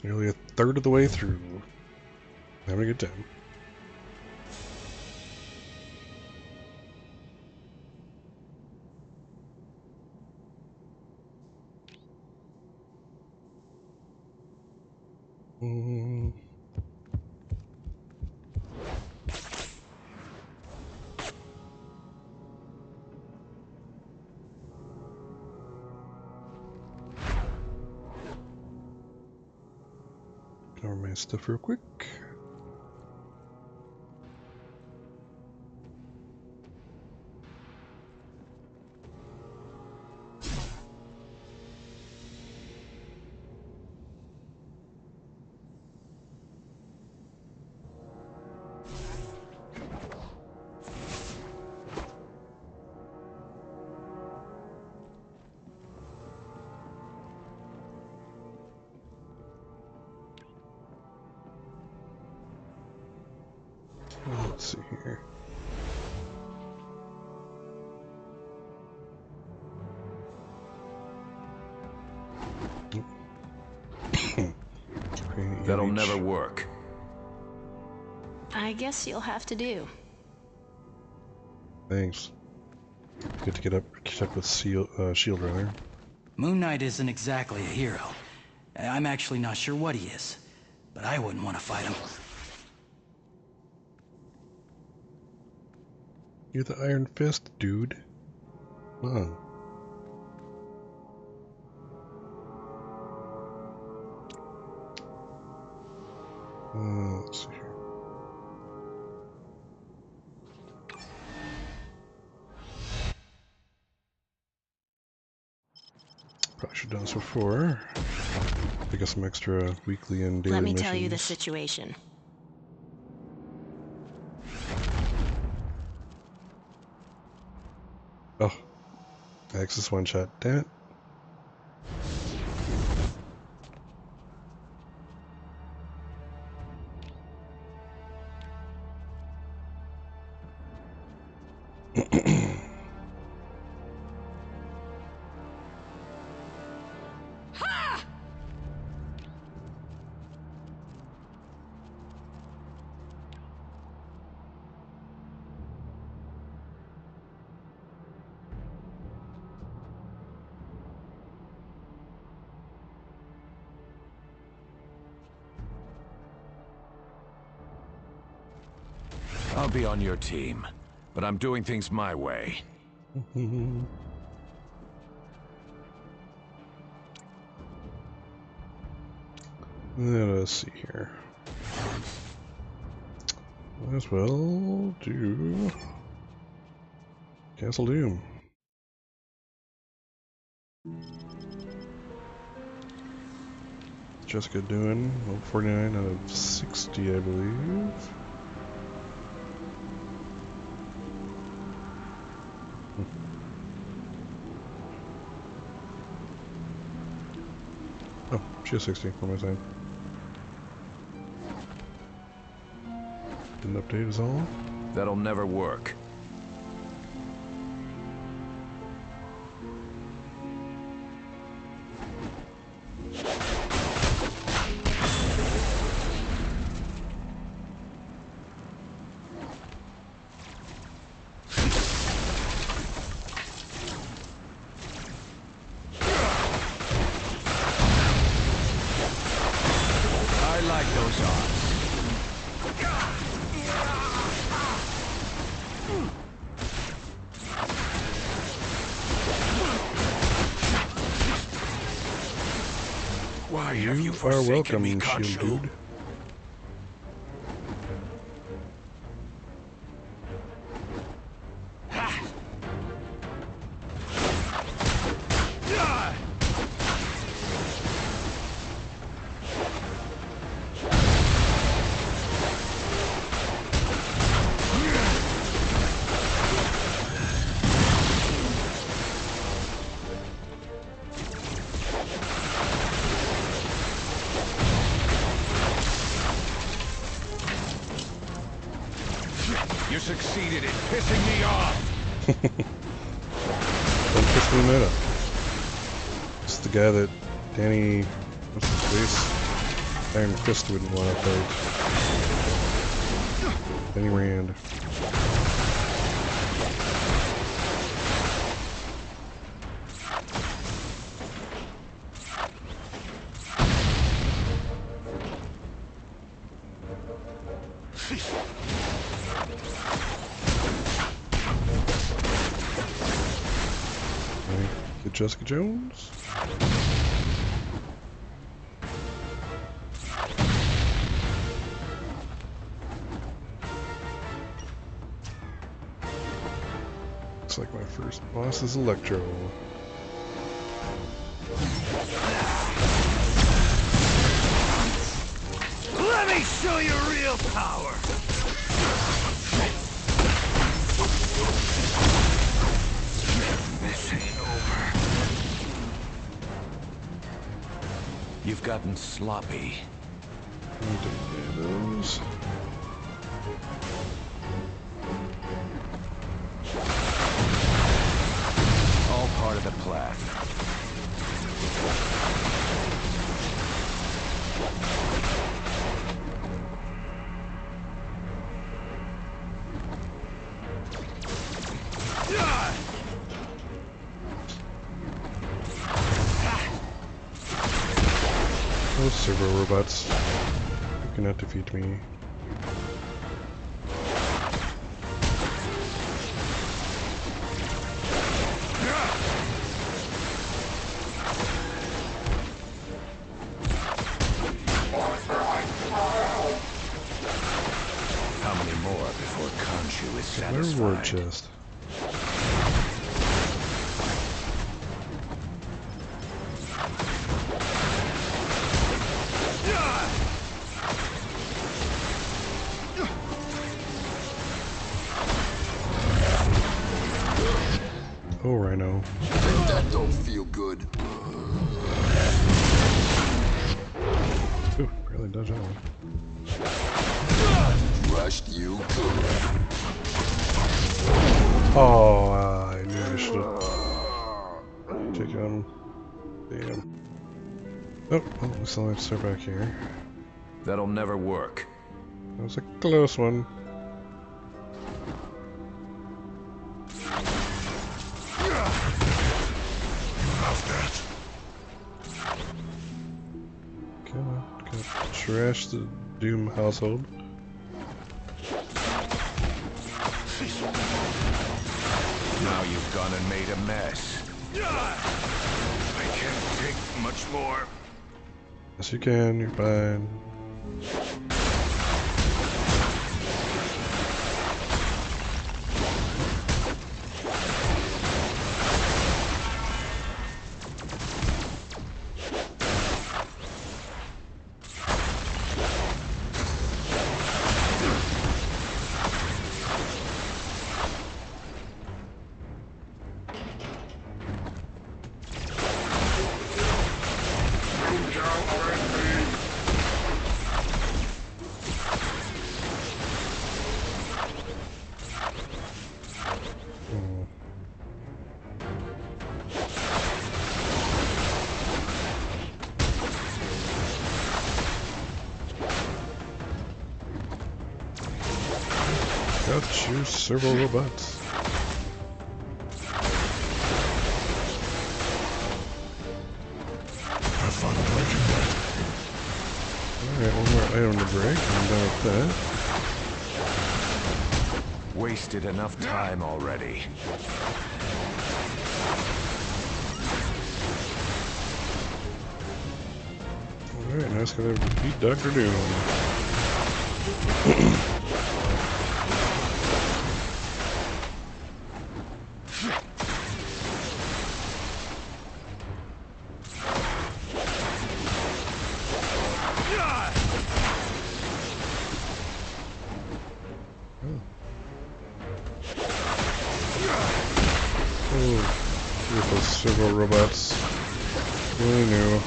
Nearly a third of the way through. Having a good time. Cover my stuff real quick. Let's see here. That'll never work. I guess you'll have to do. Thanks. Good to catch up with Shield rather. Moon Knight isn't exactly a hero. I'm actually not sure what he is, but I wouldn't want to fight him. You're the Iron Fist, dude. Come on. Let's see here. Probably should have done this before. Pick up some extra weekly and daily Let me missions. tell you the situation. Oh. Axis one shot. Damn it. I'll be on your team, but I'm doing things my way. Let us see here. Might as well do Castle Doom. Jessica doing 49 out of 60, I believe. Oh, she has 60 for my side. Didn't update is all. That'll never work. I like those odds. Why You you are forsaken welcome, me, Shield Khonshu? dude. You succeeded in pissing me off. Don't piss me meta. It's the guy that Danny, what's his face? Iron Fist wouldn't want to fight. Danny Rand. Get Jessica Jones. Looks like my first boss is Electro. Let me show you real power! This ain't over. You've gotten sloppy. Those. the plan. Those servo robots. You cannot defeat me. How many more before Khonshu is Where's satisfied? word chest? Oh, Rhino. That don't feel good. Ooh, barely dodged that one. Rushed you good. Oh, I knew I should have taken him. Damn. Oh, well, we still have to start back here. That'll never work. That was a close one. Come on, gotta trash the Doom household. Now you've gone and made a mess. I can't take much more. Yes, you can, you're fine. Got you several robots. Have fun breaking that. Alright, one more item to break, and I'm done with that. Wasted enough time already. Alright, now it's gonna defeat Dr. Doom. Oh, beautiful servo robots. Really new.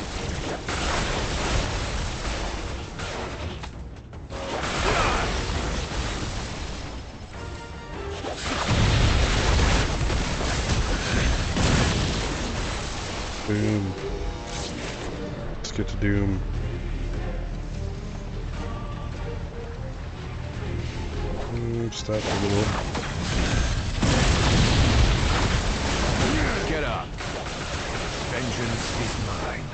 Doom. Let's get to Doom. Stop a little. Get up. Vengeance is mine.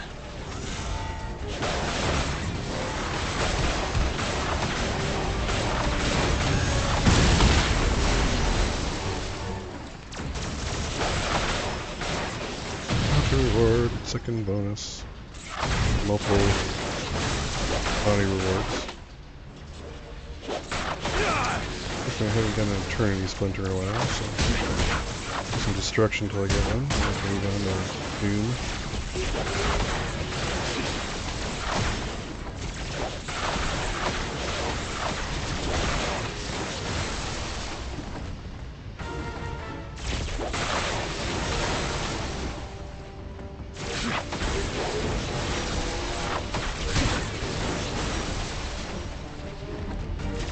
After reward, second bonus. Multiple bounty rewards. I haven't done an Eternity Splinter in a while, so some destruction till I get one. I'll go down to Doom.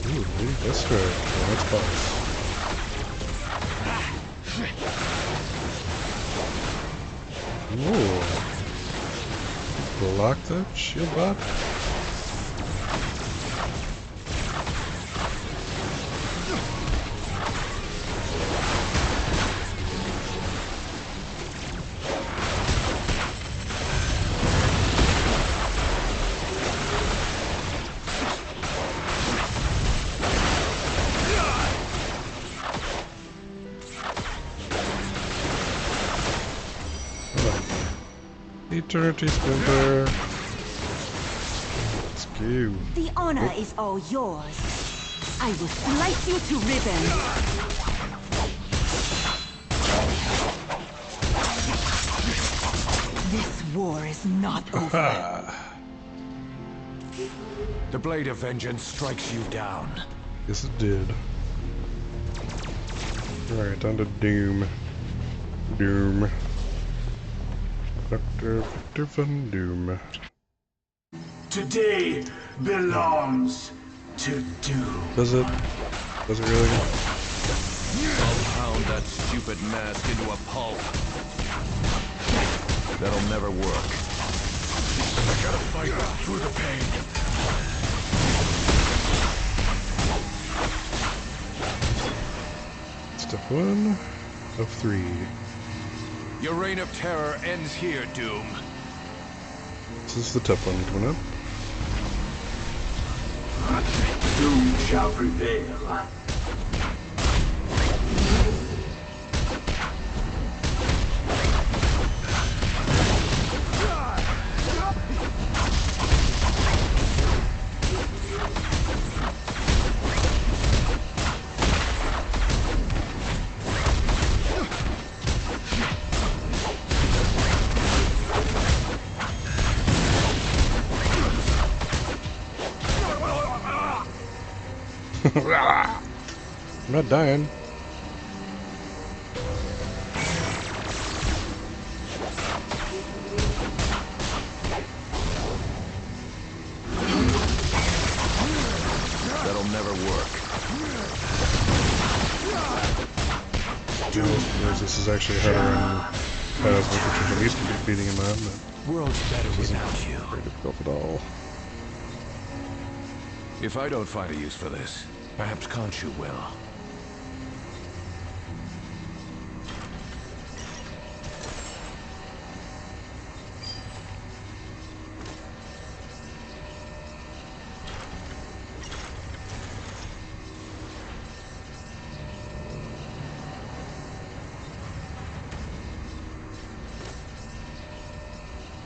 Ooh, that's right. Yeah, that's boss. Ooh. Block that shield bot. Eternity Splinter. Let's go. The honor is all yours. I will slice you to ribbons. This war is not over. The blade of vengeance strikes you down. Yes, it did. Alright, on to Doom. Doom. Dr. Victor Von Doom. Today belongs to Doom. Does it? Does it really? I'll pound that stupid mask into a pulp. That'll never work. I gotta fight through the pain. Step 1 of 3. Your reign of terror ends here, Doom. This is the tough one coming up. Doom shall prevail. I'm not dying. That'll never work. Whereas this is actually how to run Plasma, which is at least beating him on, but World's better without you. very difficult at all. If I don't find a use for this, perhaps Khonshu will.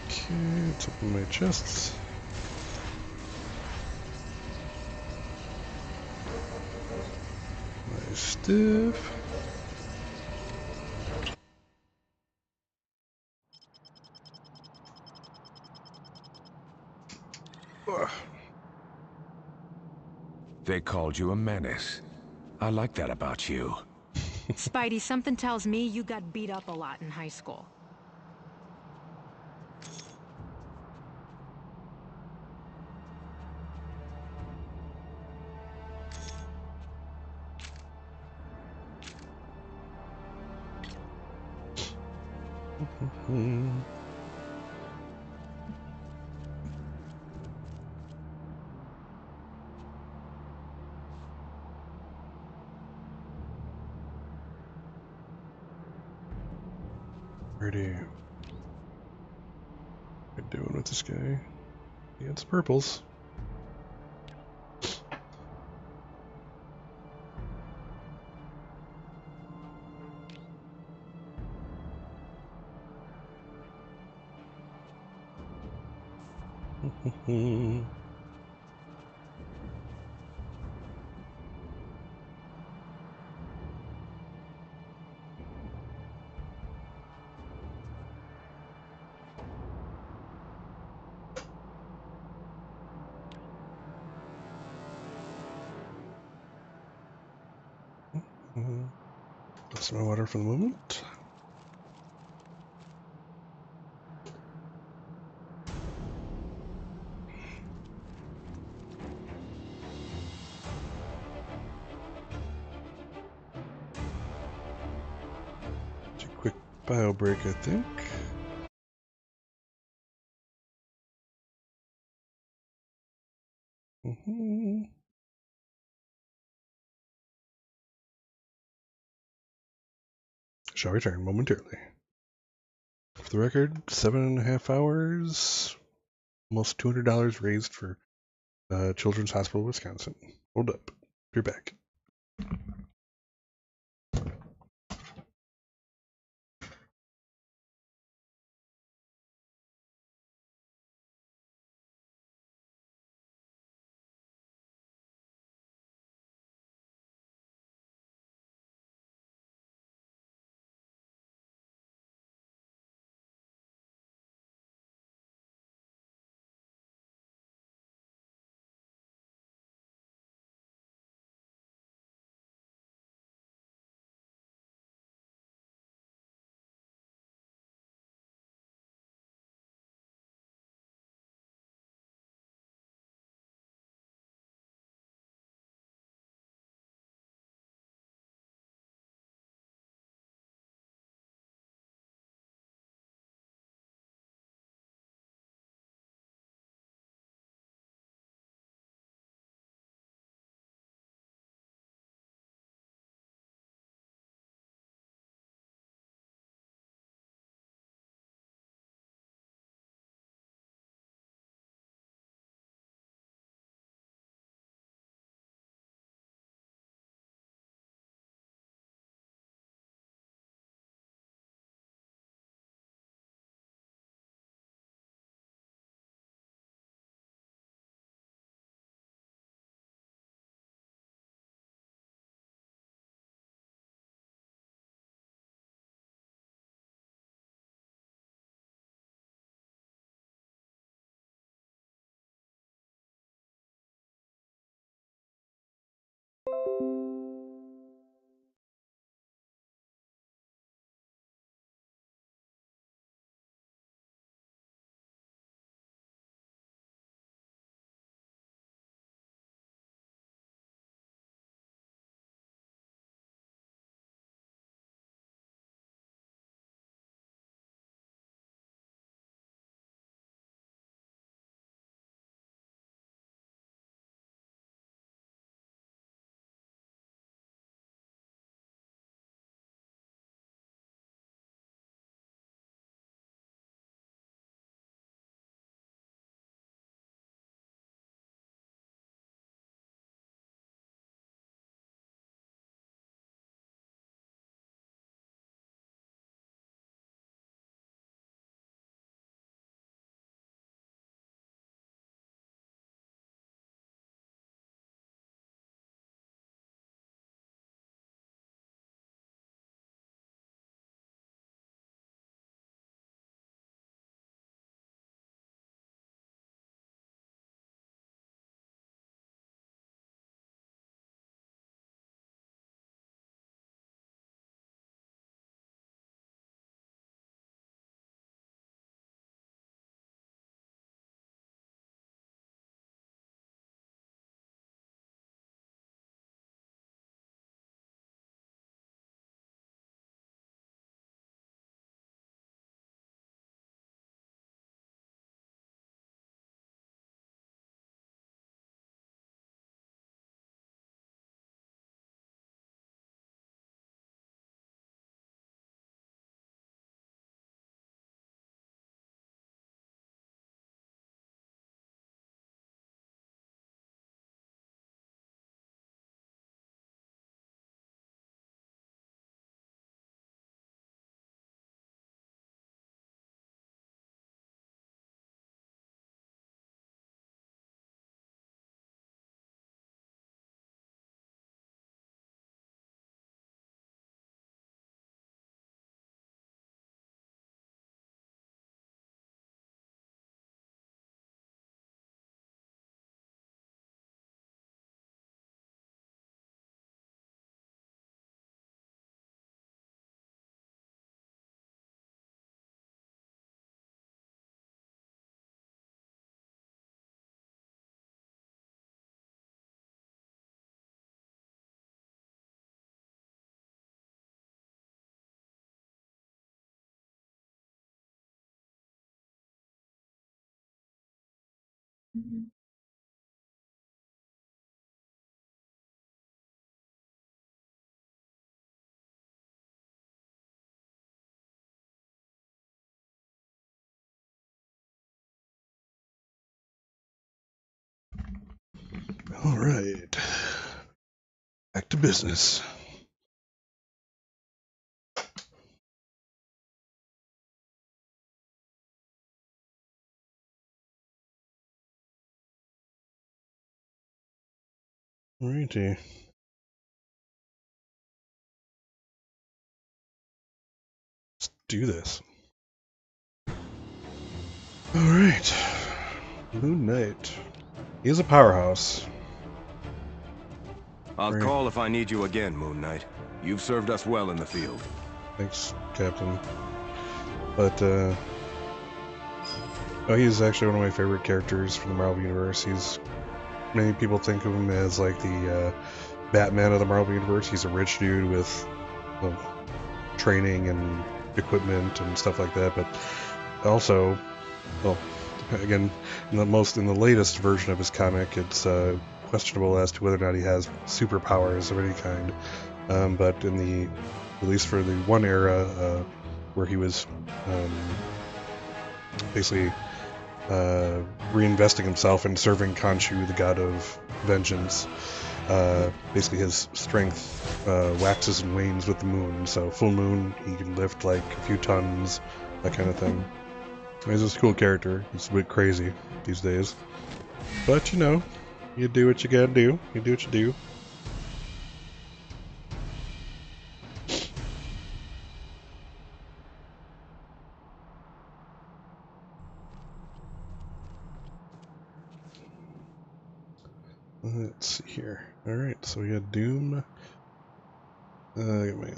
Okay, let's open my chests. My stuff. Ugh. They called you a menace. I like that about you. Spidey, something tells me you got beat up a lot in high school. Ready. What am I doing with this guy? He gets purples. That's my water for the moment. Quick bio break, I think. Shall return momentarily. For the record, 7.5 hours, almost $200 raised for Children's Hospital, Wisconsin. Hold up. You're back. All right. Back to business. Alrighty. Let's do this. Alright. Moon Knight. He is a powerhouse. I'll call if I need you again, Moon Knight. You've served us well in the field. Thanks, Captain. But, oh, he's actually one of my favorite characters from the Marvel Universe. Many people think of him as like the Batman of the Marvel Universe. He's a rich dude with training and equipment and stuff like that, but also, well, again, in the latest version of his comic, it's questionable as to whether or not he has superpowers of any kind. But at least for the one era where he was basically reinvesting himself in serving Khonshu, the god of vengeance, basically his strength waxes and wanes with the moon. So full moon, he can lift like a few tons, that kind of thing. He's a cool character. He's a bit crazy these days, but you know, you do what you gotta do. You do what you do. Let's see here. Alright, so we got Doom.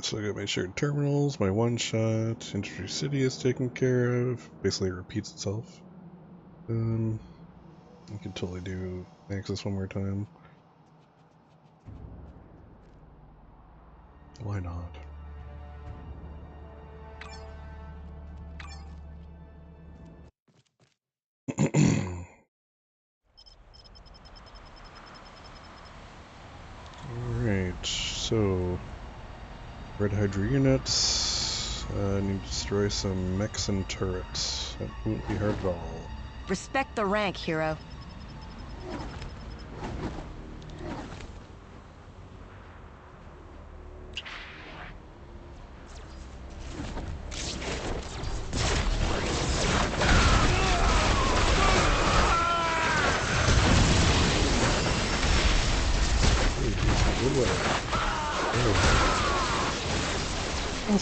So I got my shared terminals, my one-shot, Introduce City is taken care of. Basically it repeats itself. I can totally do Axis one more time. Why not? Alright, so Red Hydra units, need to destroy some mechs and turrets. That won't be hard at all. Respect the rank, hero.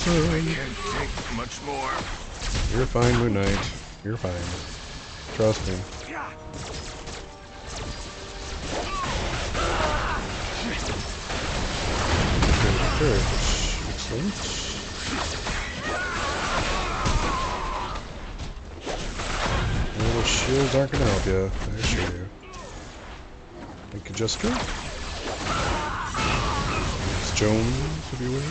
I can't take much more. You're fine, Moon Knight. You're fine. Trust me. Okay, excellent. Well, the shields aren't gonna help you, I assure you. Thank you, Jessica. It's Jones, if you will.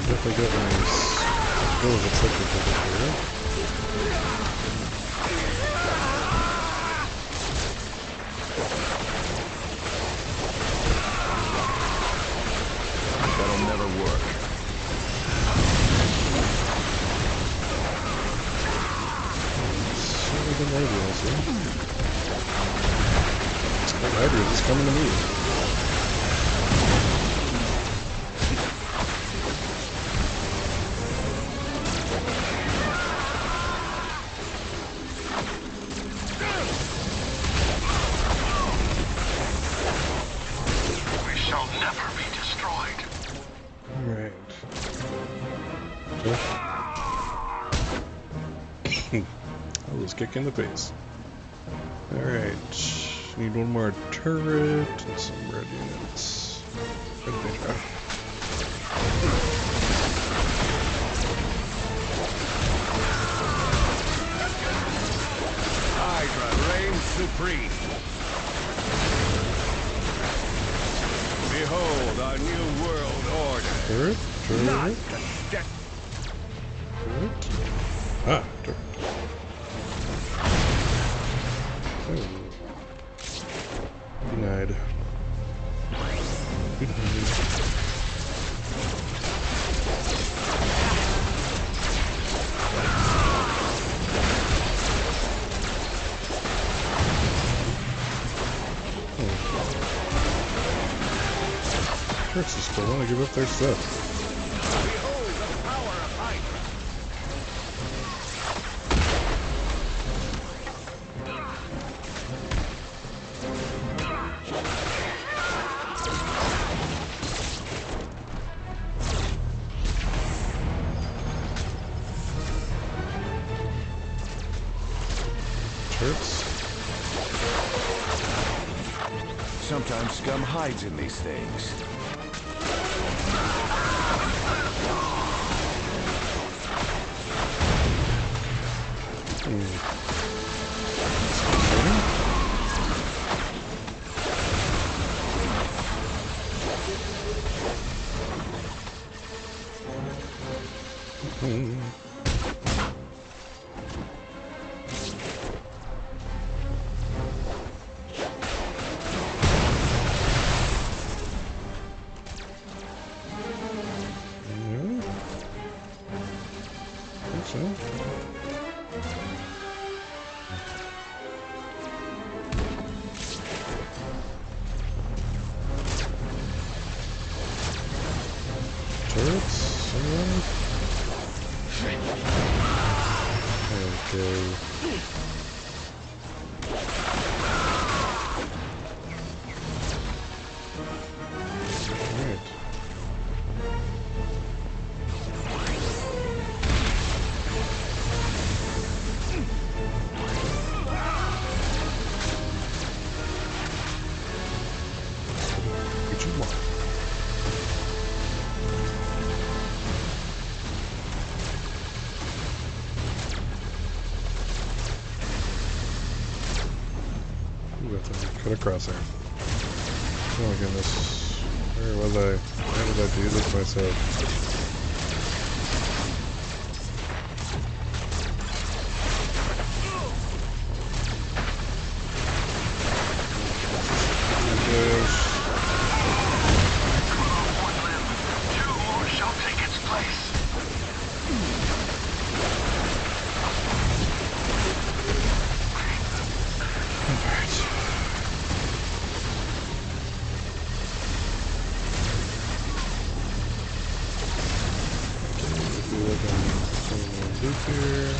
Definitely got my skills accepted to the here. That'll never work. Certainly been ideal, see? This Hydra is coming to me. Kick in the face. Alright. Need one more turret and some red units. Red Hydra. Hydra reigns supreme. Behold our new world order. Turret? Turret? Not turret? Ah, turret. Turrets just don't want to give up their stuff. Behold the power of Hydra. Turrets. Sometimes scum hides in these things. Turrets? Anyone? Okay. Alright. Get you more. Cut across there. Oh my goodness. Where was I? How did I do this myself? Here.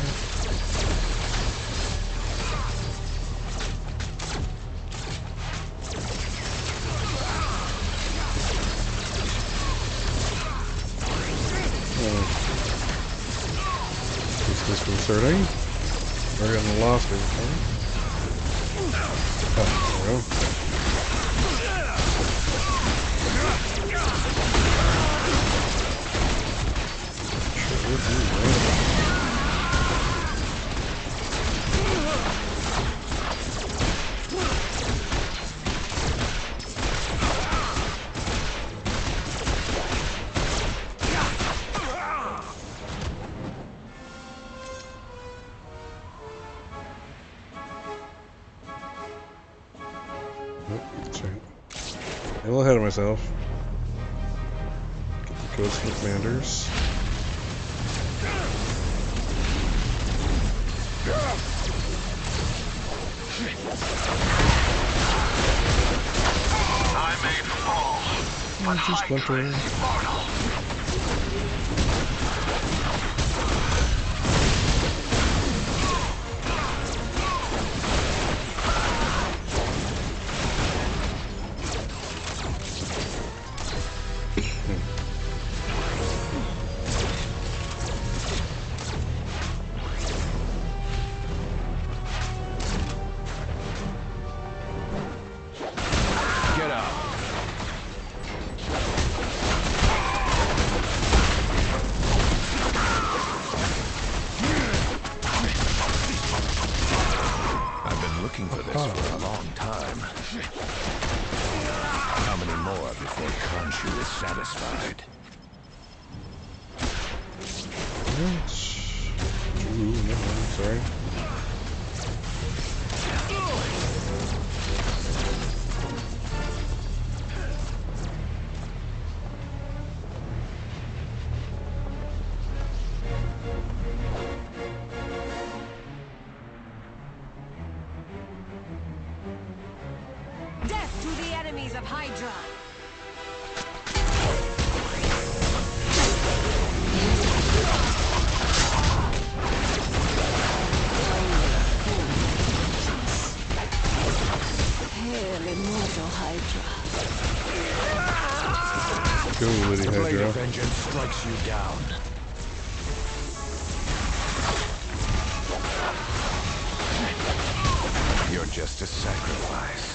It's disconcerting. We're getting lost everything. Oh, there we go. That's right. A little ahead of myself. Get the codes from the commanders. I may fall, but Hydra is immortal. Looking for this for a long time. How many more before Khonshu is satisfied? Sorry. Death to the enemies of Hydra! blade Hydra. of vengeance strikes you down. You're just a sacrifice.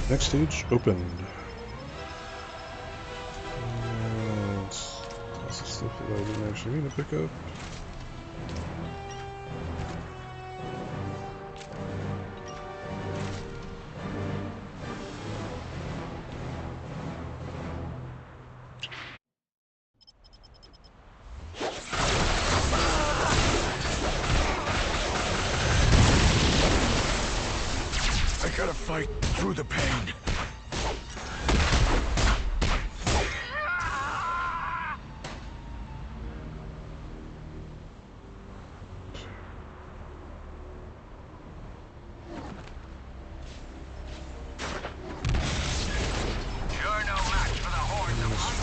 Next stage opened. Lots of stuff that I didn't actually mean to pick up. I gotta fight through the pain.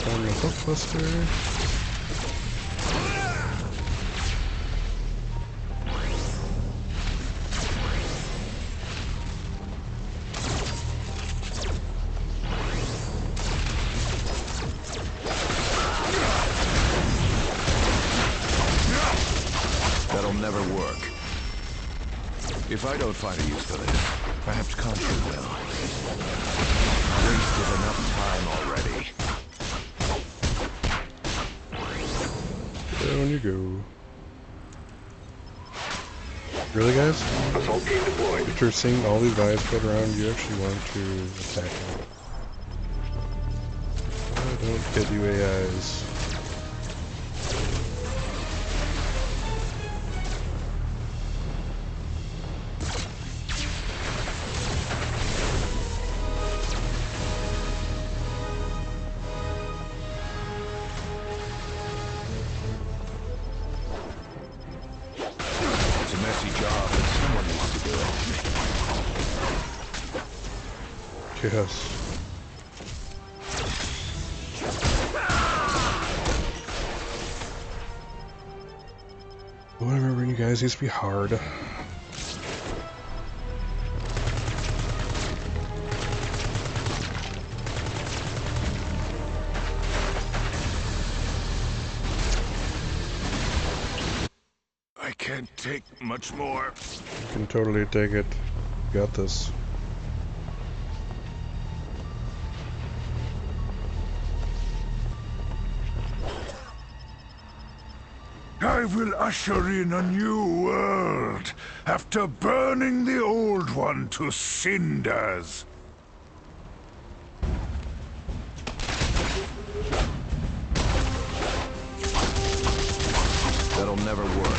Find the Hulkbuster. That'll never work. If I don't find a use for this, perhaps Khonshu will. Wasted enough time already. Down you go. Really, guys? After seeing all these guys float around, you actually want to attack them. Don't get you AIs. It's a messy job, but someone needs to do it. Yes. Oh, I remember you guys used to be hard. I can't take much more. You can totally take it. You got this. I will usher in a new world after burning the old one to cinders. That'll never work.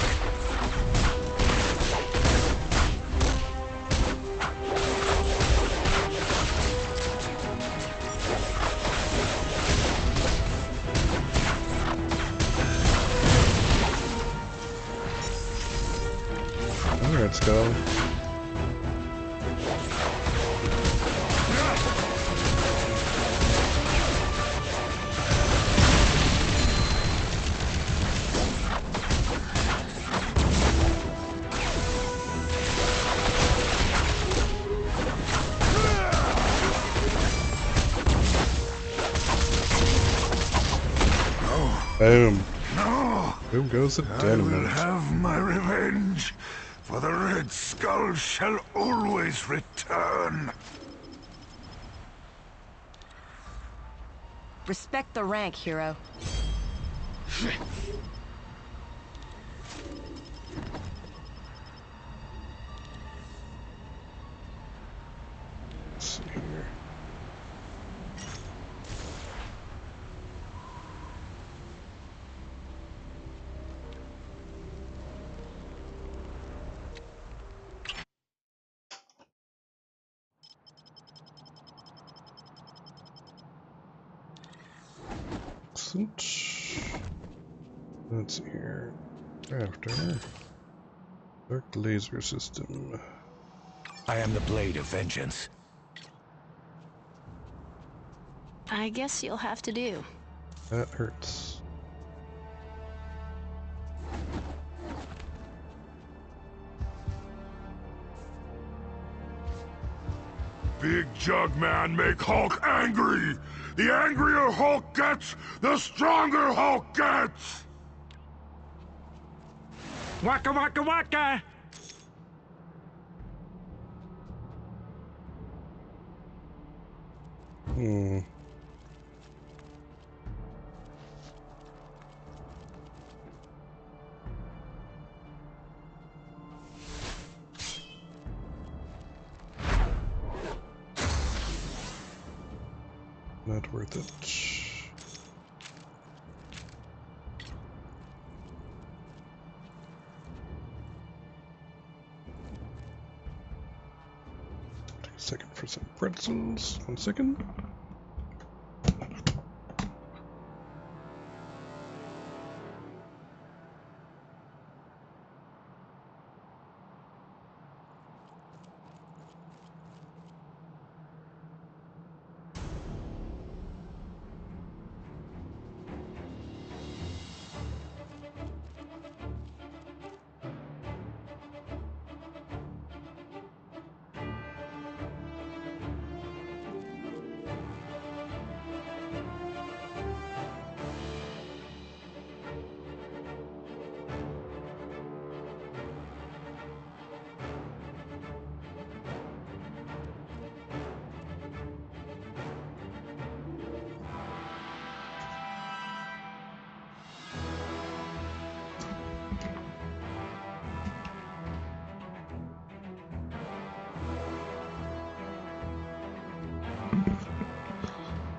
Alright, let's go. Boom. No! Boom goes the I will dynamite. have my revenge, for the Red Skull shall always return. Respect the rank, hero. Let's see here. Excellent. Let's see here. After Dark Laser System. I am the Blade of Vengeance. I guess you'll have to do. That hurts. Big Jug Man make Hulk angry! The angrier Hulk gets, the stronger Hulk gets! Waka waka waka! Not worth it. Take a second for some pretzels. 1 second.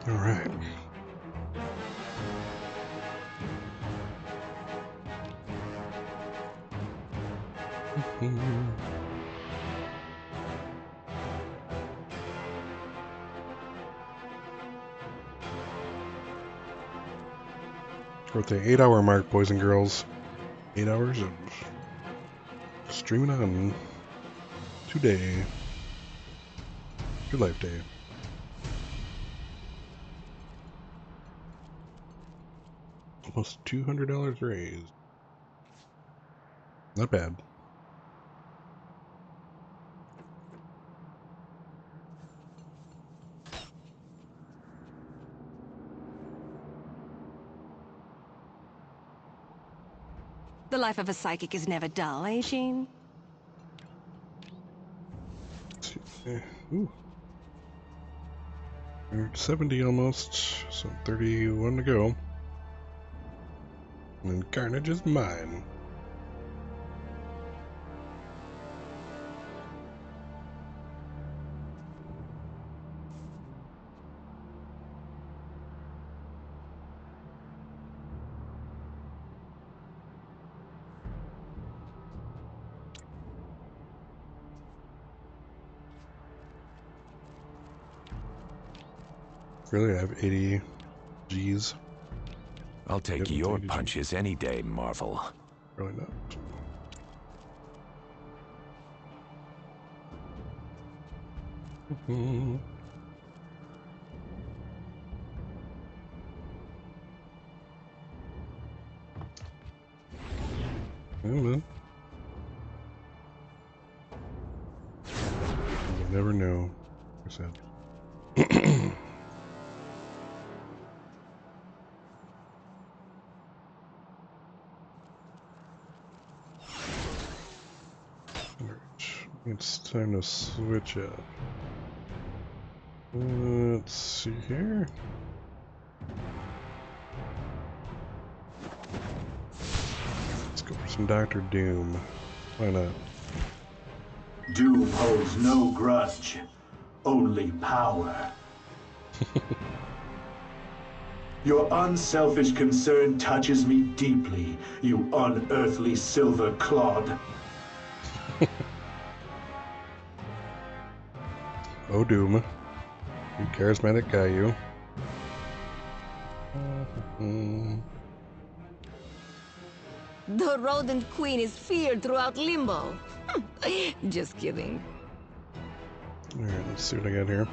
All right. We're at the 8-hour mark, boys and girls. 8 hours of streaming on today. Good Life Day. Almost $200 raised. Not bad. The life of a psychic is never dull, eh, Jean? Ooh. We're at 70 almost, so 31 to go. And Carnage is mine. Really, I have 80 G's. I'll take your punches any day, Marvel. Really not. You never know. Like I said. It's time to switch up. Let's see here. Let's go for some Dr. Doom. Why not? Doom holds no grudge, only power. Your unselfish concern touches me deeply, you unearthly silver clod. Oh, Doom. You charismatic guy, you. The Rodent Queen is feared throughout Limbo. Just kidding. Alright, let's see what I got here.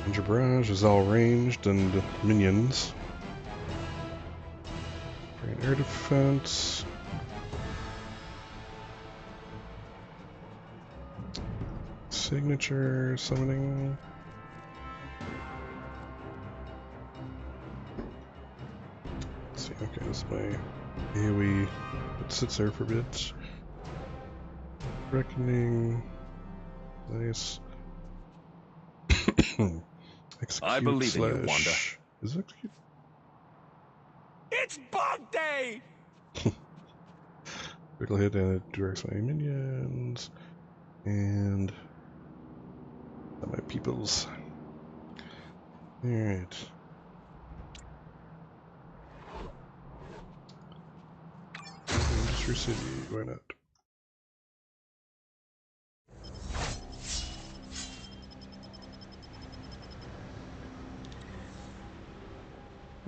Ranger Barrage is all ranged and minions. Great air defense. Signature summoning. Let's see, okay, this is my AoE. It sits there for a bit. Reckoning. Nice. Execute I believe in you, Wanda. Is it execute? It's bug day! Critical hit and it directs my minions. And my peoples. Alright. Industry City, why not?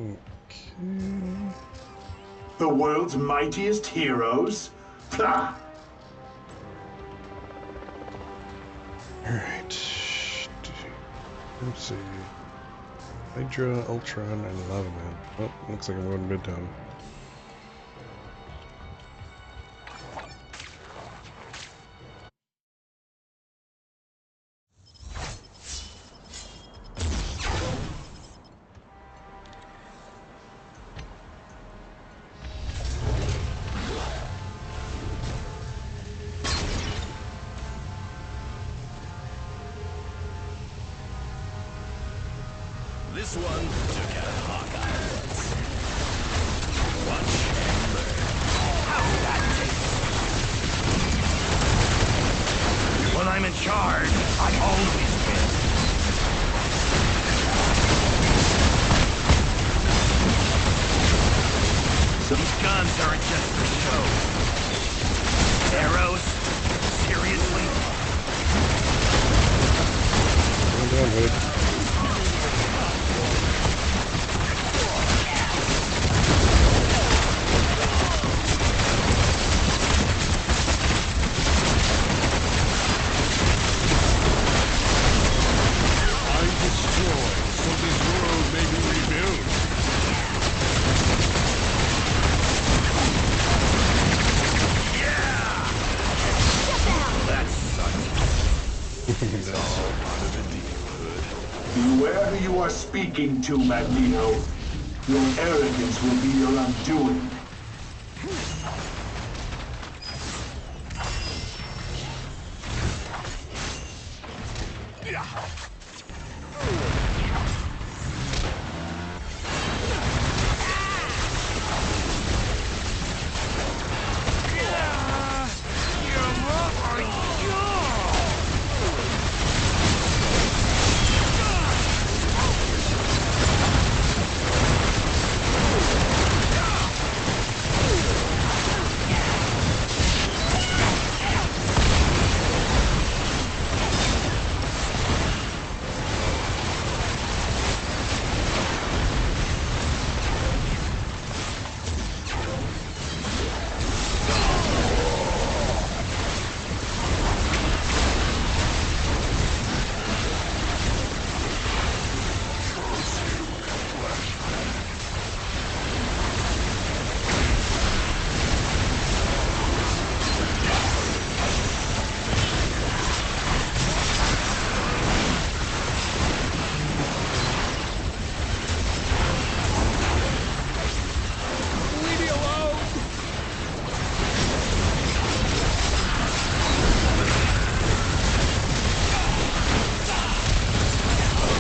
Okay. The world's mightiest heroes? Pah! Alright. Let's see. Hydra, Ultron, and Lava Man. Oh, looks like I'm going Midtown. This one took out Hawkeye once. Watch and learn. How that tastes. When I'm in charge, I always win. These guns aren't just for show. Arrows? Seriously? Calm down, Hood. Beware who you are speaking to, Magneto. Your arrogance will be your undoing.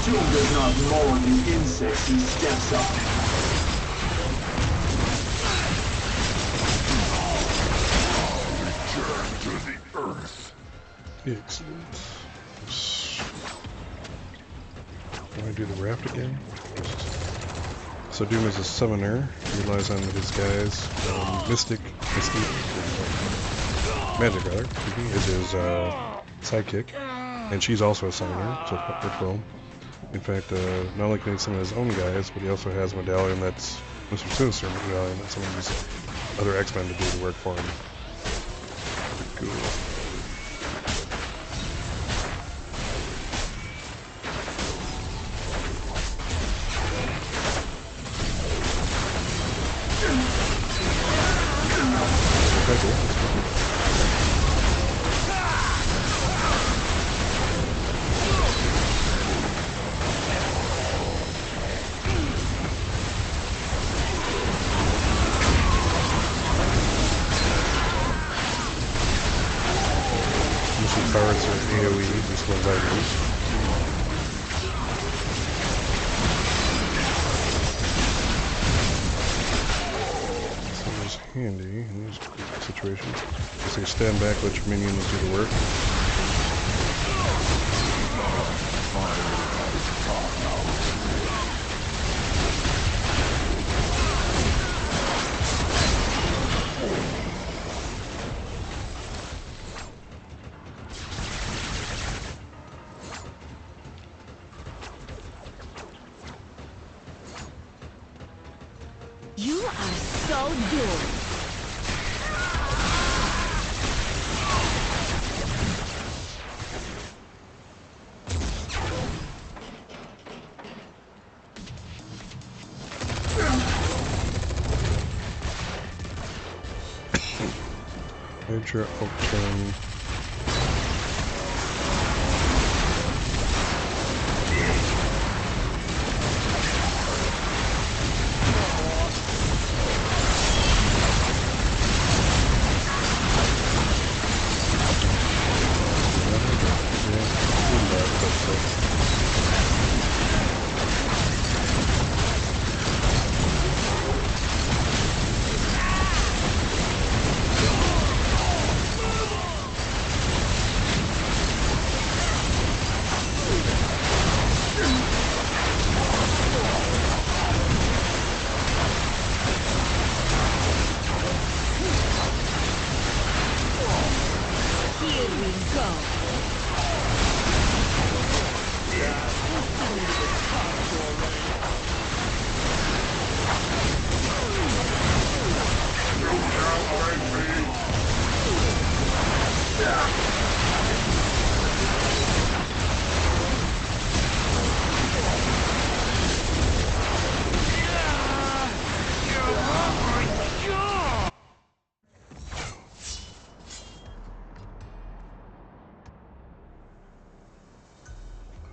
Doom does not mourn the insects he steps on. Return to the earth. Excellent. Can I do the raft again? So Doom is a summoner. He relies on his guys. Misty, Magic rather, is his sidekick. And she's also a summoner, so they're cool. In fact, not only can he summon his own guys, but he also has a medallion that's Mr. Sinister medallion that summons other X-Men to do the work for him. Pretty cool. Powers are AoE, this one's items. So it's handy in these situations. So you stand back, let your minions do the work. You are so good. Hydra Ultron.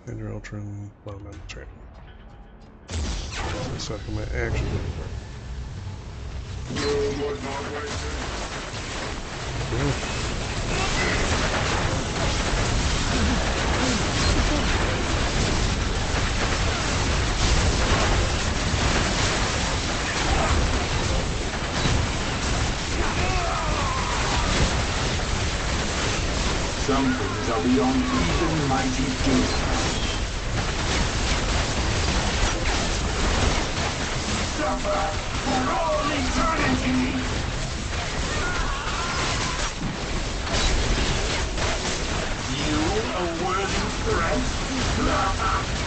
Hydra Ultron, bottom end, that's right. So I can actually do Some things are beyond even mighty Zeus. Suffer for all eternity! You a worthy threat?